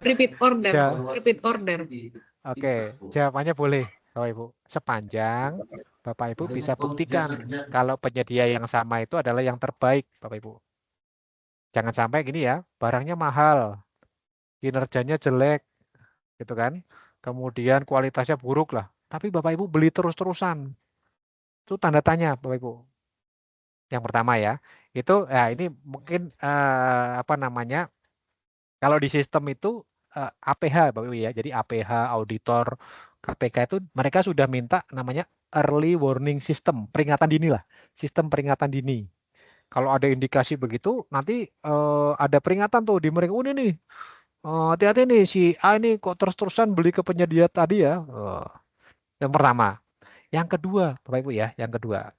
Repeat order. Ya. Repeat order. Oke, jawabannya boleh Bapak Ibu. Sepanjang Bapak Ibu bisa buktikan kalau penyedia yang sama itu adalah yang terbaik Bapak Ibu. Jangan sampai gini ya, barangnya mahal, kinerjanya jelek, gitu kan. Kemudian kualitasnya buruk lah. Tapi Bapak Ibu beli terus-terusan. Itu tanda tanya Bapak Ibu. Yang pertama ya, itu ya ini mungkin apa namanya? Kalau di sistem itu APH Bapak Ibu ya. Jadi APH, auditor, KPK itu mereka sudah minta namanya early warning system, peringatan dini lah. Sistem peringatan dini. Kalau ada indikasi begitu, nanti ada peringatan tuh di mereka. Ini nih, hati-hati nih si A ini kok terus-terusan beli ke penyedia tadi ya. Yang pertama. Yang kedua, Bapak Ibu ya, yang kedua.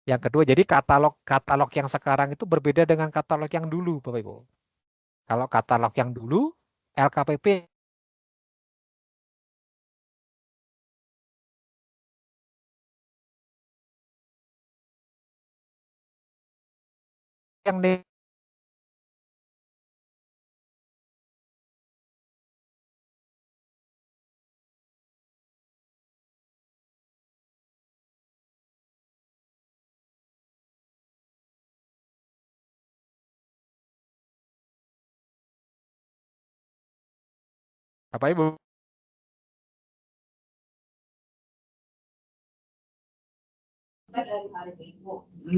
Yang kedua, jadi katalog yang sekarang itu berbeda dengan katalog yang dulu, Bapak Ibu. Kalau katalog yang dulu, LKPP yang Bapak Ibu.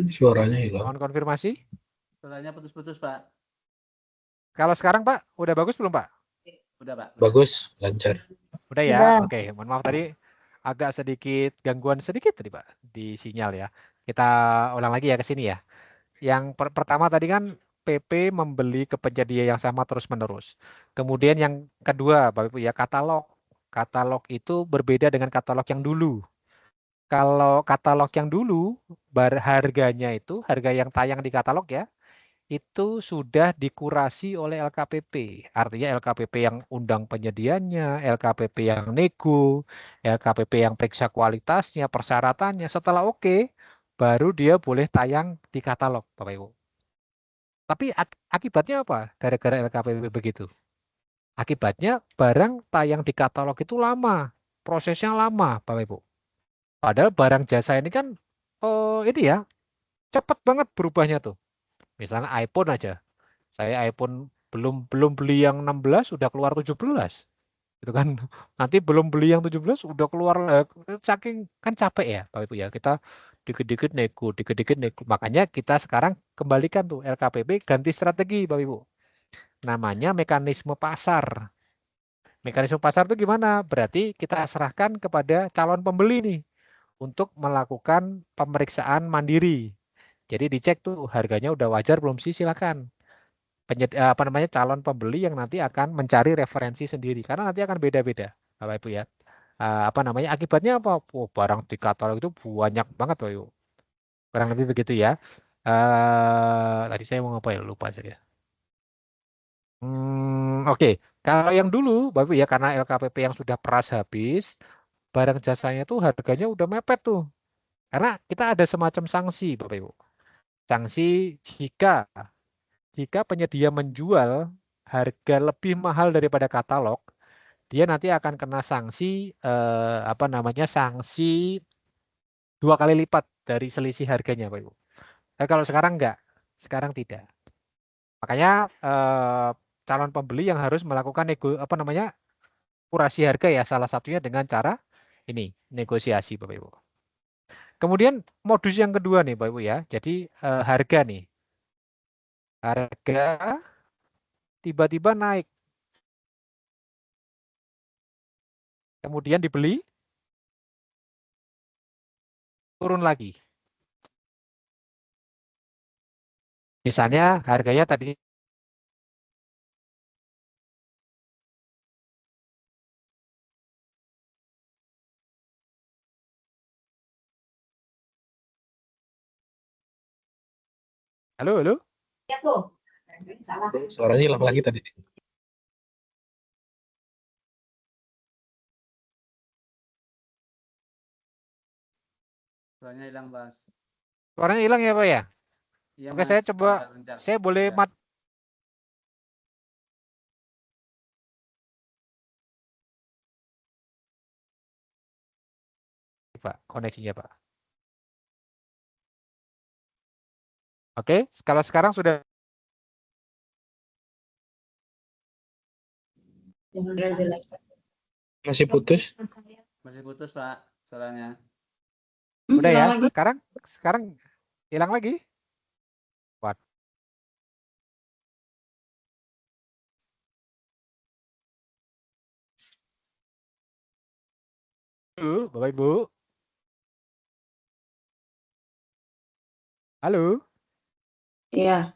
Suaranya hilang. Mohon konfirmasi. Suaranya putus-putus, Pak. Kalau sekarang Pak, udah bagus belum Pak? Udah, Pak. Bagus, lancar. Udah ya? Udah. Oke, mohon maaf tadi agak sedikit gangguan sedikit tadi Pak di sinyal ya. Kita ulang lagi ya ke sini ya. Yang pertama tadi kan PP membeli ke penyedia yang sama terus-menerus. Kemudian yang kedua, Bapak Ibu ya, katalog. Katalog itu berbeda dengan katalog yang dulu. Kalau katalog yang dulu, harganya itu, harga yang tayang di katalog ya, itu sudah dikurasi oleh LKPP. Artinya LKPP yang undang penyedianya, LKPP yang nego, LKPP yang periksa kualitasnya, persyaratannya. Setelah oke, baru dia boleh tayang di katalog, Bapak Ibu. Tapi akibatnya apa? Gara-gara LKPP begitu. Akibatnya barang tayang di katalog itu lama, prosesnya lama, Bapak Ibu. Padahal barang jasa ini kan ini ya cepat banget berubahnya tuh. Misalnya iPhone aja. Saya iPhone belum beli yang 16 sudah keluar 17. Itu kan nanti belum beli yang 17 udah keluar saking kan capek ya Bapak Ibu ya. Kita dikit-dikit nego, dikit-dikit nego. Makanya kita sekarang kembalikan tuh LKPP ganti strategi Bapak Ibu. Namanya mekanisme pasar. Mekanisme pasar itu gimana? Berarti kita serahkan kepada calon pembeli nih untuk melakukan pemeriksaan mandiri. Jadi dicek tuh harganya udah wajar belum sih, silakan. Calon pembeli yang nanti akan mencari referensi sendiri karena nanti akan beda-beda, Bapak Ibu ya. Akibatnya apa? Oh, barang di katalog itu banyak banget, Bapak Ibu. Kurang lebih begitu ya. Tadi saya mau ngapain? Lupa saya. Oke. Kalau yang dulu, Bapak Ibu ya, karena LKPP yang sudah peras habis, barang jasanya tuh harganya udah mepet tuh. Karena kita ada semacam sanksi, Bapak Ibu. Sanksi jika penyedia menjual harga lebih mahal daripada katalog, dia nanti akan kena sanksi sanksi 2 kali lipat dari selisih harganya, Pak Ibu. Tapi kalau sekarang enggak, sekarang tidak. Makanya calon pembeli yang harus melakukan kurasi harga ya, salah satunya dengan cara ini, negosiasi, Bapak Ibu. Kemudian modus yang kedua nih, Bapak Ibu ya. Jadi harga nih. Harga tiba-tiba naik. Kemudian dibeli, turun lagi. Misalnya harganya tadi halo, halo. Suaranya hilang lagi tadi. Suaranya hilang, Mas. Suaranya hilang ya, Pak ya? Iya, Oke, Mas. saya coba, saya boleh Iya. Pak, koneksinya Pak. Oke, kalau sekarang sudah Masih putus? Masih putus, Pak, suaranya. udah ya. Hilang lagi. Sekarang hilang lagi. Waduh. Bapak Ibu. Halo. Iya.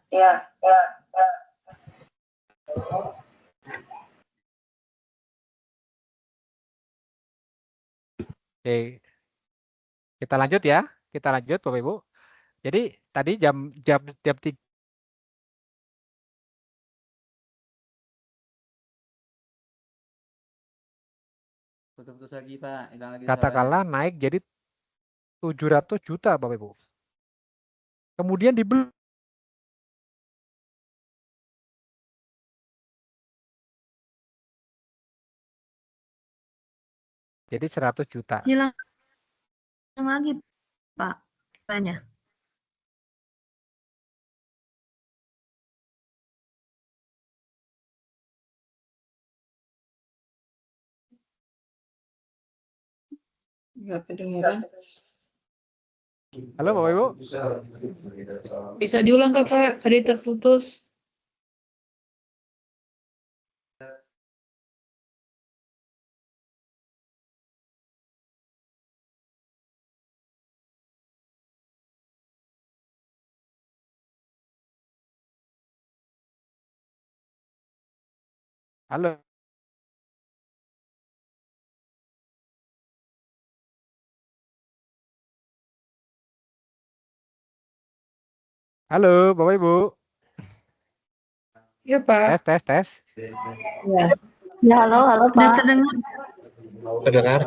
Oke. Kita lanjut ya. Kita lanjut Bapak Ibu. Jadi tadi jam 3 Putus-putus lagi, Pak. Hilang lagi katakanlah suaranya. naik jadi 700 juta Bapak Ibu. Kemudian dibeli jadi 100 juta. Hilang lagi, Pak. Tanya. Nggak kedengeran. Halo Bapak Ibu. Bisa diulang Kakak, tadi terputus. Halo. Halo Bapak Ibu. Ya Pak. Tes. Ya. Ya, halo Pak. Terdengar.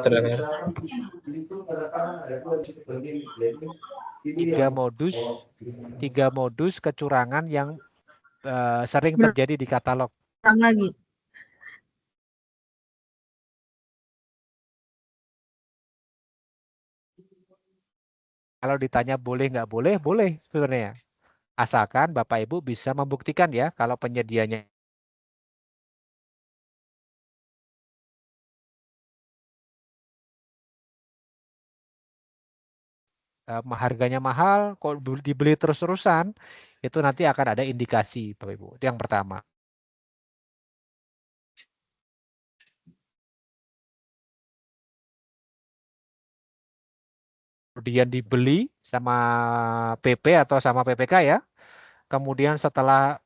Tiga modus kecurangan yang sering terjadi di katalog. Lagi. Kalau ditanya boleh nggak boleh, boleh sebenarnya. Asalkan Bapak Ibu bisa membuktikan ya kalau penyedianya harganya mahal, kok dibeli terus-terusan, itu nanti akan ada indikasi Bapak Ibu. Itu yang pertama. kemudian dibeli sama PP atau sama PPK ya. Kemudian setelah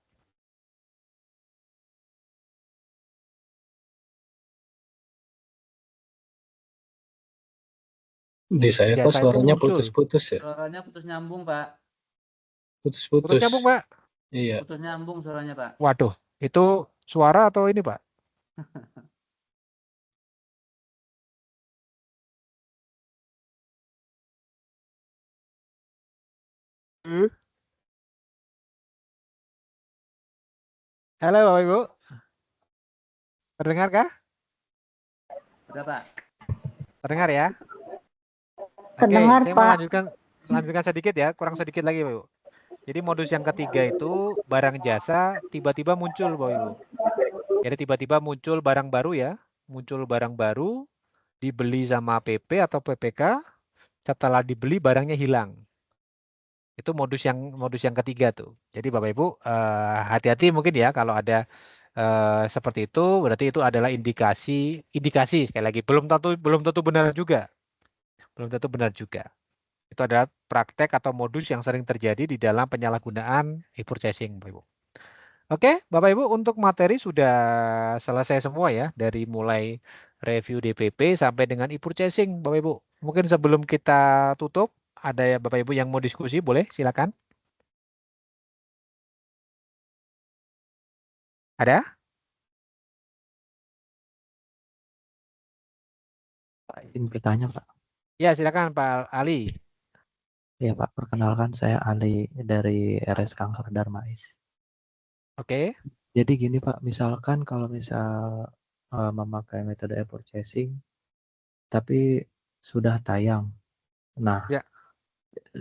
Di saya kok jasa itu suaranya muncul. putus-putus ya? Suaranya putus nyambung, Pak. Putus Putus-putus. nyambung, Pak. Iya. Putus nyambung suaranya, Pak. Waduh, itu suara atau ini, Pak? Halo Bapak Ibu, terdengar kah? Udah, Pak. Terdengar ya? Oke, Terdengar, saya mau Pak. lanjutkan sedikit ya, kurang sedikit lagi Bapak Ibu. Jadi modus yang ketiga itu barang jasa tiba-tiba muncul Bapak Ibu. Jadi tiba-tiba muncul barang baru ya, muncul barang baru, dibeli sama PP atau PPK, setelah dibeli barangnya hilang. Itu modus yang ketiga tuh. Jadi Bapak Ibu hati-hati mungkin ya kalau ada seperti itu, berarti itu adalah indikasi sekali lagi belum tentu benar juga. Belum tentu benar juga. Itu adalah praktek atau modus yang sering terjadi di dalam penyalahgunaan e-purchasing, Bapak Ibu. Oke, Bapak Ibu, untuk materi sudah selesai semua ya, dari mulai review DPP sampai dengan e-purchasing, Bapak Ibu. Mungkin sebelum kita tutup, ada ya Bapak Ibu yang mau diskusi, boleh silakan. Ada? Pak, izin bertanya, Pak. Ya, silakan Pak Ali. Ya, Pak, perkenalkan saya Ali dari RS Kanker Darmais. Oke. Jadi gini, Pak, misalkan kalau misal memakai metode e-purchasing, tapi sudah tayang. Nah, Ya.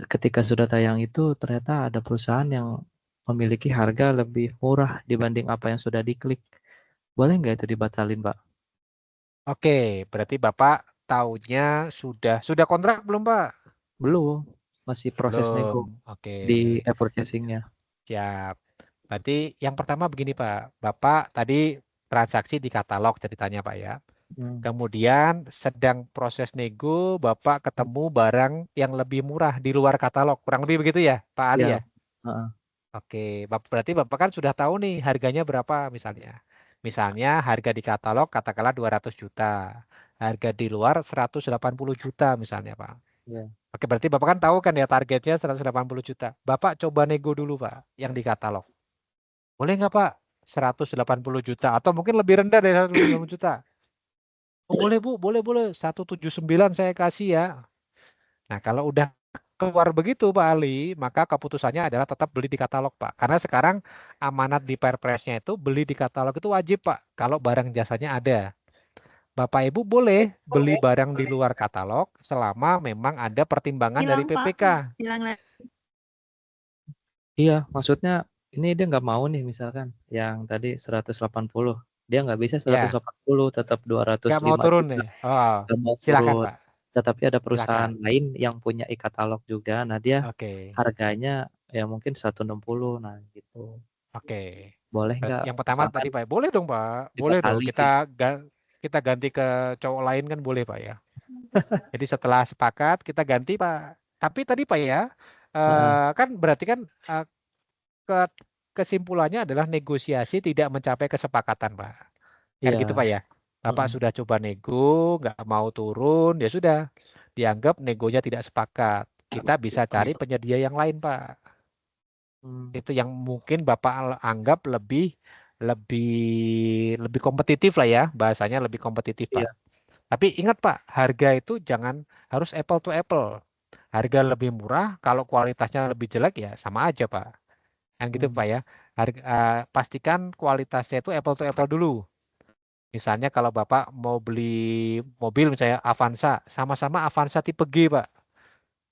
ketika sudah tayang itu ternyata ada perusahaan yang memiliki harga lebih murah dibanding apa yang sudah diklik. Boleh nggak itu dibatalin, Pak? Oke, berarti Bapak taunya sudah kontrak belum, Pak? Belum, masih proses nego Belum. Oke. di e-purchasing-nya. Siap. Berarti yang pertama begini, Pak. Bapak tadi transaksi di katalog ceritanya, Pak ya. Kemudian sedang proses nego, Bapak ketemu barang yang lebih murah di luar katalog. Kurang lebih begitu ya, Pak Ali ya? Oke, berarti Bapak kan sudah tahu nih harganya berapa misalnya. Misalnya harga di katalog katakanlah 200 juta. Harga di luar 180 juta misalnya, Pak. Ya. Oke, berarti Bapak kan tahu kan ya targetnya 180 juta. Bapak coba nego dulu, Pak, yang di katalog. Boleh nggak, Pak? 180 juta atau mungkin lebih rendah dari 180 juta. Oh, boleh, Bu, boleh. 179 saya kasih ya. Nah, kalau udah keluar begitu Pak Ali, maka keputusannya adalah tetap beli di katalog Pak. Karena sekarang amanat di Perpresnya itu beli di katalog itu wajib Pak, kalau barang jasanya ada. Bapak Ibu boleh beli barang di luar katalog selama memang ada pertimbangan dari PPK. Iya, maksudnya ini dia nggak mau nih misalkan yang tadi 180. Dia nggak bisa 180, tetap 205 Nggak mau turun juta. nih. Oh, Nggak mau silakan turun. Pak. Tetapi ada perusahaan lain yang punya e-katalog juga. Nah, dia harganya ya mungkin 160. Nah, gitu. Oke. Boleh nggak? Yang pertama tadi Pak, boleh dong Pak. Boleh dong. Kita ganti ke cowok lain kan boleh Pak ya. Jadi setelah sepakat kita ganti Pak. Tapi tadi Pak ya, kan berarti kan kesimpulannya adalah negosiasi tidak mencapai kesepakatan Pak. Kan gitu Pak ya. Bapak sudah coba nego, nggak mau turun, ya sudah. Dianggap negonya tidak sepakat. Kita bisa cari penyedia yang lain Pak. Itu yang mungkin Bapak anggap lebih kompetitif lah ya, bahasanya lebih kompetitif Pak. Tapi ingat Pak, harga itu jangan harus apple to apple. Harga lebih murah, kalau kualitasnya lebih jelek ya sama aja Pak. Yang gitu Pak ya. Pastikan kualitasnya itu apple to apple dulu. Misalnya kalau Bapak mau beli mobil misalnya Avanza, sama-sama Avanza tipe G Pak.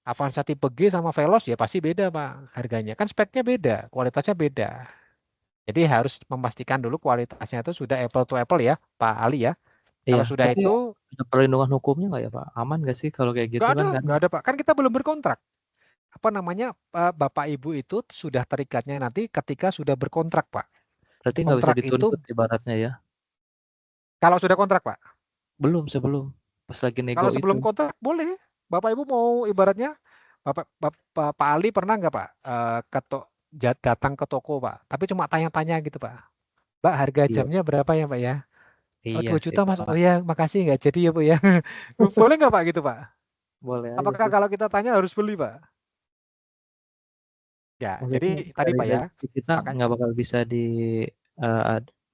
Avanza tipe G sama Veloz ya pasti beda Pak harganya. Kan speknya beda, kualitasnya beda. Jadi harus memastikan dulu kualitasnya itu sudah apple to apple ya Pak Ali ya. Kalau sudah itu ada perlindungan hukumnya nggak ya Pak? Aman nggak sih kalau kayak gitu kan? Nggak ada Pak. Kan kita belum berkontrak. Apa namanya Bapak Ibu itu sudah terikatnya nanti ketika sudah berkontrak Pak. Berarti nggak bisa dituntut ibaratnya ya? Kalau sudah kontrak Pak? Belum, sebelum. Pas lagi nego Kalau sebelum itu. kontrak boleh. Bapak Ibu mau ibaratnya Pak Ali pernah nggak Pak datang ke toko Pak, tapi cuma tanya-tanya gitu Pak. Mbak harga Iya, jamnya berapa ya Pak ya? Oh, iya 2 sih juta Mas. Pak. Oh ya, makasih nggak jadi ya Bu ya. Boleh nggak Pak gitu Pak? Boleh aja Apakah sih. kalau kita tanya harus beli Pak? Ya, jadi Maksudnya tadi dari Pak ya, sisi kita makanya nggak bakal bisa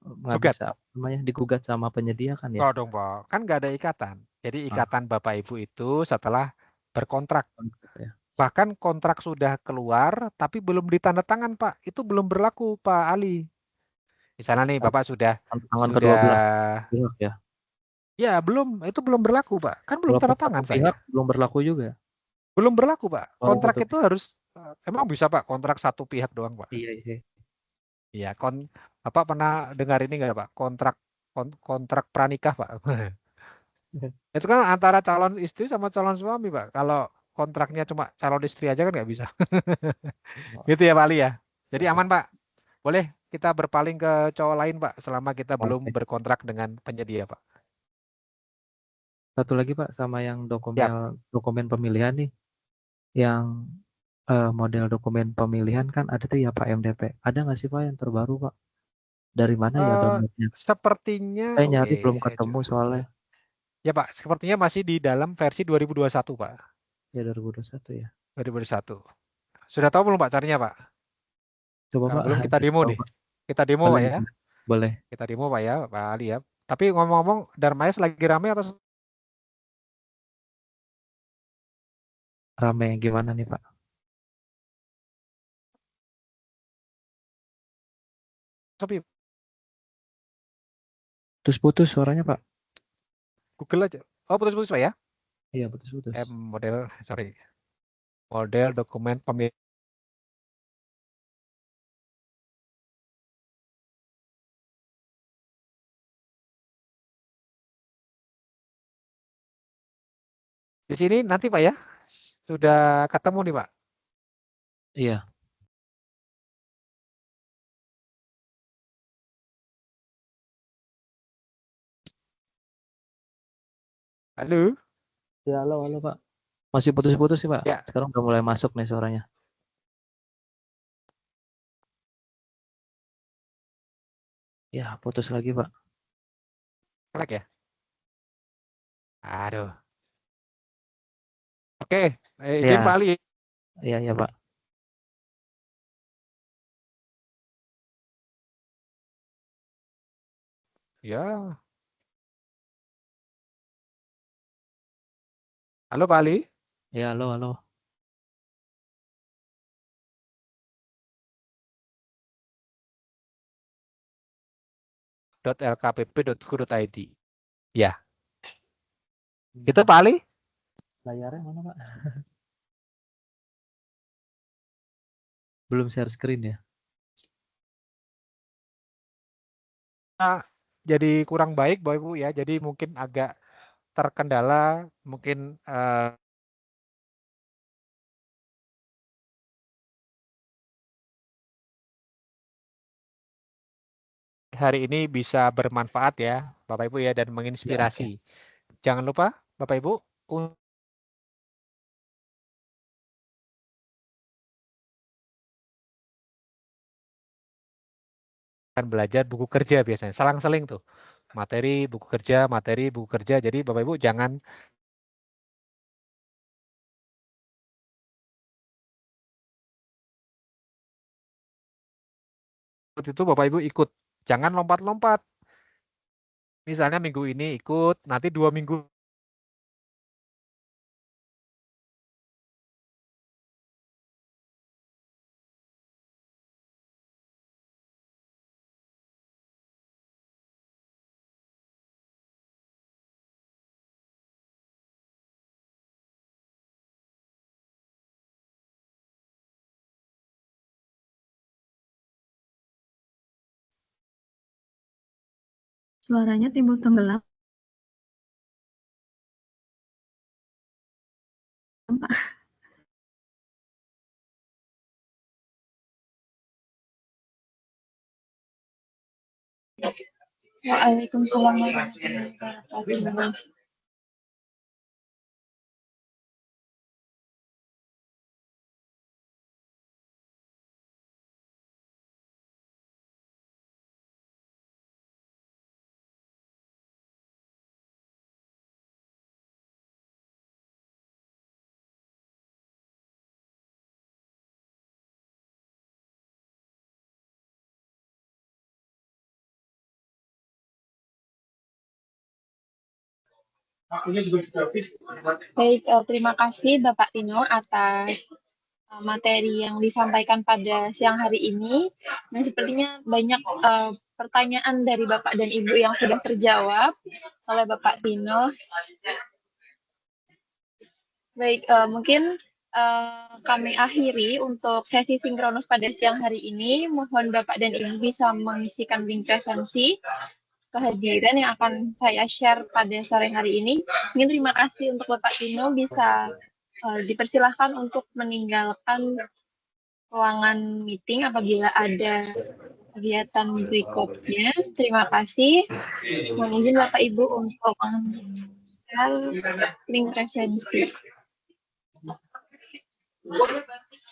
nggak gugat. bisa apa namanya digugat sama penyedia kan ya? Oh dong Pak, kan nggak ada ikatan. Jadi Ah, ikatan Bapak Ibu itu setelah berkontrak. kontrak ya. Bahkan kontrak sudah keluar, tapi belum ditandatangan Pak. Itu belum berlaku Pak Ali. Misalnya nih Bapak sudah Tantangan kedua belah pihak ya. ya belum, itu belum berlaku Pak. Kan belum Kalau tanda per satu tangan pihak saya. belum berlaku juga. Belum berlaku Pak. Oh, Kontrak satu itu harus emang bisa Pak kontrak satu pihak doang Pak. iya sih. Iya, Bapak pernah dengar ini nggak Pak? Kontrak pranikah Pak. Itu kan antara calon istri sama calon suami Pak. Kalau kontraknya cuma calon istri aja kan nggak bisa. Gitu ya Pak Ali ya. Jadi aman Pak. Boleh kita berpaling ke cowok lain Pak selama kita belum Oke. berkontrak dengan penyedia Pak. Satu lagi Pak sama yang Siap. dokumen pemilihan nih. Yang model dokumen pemilihan kan ada tuh ya Pak MDP. Ada nggak sih Pak yang terbaru Pak? Dari mana ya downloadnya? Sepertinya Saya oke, nyari belum saya ketemu soalnya. ya Pak, sepertinya masih di dalam versi 2021 Pak. Ya 2021 ya. 2021. Sudah tahu belum Pak caranya Pak? Coba Kalau Pak belum kita kasih demo tahu nih. Pak. Kita demo Boleh, Pak ya. boleh. Kita demo Pak ya, Pak Ali ya. Tapi ngomong-ngomong, Darmais lagi rame atau Rame gimana nih Pak? sepi? Putus-putus suaranya Pak. Google aja. Oh, putus-putus Pak ya? Iya putus-putus. Model dokumen pemilihan. Di sini nanti Pak ya. Sudah ketemu nih Pak. Iya. Halo. Ya halo Pak. Masih putus-putus sih Pak. Ya. Sekarang udah mulai masuk nih suaranya. Ya putus lagi Pak. Selek ya. Aduh. Oke, izin Ya. Pak Ali. Iya Pak. Ya. Halo Pak Ali. Ya halo. .lkpp.go.id. Ya. Itu Pak Ali? Layarnya mana Pak? Belum share screen ya? Jadi kurang baik Bapak Ibu ya. Jadi mungkin agak terkendala, mungkin hari ini bisa bermanfaat ya Bapak Ibu ya dan menginspirasi. Ya. Jangan lupa Bapak Ibu akan belajar buku kerja biasanya. Selang-seling tuh. Materi, buku kerja. Jadi Bapak Ibu jangan itu Bapak Ibu ikut. Jangan lompat-lompat. Misalnya minggu ini ikut, nanti 2 minggu Suaranya timbul tenggelam, Pak. Waalaikumsalam warahmatullahi wabarakatuh. Baik, terima kasih Bapak Tino atas materi yang disampaikan pada siang hari ini. Nah, sepertinya banyak pertanyaan dari Bapak dan Ibu yang sudah terjawab oleh Bapak Tino. Baik, mungkin kami akhiri untuk sesi sinkronus pada siang hari ini. Mohon Bapak dan Ibu bisa mengisikan link presensi kehadiran yang akan saya share pada sore hari ini. Mungkin terima kasih untuk Bapak Tino, bisa dipersilahkan untuk meninggalkan ruangan meeting apabila ada kegiatan berikutnya. Terima kasih. Mohon izin Bapak Ibu untuk share link presensi.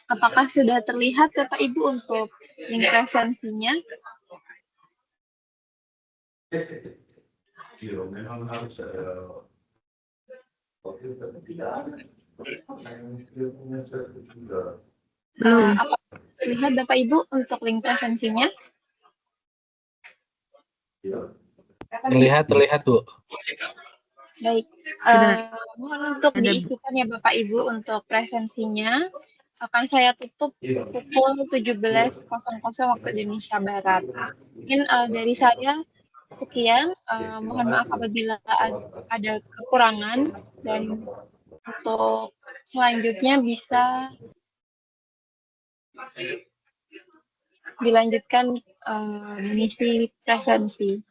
Apakah sudah terlihat Bapak Ibu untuk link presensinya? Apa terlihat Bapak Ibu untuk link presensinya? Terlihat Bu. Baik, mohon untuk diisikan ya Bapak Ibu untuk presensinya. Akan saya tutup pukul 17.00 waktu Indonesia Barat. Mungkin dari saya sekian. Mohon maaf apabila ada kekurangan, dan untuk selanjutnya bisa dilanjutkan mengisi presensi.